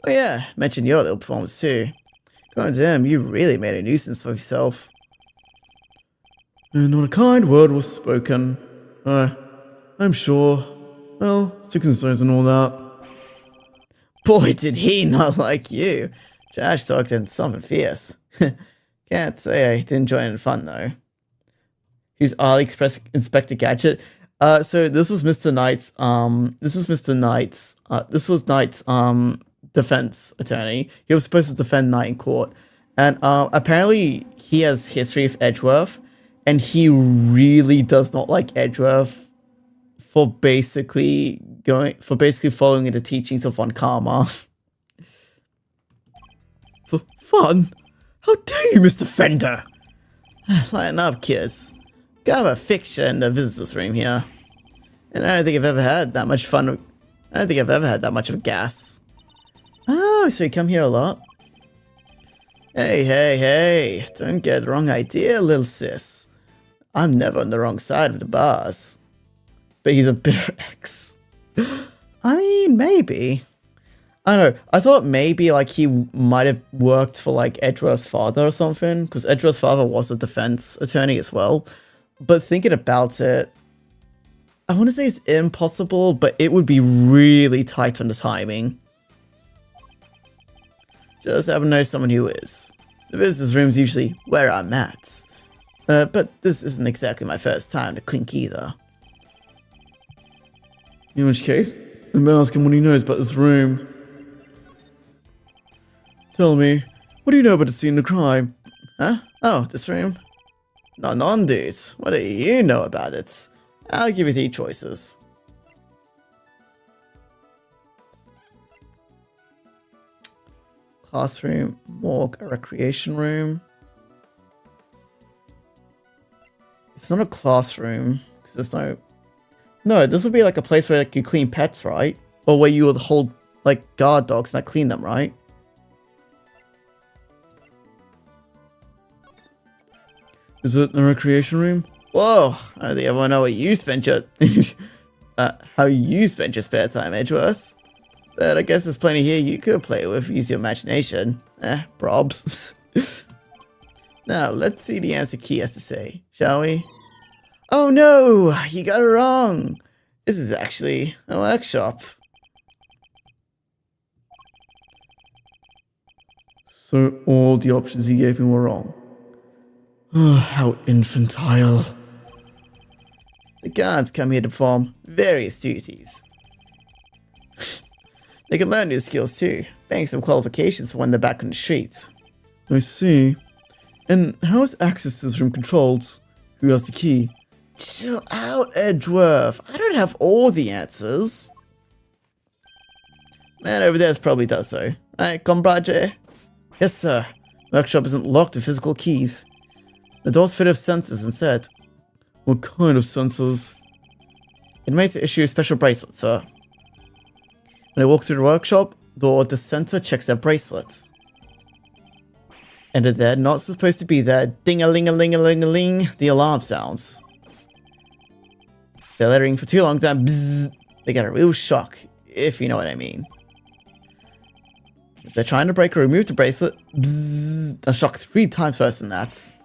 Oh yeah, mentioned your little performance too. According to him, you really made a nuisance for yourself. And not a kind word was spoken. I'm sure. Well, sticks and stones and all that. Boy, did he not like you. Trash talked and something fierce. Can't say I didn't join in fun though. He's AliExpress Inspector Gadget. So this was Mr. Knight's, this was Knight's defense attorney. He was supposed to defend Knight in court, and apparently he has history of Edgeworth, and he really does not like Edgeworth for basically following the teachings of Von Karma. Fun? How dare you, Mr. Fender? Lighten up, kids. Got a fixture in the visitors' room here, and I don't think I've ever had that much fun. I don't think I've ever had that much of gas. Oh, so you come here a lot? Hey, don't get the wrong idea, little sis. I'm never on the wrong side of the bars. But he's a bitter ex. I mean, maybe. I don't know. I thought maybe like he might have worked for like Edgeworth's father or something, because Edgeworth's father was a defense attorney as well. But thinking about it, I want to say it's impossible, but it would be really tight on the timing. Just happen to know someone who is. The visitors' room's usually where I'm at. But this isn't exactly my first time to clink either. In which case, I'm gonna ask him what he knows about this room. Tell me, what do you know about the scene of the crime? Huh? Oh, this room? No, dude. What do you know about it? I'll give you 3 choices. Classroom, morgue, a recreation room. It's not a classroom, because there's no... No, this would be like a place where like, you clean pets, right? Or where you would hold, like, guard dogs and not clean them, right? Is it a recreation room? Whoa, I don't think everyone know what you spent your... how you spent your spare time, Edgeworth. But I guess there's plenty here you could play with, use your imagination. Probs. Now, let's see the answer Key has to say, shall we? Oh no, you got it wrong. This is actually a workshop. So all the options he gave me were wrong. How infantile. The guards come here to perform various duties. They can learn new skills too, bank some qualifications for when they're back on the streets. I see. And how is access to this room controlled? Who has the key? Chill out, Edgeworth. I don't have all the answers. Man over there probably does so. Alright, compadre? Yes, sir. Workshop isn't locked with physical keys. The door's fitted with sensors instead. What kind of sensors? It makes it issue a special bracelet, sir. When they walk through the workshop, the center checks their bracelet. And if they're not supposed to be there, ding-a-ling-a-ling-a-ling-a-ling, the alarm sounds. If they're lettering for too long, then bzzz, they get a real shock, if you know what I mean. If they're trying to break or remove the bracelet, bzzz, they're shocked 3 times worse than that.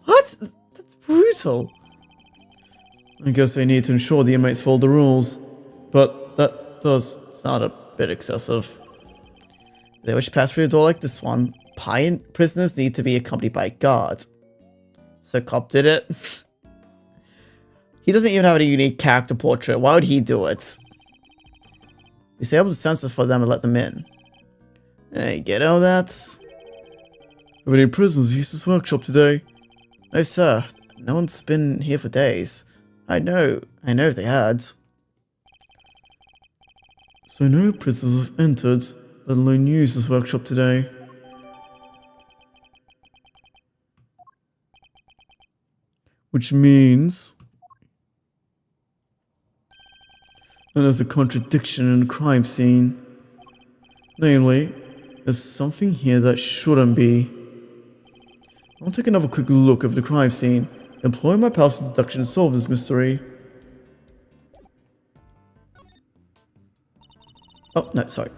What? That's brutal. I guess they need to ensure the inmates follow the rules. But that does sound a bit excessive. If they wish to pass through a door like this one, prisoners need to be accompanied by a guard. So Cop did it. He doesn't even have a unique character portrait. Why would he do it? Disable the sensors for them and let them in. Hey, get all that? Have any prisoners used this workshop today? No, sir. No one's been here for days. I know if they had. So no prisoners have entered, let alone used this workshop today. Which means that there's a contradiction in the crime scene. Namely, there's something here that shouldn't be. I'll take another quick look over the crime scene, employ my powers of deduction to solve this mystery. Oh, no, sorry.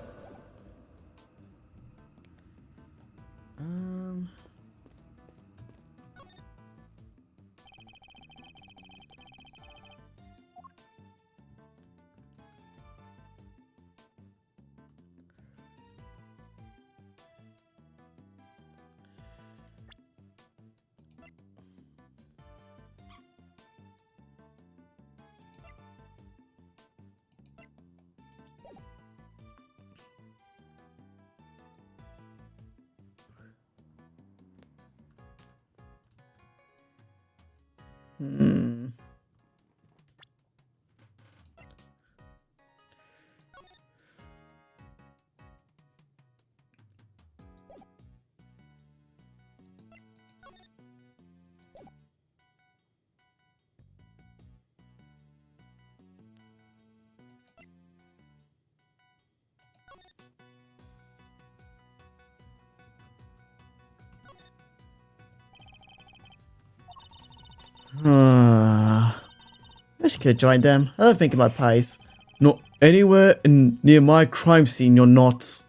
I should could have joined them. I love making my pies. Not anywhere near my crime scene, you're not.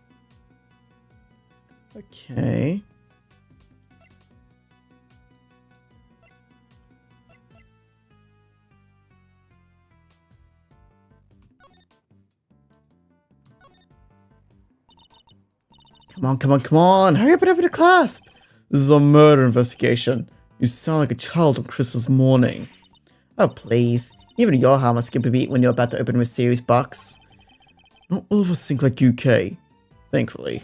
Okay. Come on, come on, come on. Hurry up and open the clasp. This is a murder investigation. You sound like a child on Christmas morning. Oh, please. Even your heart must skip a beat when you're about to open a mysterious box. Not all of us think like UK, thankfully.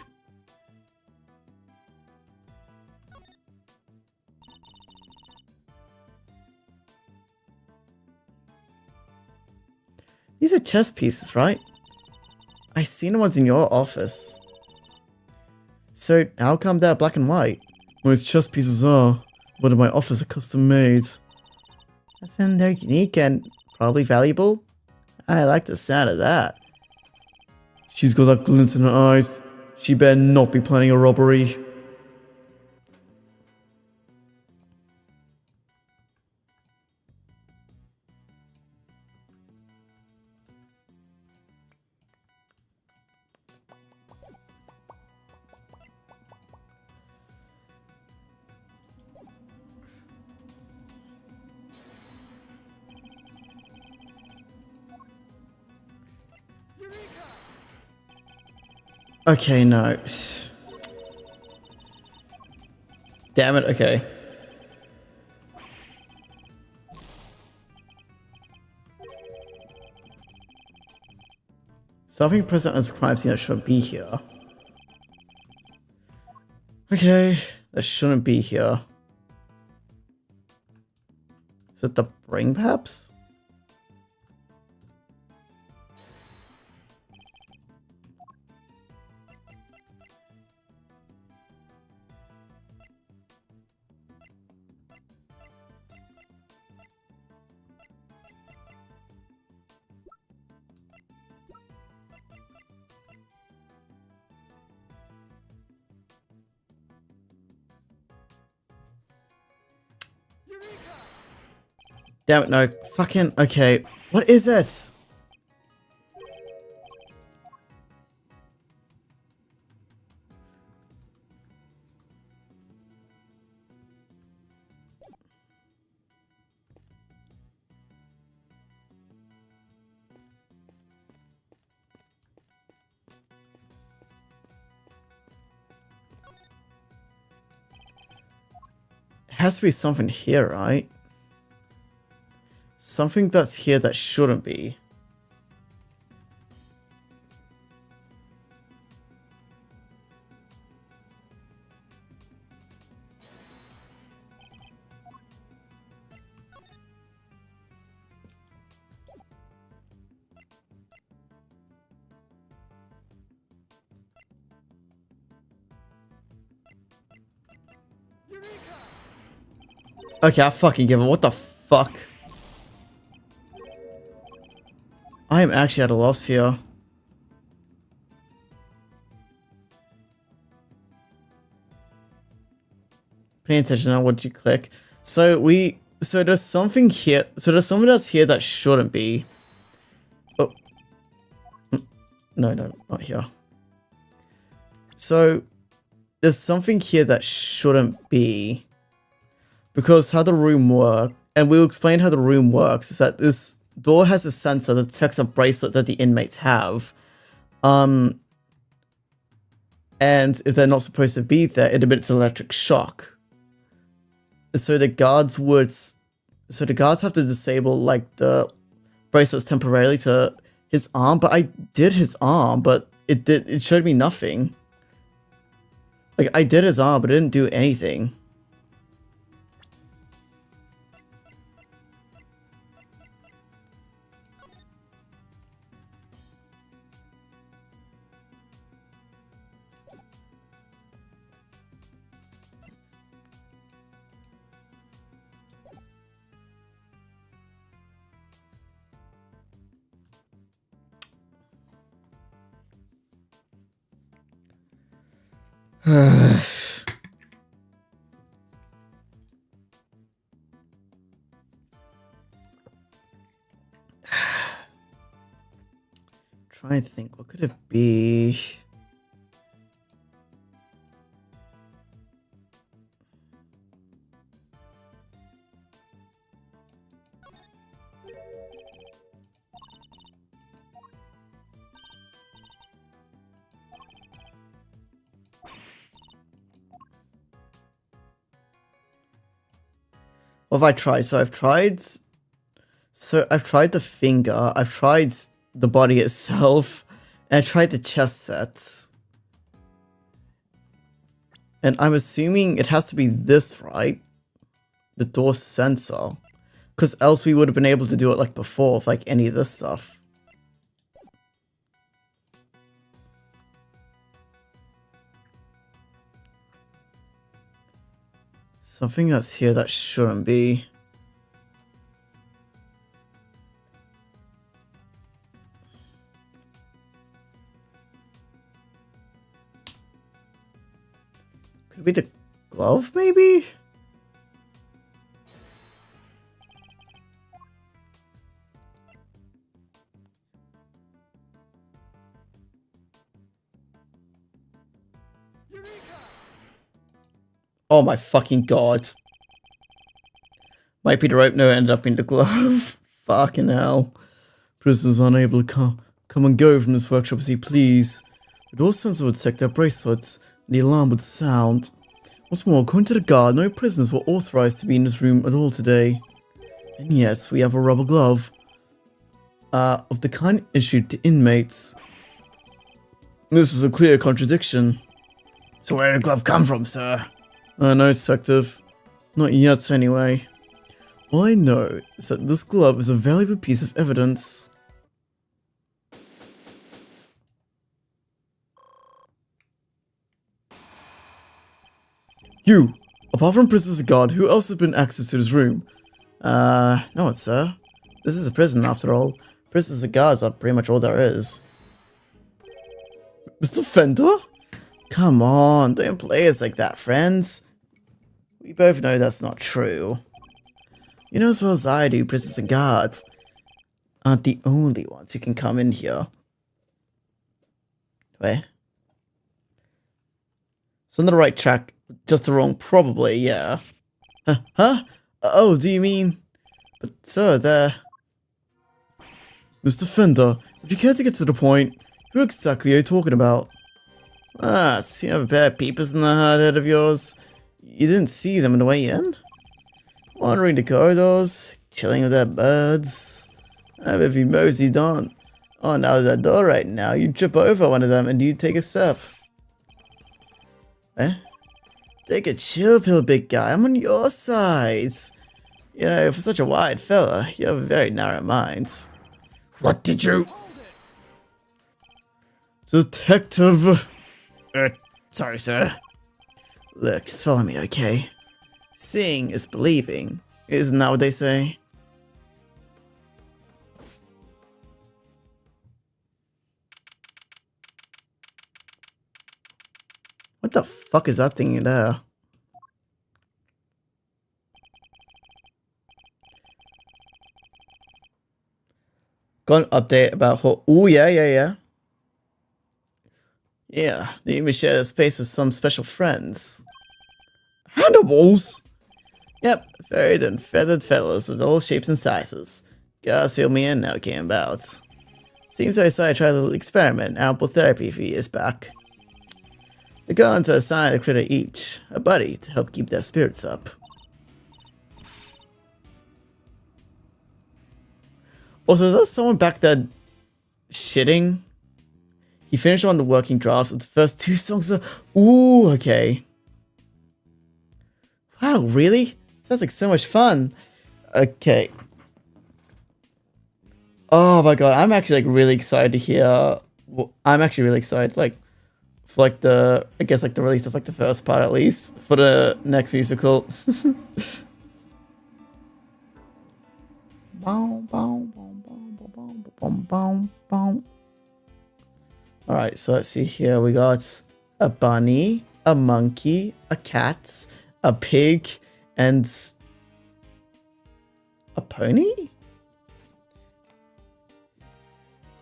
These are chess pieces, right? I seen the ones in your office. So, how come they're black and white? Most chess pieces are, but in my office are custom made. As in, they're unique and probably valuable? I like the sound of that. She's got that glint in her eyes. She better not be planning a robbery. Okay, no. Damn it, okay. Something present as a crime scene that shouldn't be here. Okay, that shouldn't be here. Is it the brain, perhaps? Damn it, no. Fucking, okay. What is it? It has to be something here, right? Something that's here that shouldn't be. Okay, I fucking give up. What the fuck? I am actually at a loss here. Pay attention on what you click. So there's something here. So there's something else here that shouldn't be. Oh. No, not here. So there's something here that shouldn't be. Because how the room works, and we'll explain how the room works, is that this door has a sensor that detects a bracelet that the inmates have. And if they're not supposed to be there, it emits an electric shock. So the guards have to disable like the bracelets temporarily to his arm, but I did his arm, but it showed me nothing. Like I did his arm, but it didn't do anything. Trying to think, what could it be? What have I tried? I've tried the finger, I've tried the body itself, and I tried the chest sets. And I'm assuming it has to be this, right? The door sensor. Because else we would have been able to do it like before with like any of this stuff. Something that's here that shouldn't be. Could it be the glove, maybe? Oh my fucking god. Might be the rope, no, it ended up being the glove. Fucking hell. Prisoners unable to come and go from this workshop as he please. The door sensor would detect their bracelets, and the alarm would sound. What's more, according to the guard, no prisoners were authorized to be in this room at all today. And yet, we have a rubber glove. Of the kind issued to inmates. This was a clear contradiction. So where did the glove come from, sir? No, Detective. Not yet, anyway. All I know is that this glove is a valuable piece of evidence. You! Apart from Prisoner's guard, who else has been access to this room? No one, sir. This is a prison, after all. Prisoners and guards are pretty much all there is. Mr. Fender? Come on, don't play us like that, friends. We both know that's not true. You know as well as I do, prisoners and guards aren't the only ones who can come in here. Wait. So on the right track, just the wrong, probably, yeah. Huh? Oh, do you mean... But sir, there... Mr. Fender, if you care to get to the point, who exactly are you talking about? Ah, so you have a pair of peepers in the hard head of yours. You didn't see them on the way in? Wandering the corridors, chilling with their birds. I bet if you moseyed on out of that door right now, you'd trip over one of them and you'd take a step. Eh? Take a chill pill, big guy. I'm on your side. You know, for such a wide fella, you have a very narrow mind. What did you... Detective... sorry, sir. Look, just follow me, okay? Seeing is believing. Isn't that what they say? What the fuck is that thing in there? Got an update about what? Oh, yeah. Yeah, they even shared a space with some special friends. Hannibals? Yep, furred and feathered fellows of all shapes and sizes. Guys fill me in now came about. Seems I decided to try a little experiment in animal therapy a few years back. The guards are assigned a critter each, a buddy, to help keep their spirits up. Also, is there someone back there shitting? He finished on the working drafts of the first 2 songs of... Ooh, okay. Wow, really? Sounds like so much fun. Okay. Oh my god, I'm actually like really excited to hear... I'm actually really excited, like, for like the... I guess like the release of like the first part at least, for the next musical. Alright, so let's see here. We got a bunny, a monkey, a cat, a pig, and a pony?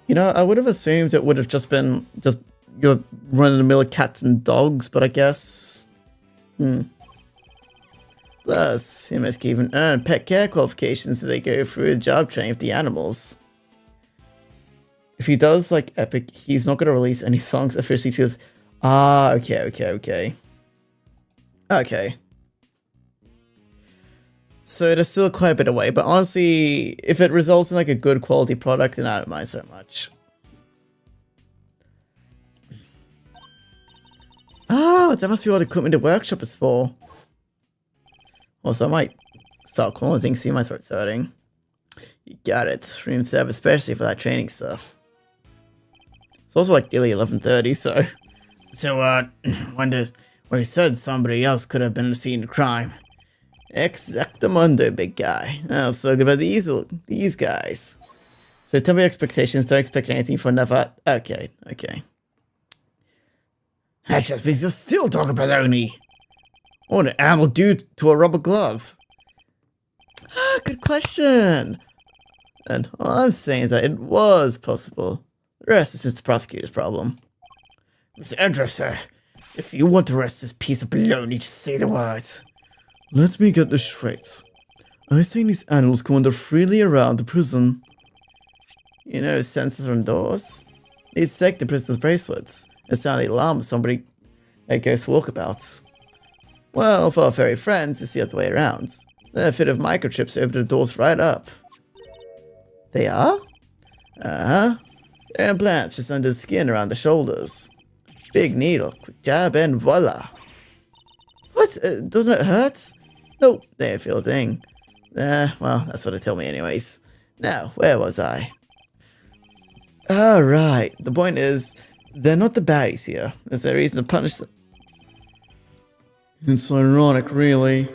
You know, I would have assumed it would have just been just your run-of-the-mill cats and dogs, but I guess... Plus, he must even earn pet care qualifications as they go through a job training with the animals. If he does, like, Epic, he's not going to release any songs officially to us. Ah, okay. Okay. So there's still quite a bit away, but honestly, if it results in, like, a good quality product, then I don't mind so much. Oh, that must be what equipment the workshop is for. Also, I might start calling things, see my throat's hurting. You got it. Room service, especially for that training stuff. It's also like nearly 11:30, so... So, when he said somebody else could have been at the scene of crime. Exactamundo, big guy. Oh, so good about these guys. So tell me your expectations, don't expect anything for another... Okay. That just means you're still talking baloney. What would an animal do to a rubber glove? Ah, good question. And all I'm saying is that it was possible. The rest is Mr. Prosecutor's problem. Mr. Edger, if you want to arrest this piece of baloney, just say the words. Let me get this straight. I say these animals can wander freely around the prison. You know, sensors on doors? These sect the prisoner's bracelets. It sounded alarm somebody that goes walkabouts. Well, for our furry friends, it's the other way around. They're fit of microchips open the doors right up. They are? Uh-huh. They're implants just under the skin around the shoulders. Big needle, quick jab, and voila. What? Doesn't it hurt? Nope, they don't feel a thing. Well, that's what they tell me anyways. Now, where was I? Alright, the point is, they're not the baddies here. Is there a reason to punish them? It's ironic, really.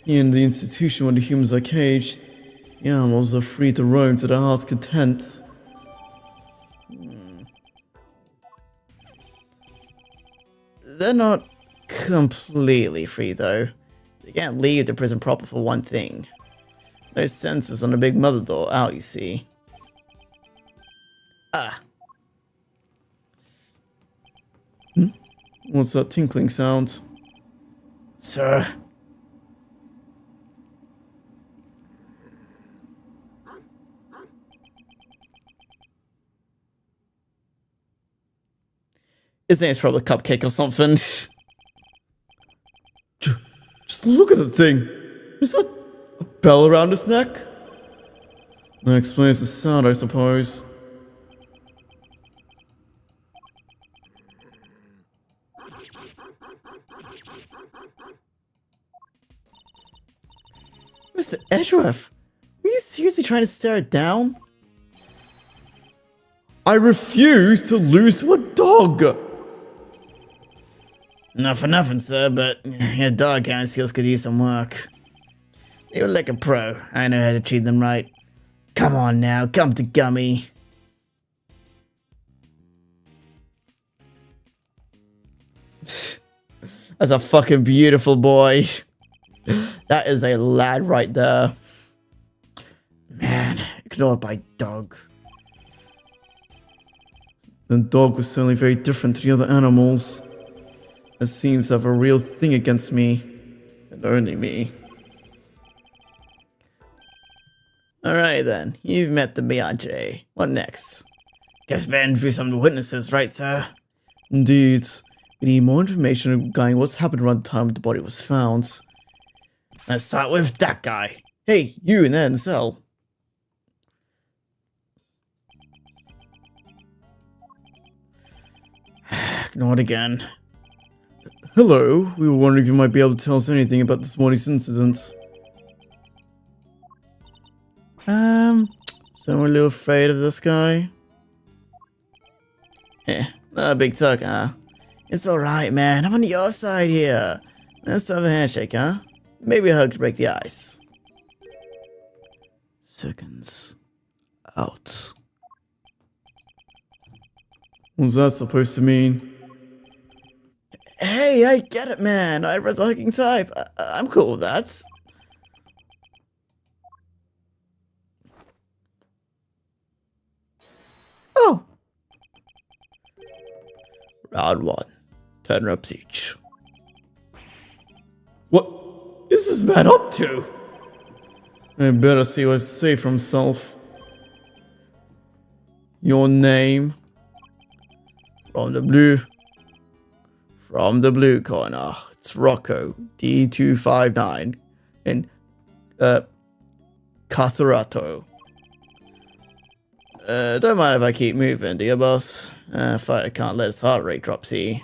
In the institution where the humans are caged, the animals are free to roam to their heart's content. They're not completely free, though. They can't leave the prison proper for one thing. Those sensors on the big mother door out, you see. Ah. What's that tinkling sound? Sir. His name's probably Cupcake or something. Just look at the thing. Is that a bell around his neck? That explains the sound, I suppose. Mr. Edgeworth, are you seriously trying to stare it down? I refuse to lose to a dog! Not for nothing, sir, but your dog kind skills could use some work. You're like a pro. I know how to treat them right. Come on now, come to Gummy. That's a fucking beautiful boy. That is a lad right there. Man, ignored by dog. The dog was certainly very different to the other animals. It seems to have a real thing against me, and only me. Alright then, you've met the Beyonce. What next? Guess been through some of the witnesses, right, sir? Indeed. We need more information regarding what's happened around the time the body was found. Let's start with that guy. Hey, you in there in the cell. Ignored again. Hello, we were wondering if you might be able to tell us anything about this morning's incident. Someone a little afraid of this guy? Not a big talk, huh? It's alright, man. I'm on your side here. Let's have a handshake, huh? Maybe a hug to break the ice. Seconds. Out. What's that supposed to mean? hey, I get it, man. I was a hugging type. I'm cool with that. Oh. Round 1. 10 reps each. What is this man up to? I better see what to say for himself. Your name? From the blue. From the blue corner. It's Rocco, D259. And, Caserato. Don't mind if I keep moving, do you, boss? Fighter can't let his heart rate drop, see?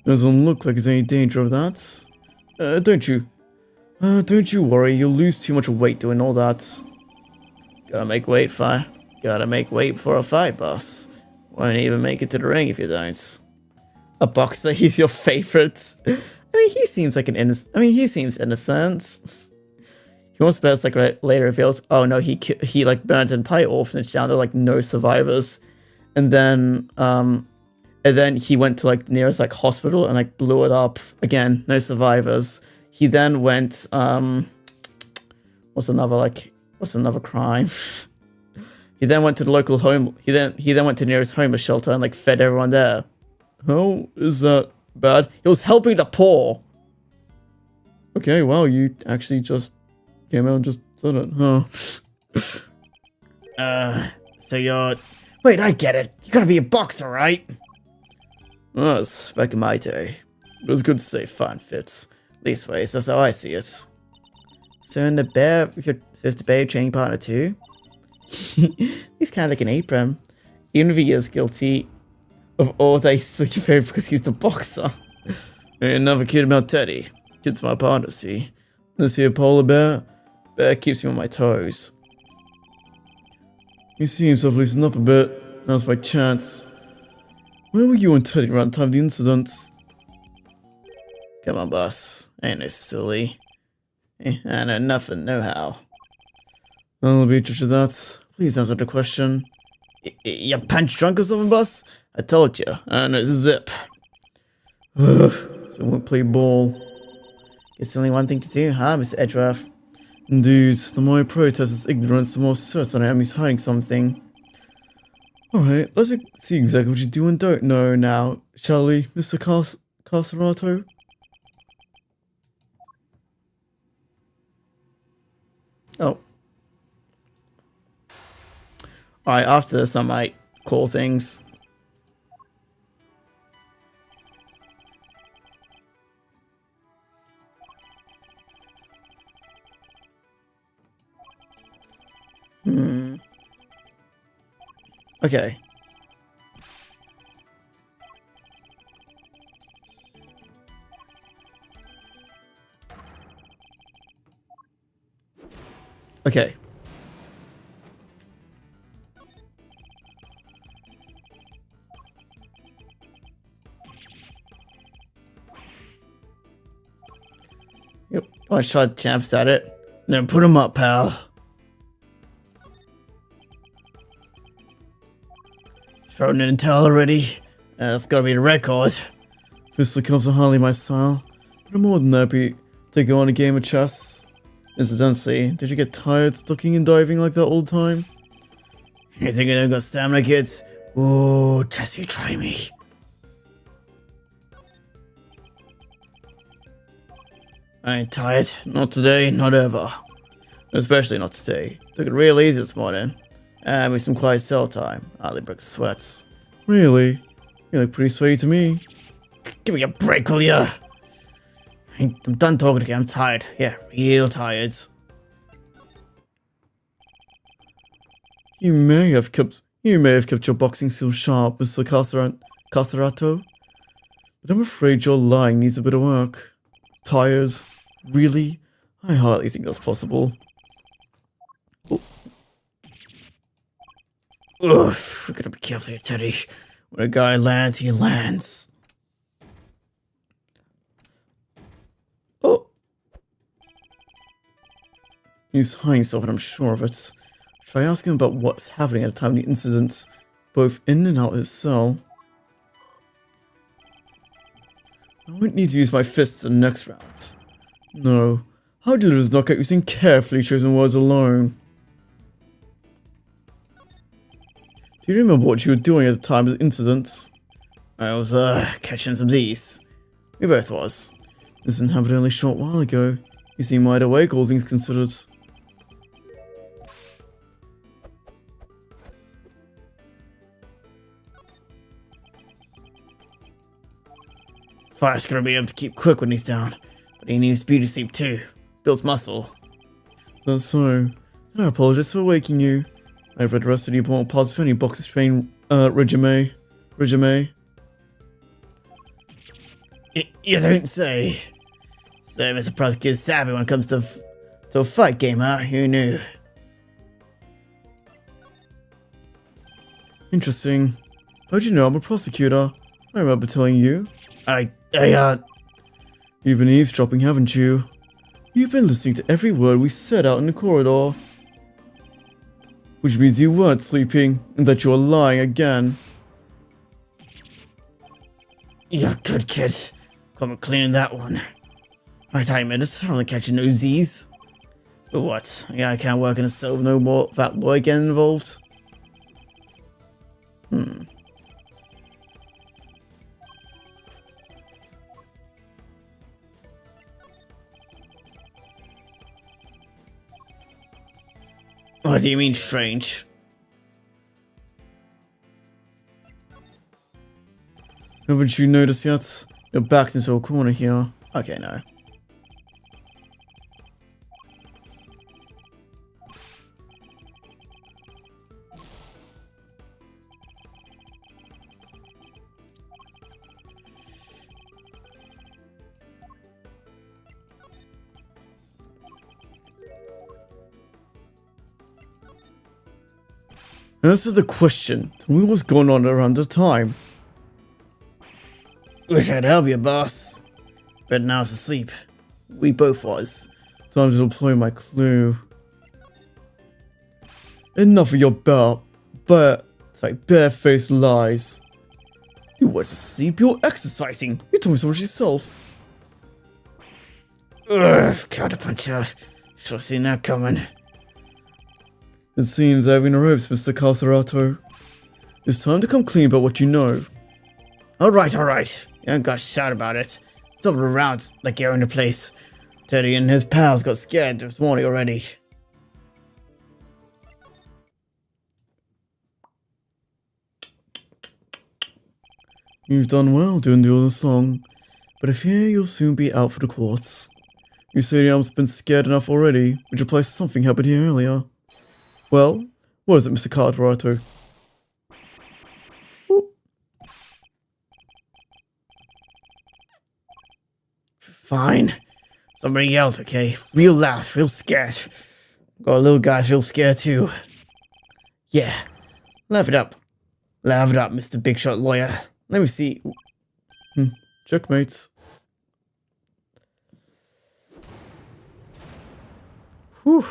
Doesn't look like there's any danger of that. Don't you worry, you'll lose too much weight doing all that. Gotta make weight for a fight, boss. Won't even make it to the ring if you don't. A boxer, he's your favorite. I mean, he seems like an innocent. I mean, he seems innocent. He wants best like later reveals. Oh no, he like burned an entire orphanage down. There like no survivors, and then he went to like the nearest like hospital and like blew it up again. No survivors. He then went what's another crime? He then went to the local home. He then went to the nearest homeless shelter and like fed everyone there. How is that bad? He was helping the poor. Okay, wow, you actually just came out and just said it, huh? So you're... Wait, I get it. You gotta be a boxer, right? Yes, back in my day. It was good to say fine fits. Leastways, that's how I see it. So in the bear, you're supposed to be a training partner too? He's kind of like an apron. Even if he is guilty of all that, he's like very because he's the boxer. Ain't never kid about Teddy. Kid's my partner, see? This here polar bear? Bear keeps me on my toes. He seems to have loosened up a bit. Now's my chance. Where were you and Teddy around the time of the incidents? Come on, boss. Ain't no silly. I know nothing, no how. I'll beat you to that. Please answer the question. You punch drunk or something, boss? I told you. I know zip. Ugh, so I won't play ball. It's only one thing to do, huh, Mr. Edgeworth? Indeed, the more I protest his ignorance, the more certain I am he's hiding something. Alright, let's see exactly what you do and don't know now, shall we, Mr. Caserato? Oh. Alright, after this I might call things. Okay. Okay. Yep. I shot champs at it. Then put him up, pal. Thrown in intel already? That's gotta be the record. Mr. comes hardly my style, but I'm more than happy to go on a game of chess. Incidentally, did you get tired ducking and diving like that all the time? You think I don't got stamina, kids? Oh, chess, you try me. I ain't tired. Not today, not ever. Especially not today. Took it real easy this morning. With some quiet cell time. Hardly broke sweats. Really? You look pretty sweaty to me. Give me a break, will ya? I'm done talking to you. I'm tired. Yeah, real tired. You may have kept your boxing skills sharp, Mr. Caserato. But I'm afraid your lying needs a bit of work. Tired? Really? I hardly think that's possible. Oof, we gotta be careful here, Teddy. When a guy lands, he lands. Oh. He's hiding something, I'm sure of it. Should I ask him about what's happening at the time of the incident, both in and out his cell? I won't need to use my fists in the next round. No, how did us knock out using carefully chosen words alone? Do you remember what you were doing at the time of the incidents? I was, catching some Z's. We both was. This happened only a short while ago. You seem wide awake, all things considered. Fire's gonna be able to keep quick when he's down, but he needs beauty sleep too. Builds muscle. That's so. Then I apologize for waking you. I've read the rest of the important parts of any boxer's train resume. You don't say. So Mr. Prosecutor's savvy when it comes to a fight game, huh? Who knew? Interesting. How'd you know I'm a prosecutor? I remember telling you. You've been eavesdropping, haven't you? You've been listening to every word we said out in the corridor. Which means you weren't sleeping, and that you're lying again. You're a good kid. Come cleaning that one. Alright, 8 minutes. I'm only catching no Z's. But what? Yeah, I can't work in a cell no more without lawyer getting involved? What do you mean, strange? Haven't you noticed yet? You're backed into a corner here. Okay, no. Answer the question. Tell me what's going on around the time. Wish I'd help you, boss. But now it's asleep. We both was. Time to deploy my clue. Enough of your barefaced lies. You weren't asleep, you're exercising. You told me so much yourself. Ugh, counterpuncher. Should've seen that coming. It seems I've been the ropes, Mr. Calcerato. It's time to come clean about what you know. Alright. You ain't got shout about it. Stop around like you're in the place. Teddy and his pals got scared this morning already. You've done well doing the other song, but I fear you'll soon be out for the courts. You say the arm's been scared enough already, which implies something happened here earlier. Well, what is it, Mr. Calcerato? Fine. Somebody yelled, okay? Real loud, real scared. Got a little guy's real scared too. Yeah. Laugh it up. Laugh it up, Mr. Big Shot Lawyer. Let me see. Checkmate. Whew.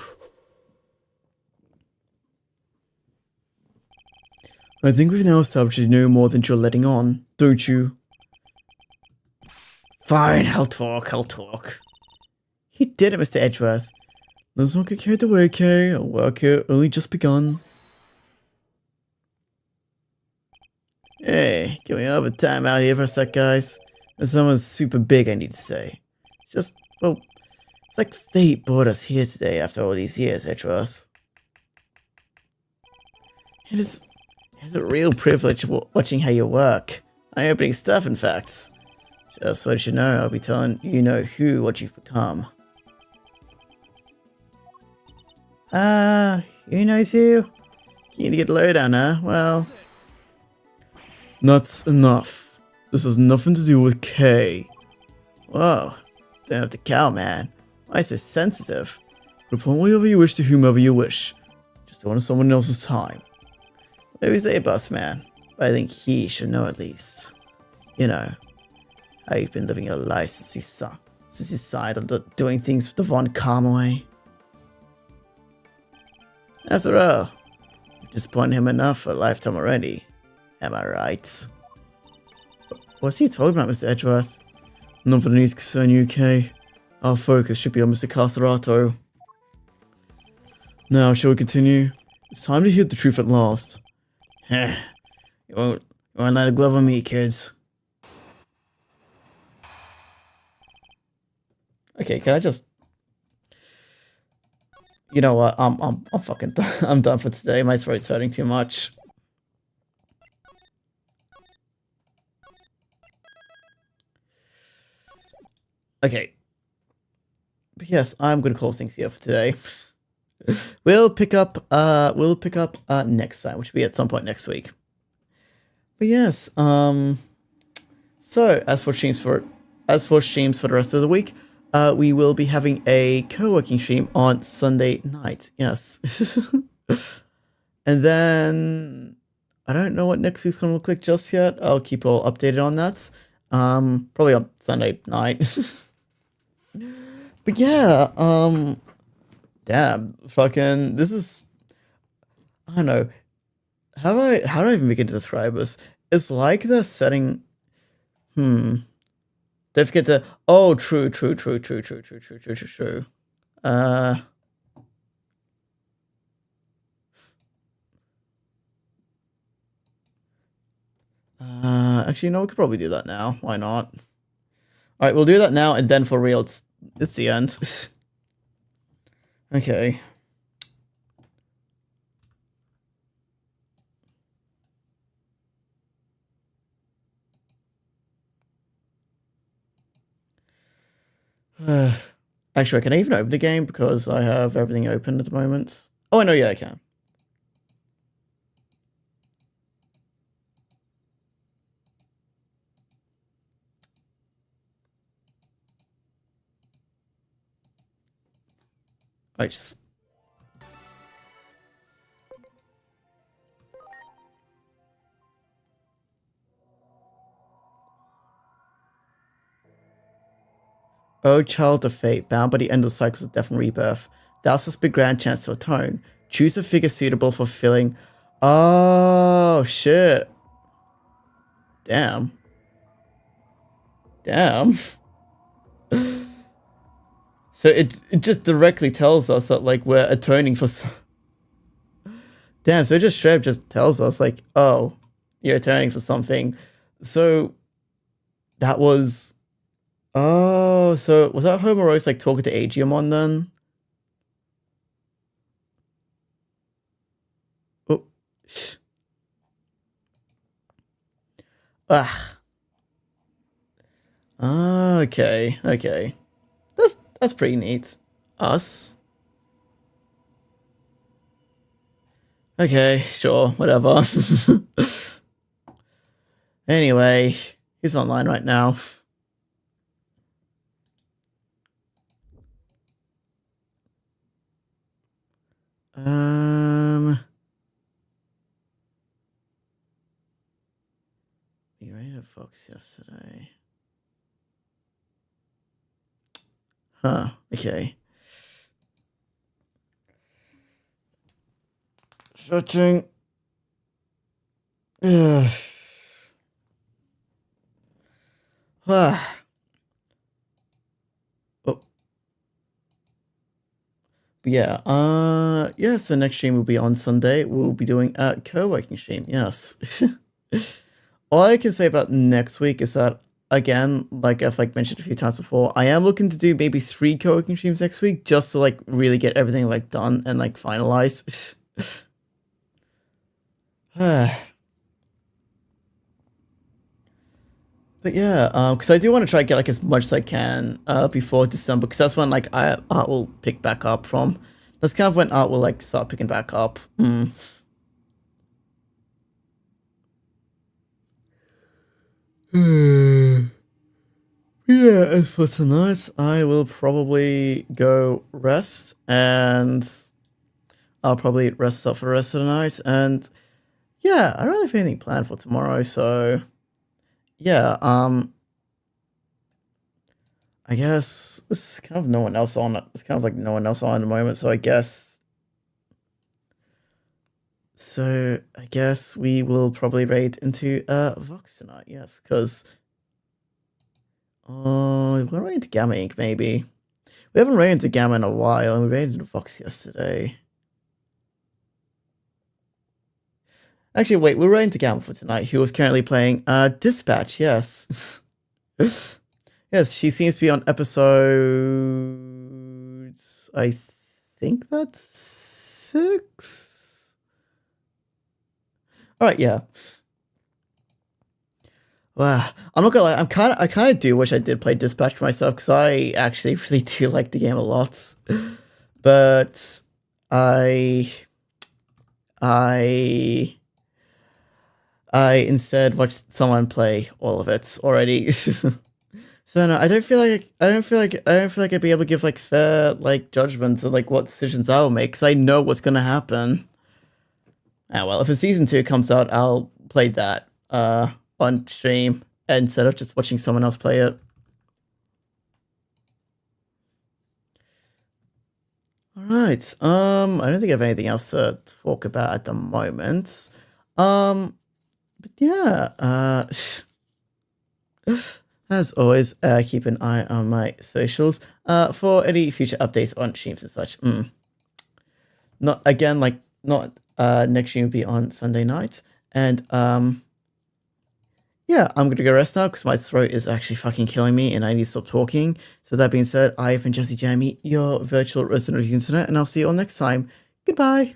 I think we've now established you know more than you're letting on, don't you? Fine, I'll talk. You did it, Mr. Edgeworth. Let's not get carried away, Kay. Our work here only just begun. Hey, can we have a time out here for a sec, guys? There's someone super big I need to say. It's just, well, it's like fate brought us here today after all these years, Edgeworth. It's a real privilege watching how you work. Eye-opening stuff, in fact. Just so you know, I'll be telling you know who what you've become. Who knows who? Keen to get lowdown, huh? Well, That's enough. This has nothing to do with Kay. whoa. Don't have to cow, man. Why so sensitive? Report whatever you wish to whomever you wish. Just don't want someone else's time. What do we say, boss man? But I think he should know at least. You know, how you've been living your life since you decided on doing things the Von Karma way. After all, you've disappointed him enough for a lifetime already. Am I right? What's he talking about, Mr. Edgeworth? None for the needs concern UK. Our focus should be on Mr. Casterato. Now, shall we continue? It's time to hear the truth at last. Heh. You won't let a glove on me, kids. Okay, can I just... You know what? I'm fucking done. I'm done for today. My throat's hurting too much. Okay. But yes, I'm gonna close things here for today. We'll pick up next time, which will be at some point next week. But yes, so as for streams for the rest of the week, we will be having a co-working stream on Sunday night. Yes. And then I don't know what next week's gonna look like just yet. I'll keep you all updated on that. Probably on Sunday night. But yeah, damn, fucking, this is, I don't know, how do I even begin to describe this? It's like the setting, don't forget to, oh, true. Actually, no, we could probably do that now. Why not? All right, we'll do that now, and then for real, it's the end. Okay. Actually, can I even open the game because I have everything open at the moment? Oh, I know, yeah, I can. I just... O child of fate, bound by the endless cycles of death and rebirth, thou hast been grand chance to atone. Choose a figure suitable for fulfilling... Oh, shit. Damn. So it just directly tells us that, like, we're atoning for... Damn, so it just straight up just tells us, like, oh, you're atoning for something. So that was... Oh, so was that Homeros, like, talking to Aegiamon then? Oh. Ah. Okay. That's pretty neat. Us. Okay, sure, whatever. Anyway, he's online right now. We raided Fox yesterday. Huh, okay. Searching. Ugh. Ah. Oh. But yeah, yeah, so next stream will be on Sunday. We'll be doing a co-working stream, yes. All I can say about next week is that, again, like I've like mentioned a few times before, I am looking to do maybe 3 co-working streams next week just to like really get everything like done and like finalized. But yeah, because I do want to try to get like as much as I can before December, because that's when like art will pick back up from. That's kind of when art will like start picking back up. Yeah, as for tonight, I will probably go rest, and I'll probably rest up for the rest of the night. And yeah, I don't really have anything planned for tomorrow, so yeah, I guess this is kind of no one else on. It's kind of like no one else on at the moment, so I guess we will probably raid into Vox tonight. Yes, because we're right into Gamma Inc. Maybe we haven't ran into Gamma in a while, and we ran into Vox yesterday. Actually, wait, we're right into Gamma for tonight. Who was currently playing Dispatch? Yes, yes, she seems to be on episodes. I think that's 6. All right, yeah. Wow, I'm not gonna lie. I kind of do wish I did play Dispatch for myself because I actually really do like the game a lot. But I instead watched someone play all of it already. So no, I don't feel like I'd be able to give like fair like judgments of like what decisions I'll make because I know what's gonna happen. Ah well, if a season 2 comes out, I'll play that on stream instead of just watching someone else play it. Alright, I don't think I have anything else to talk about at the moment. But yeah, as always, keep an eye on my socials for any future updates on streams and such. Not again, like not next stream will be on Sunday night, and yeah, I'm gonna go rest now because my throat is actually fucking killing me, and I need to stop talking. So that being said, I've been Jesse Jamie, your virtual resident of the internet, and I'll see you all next time. Goodbye.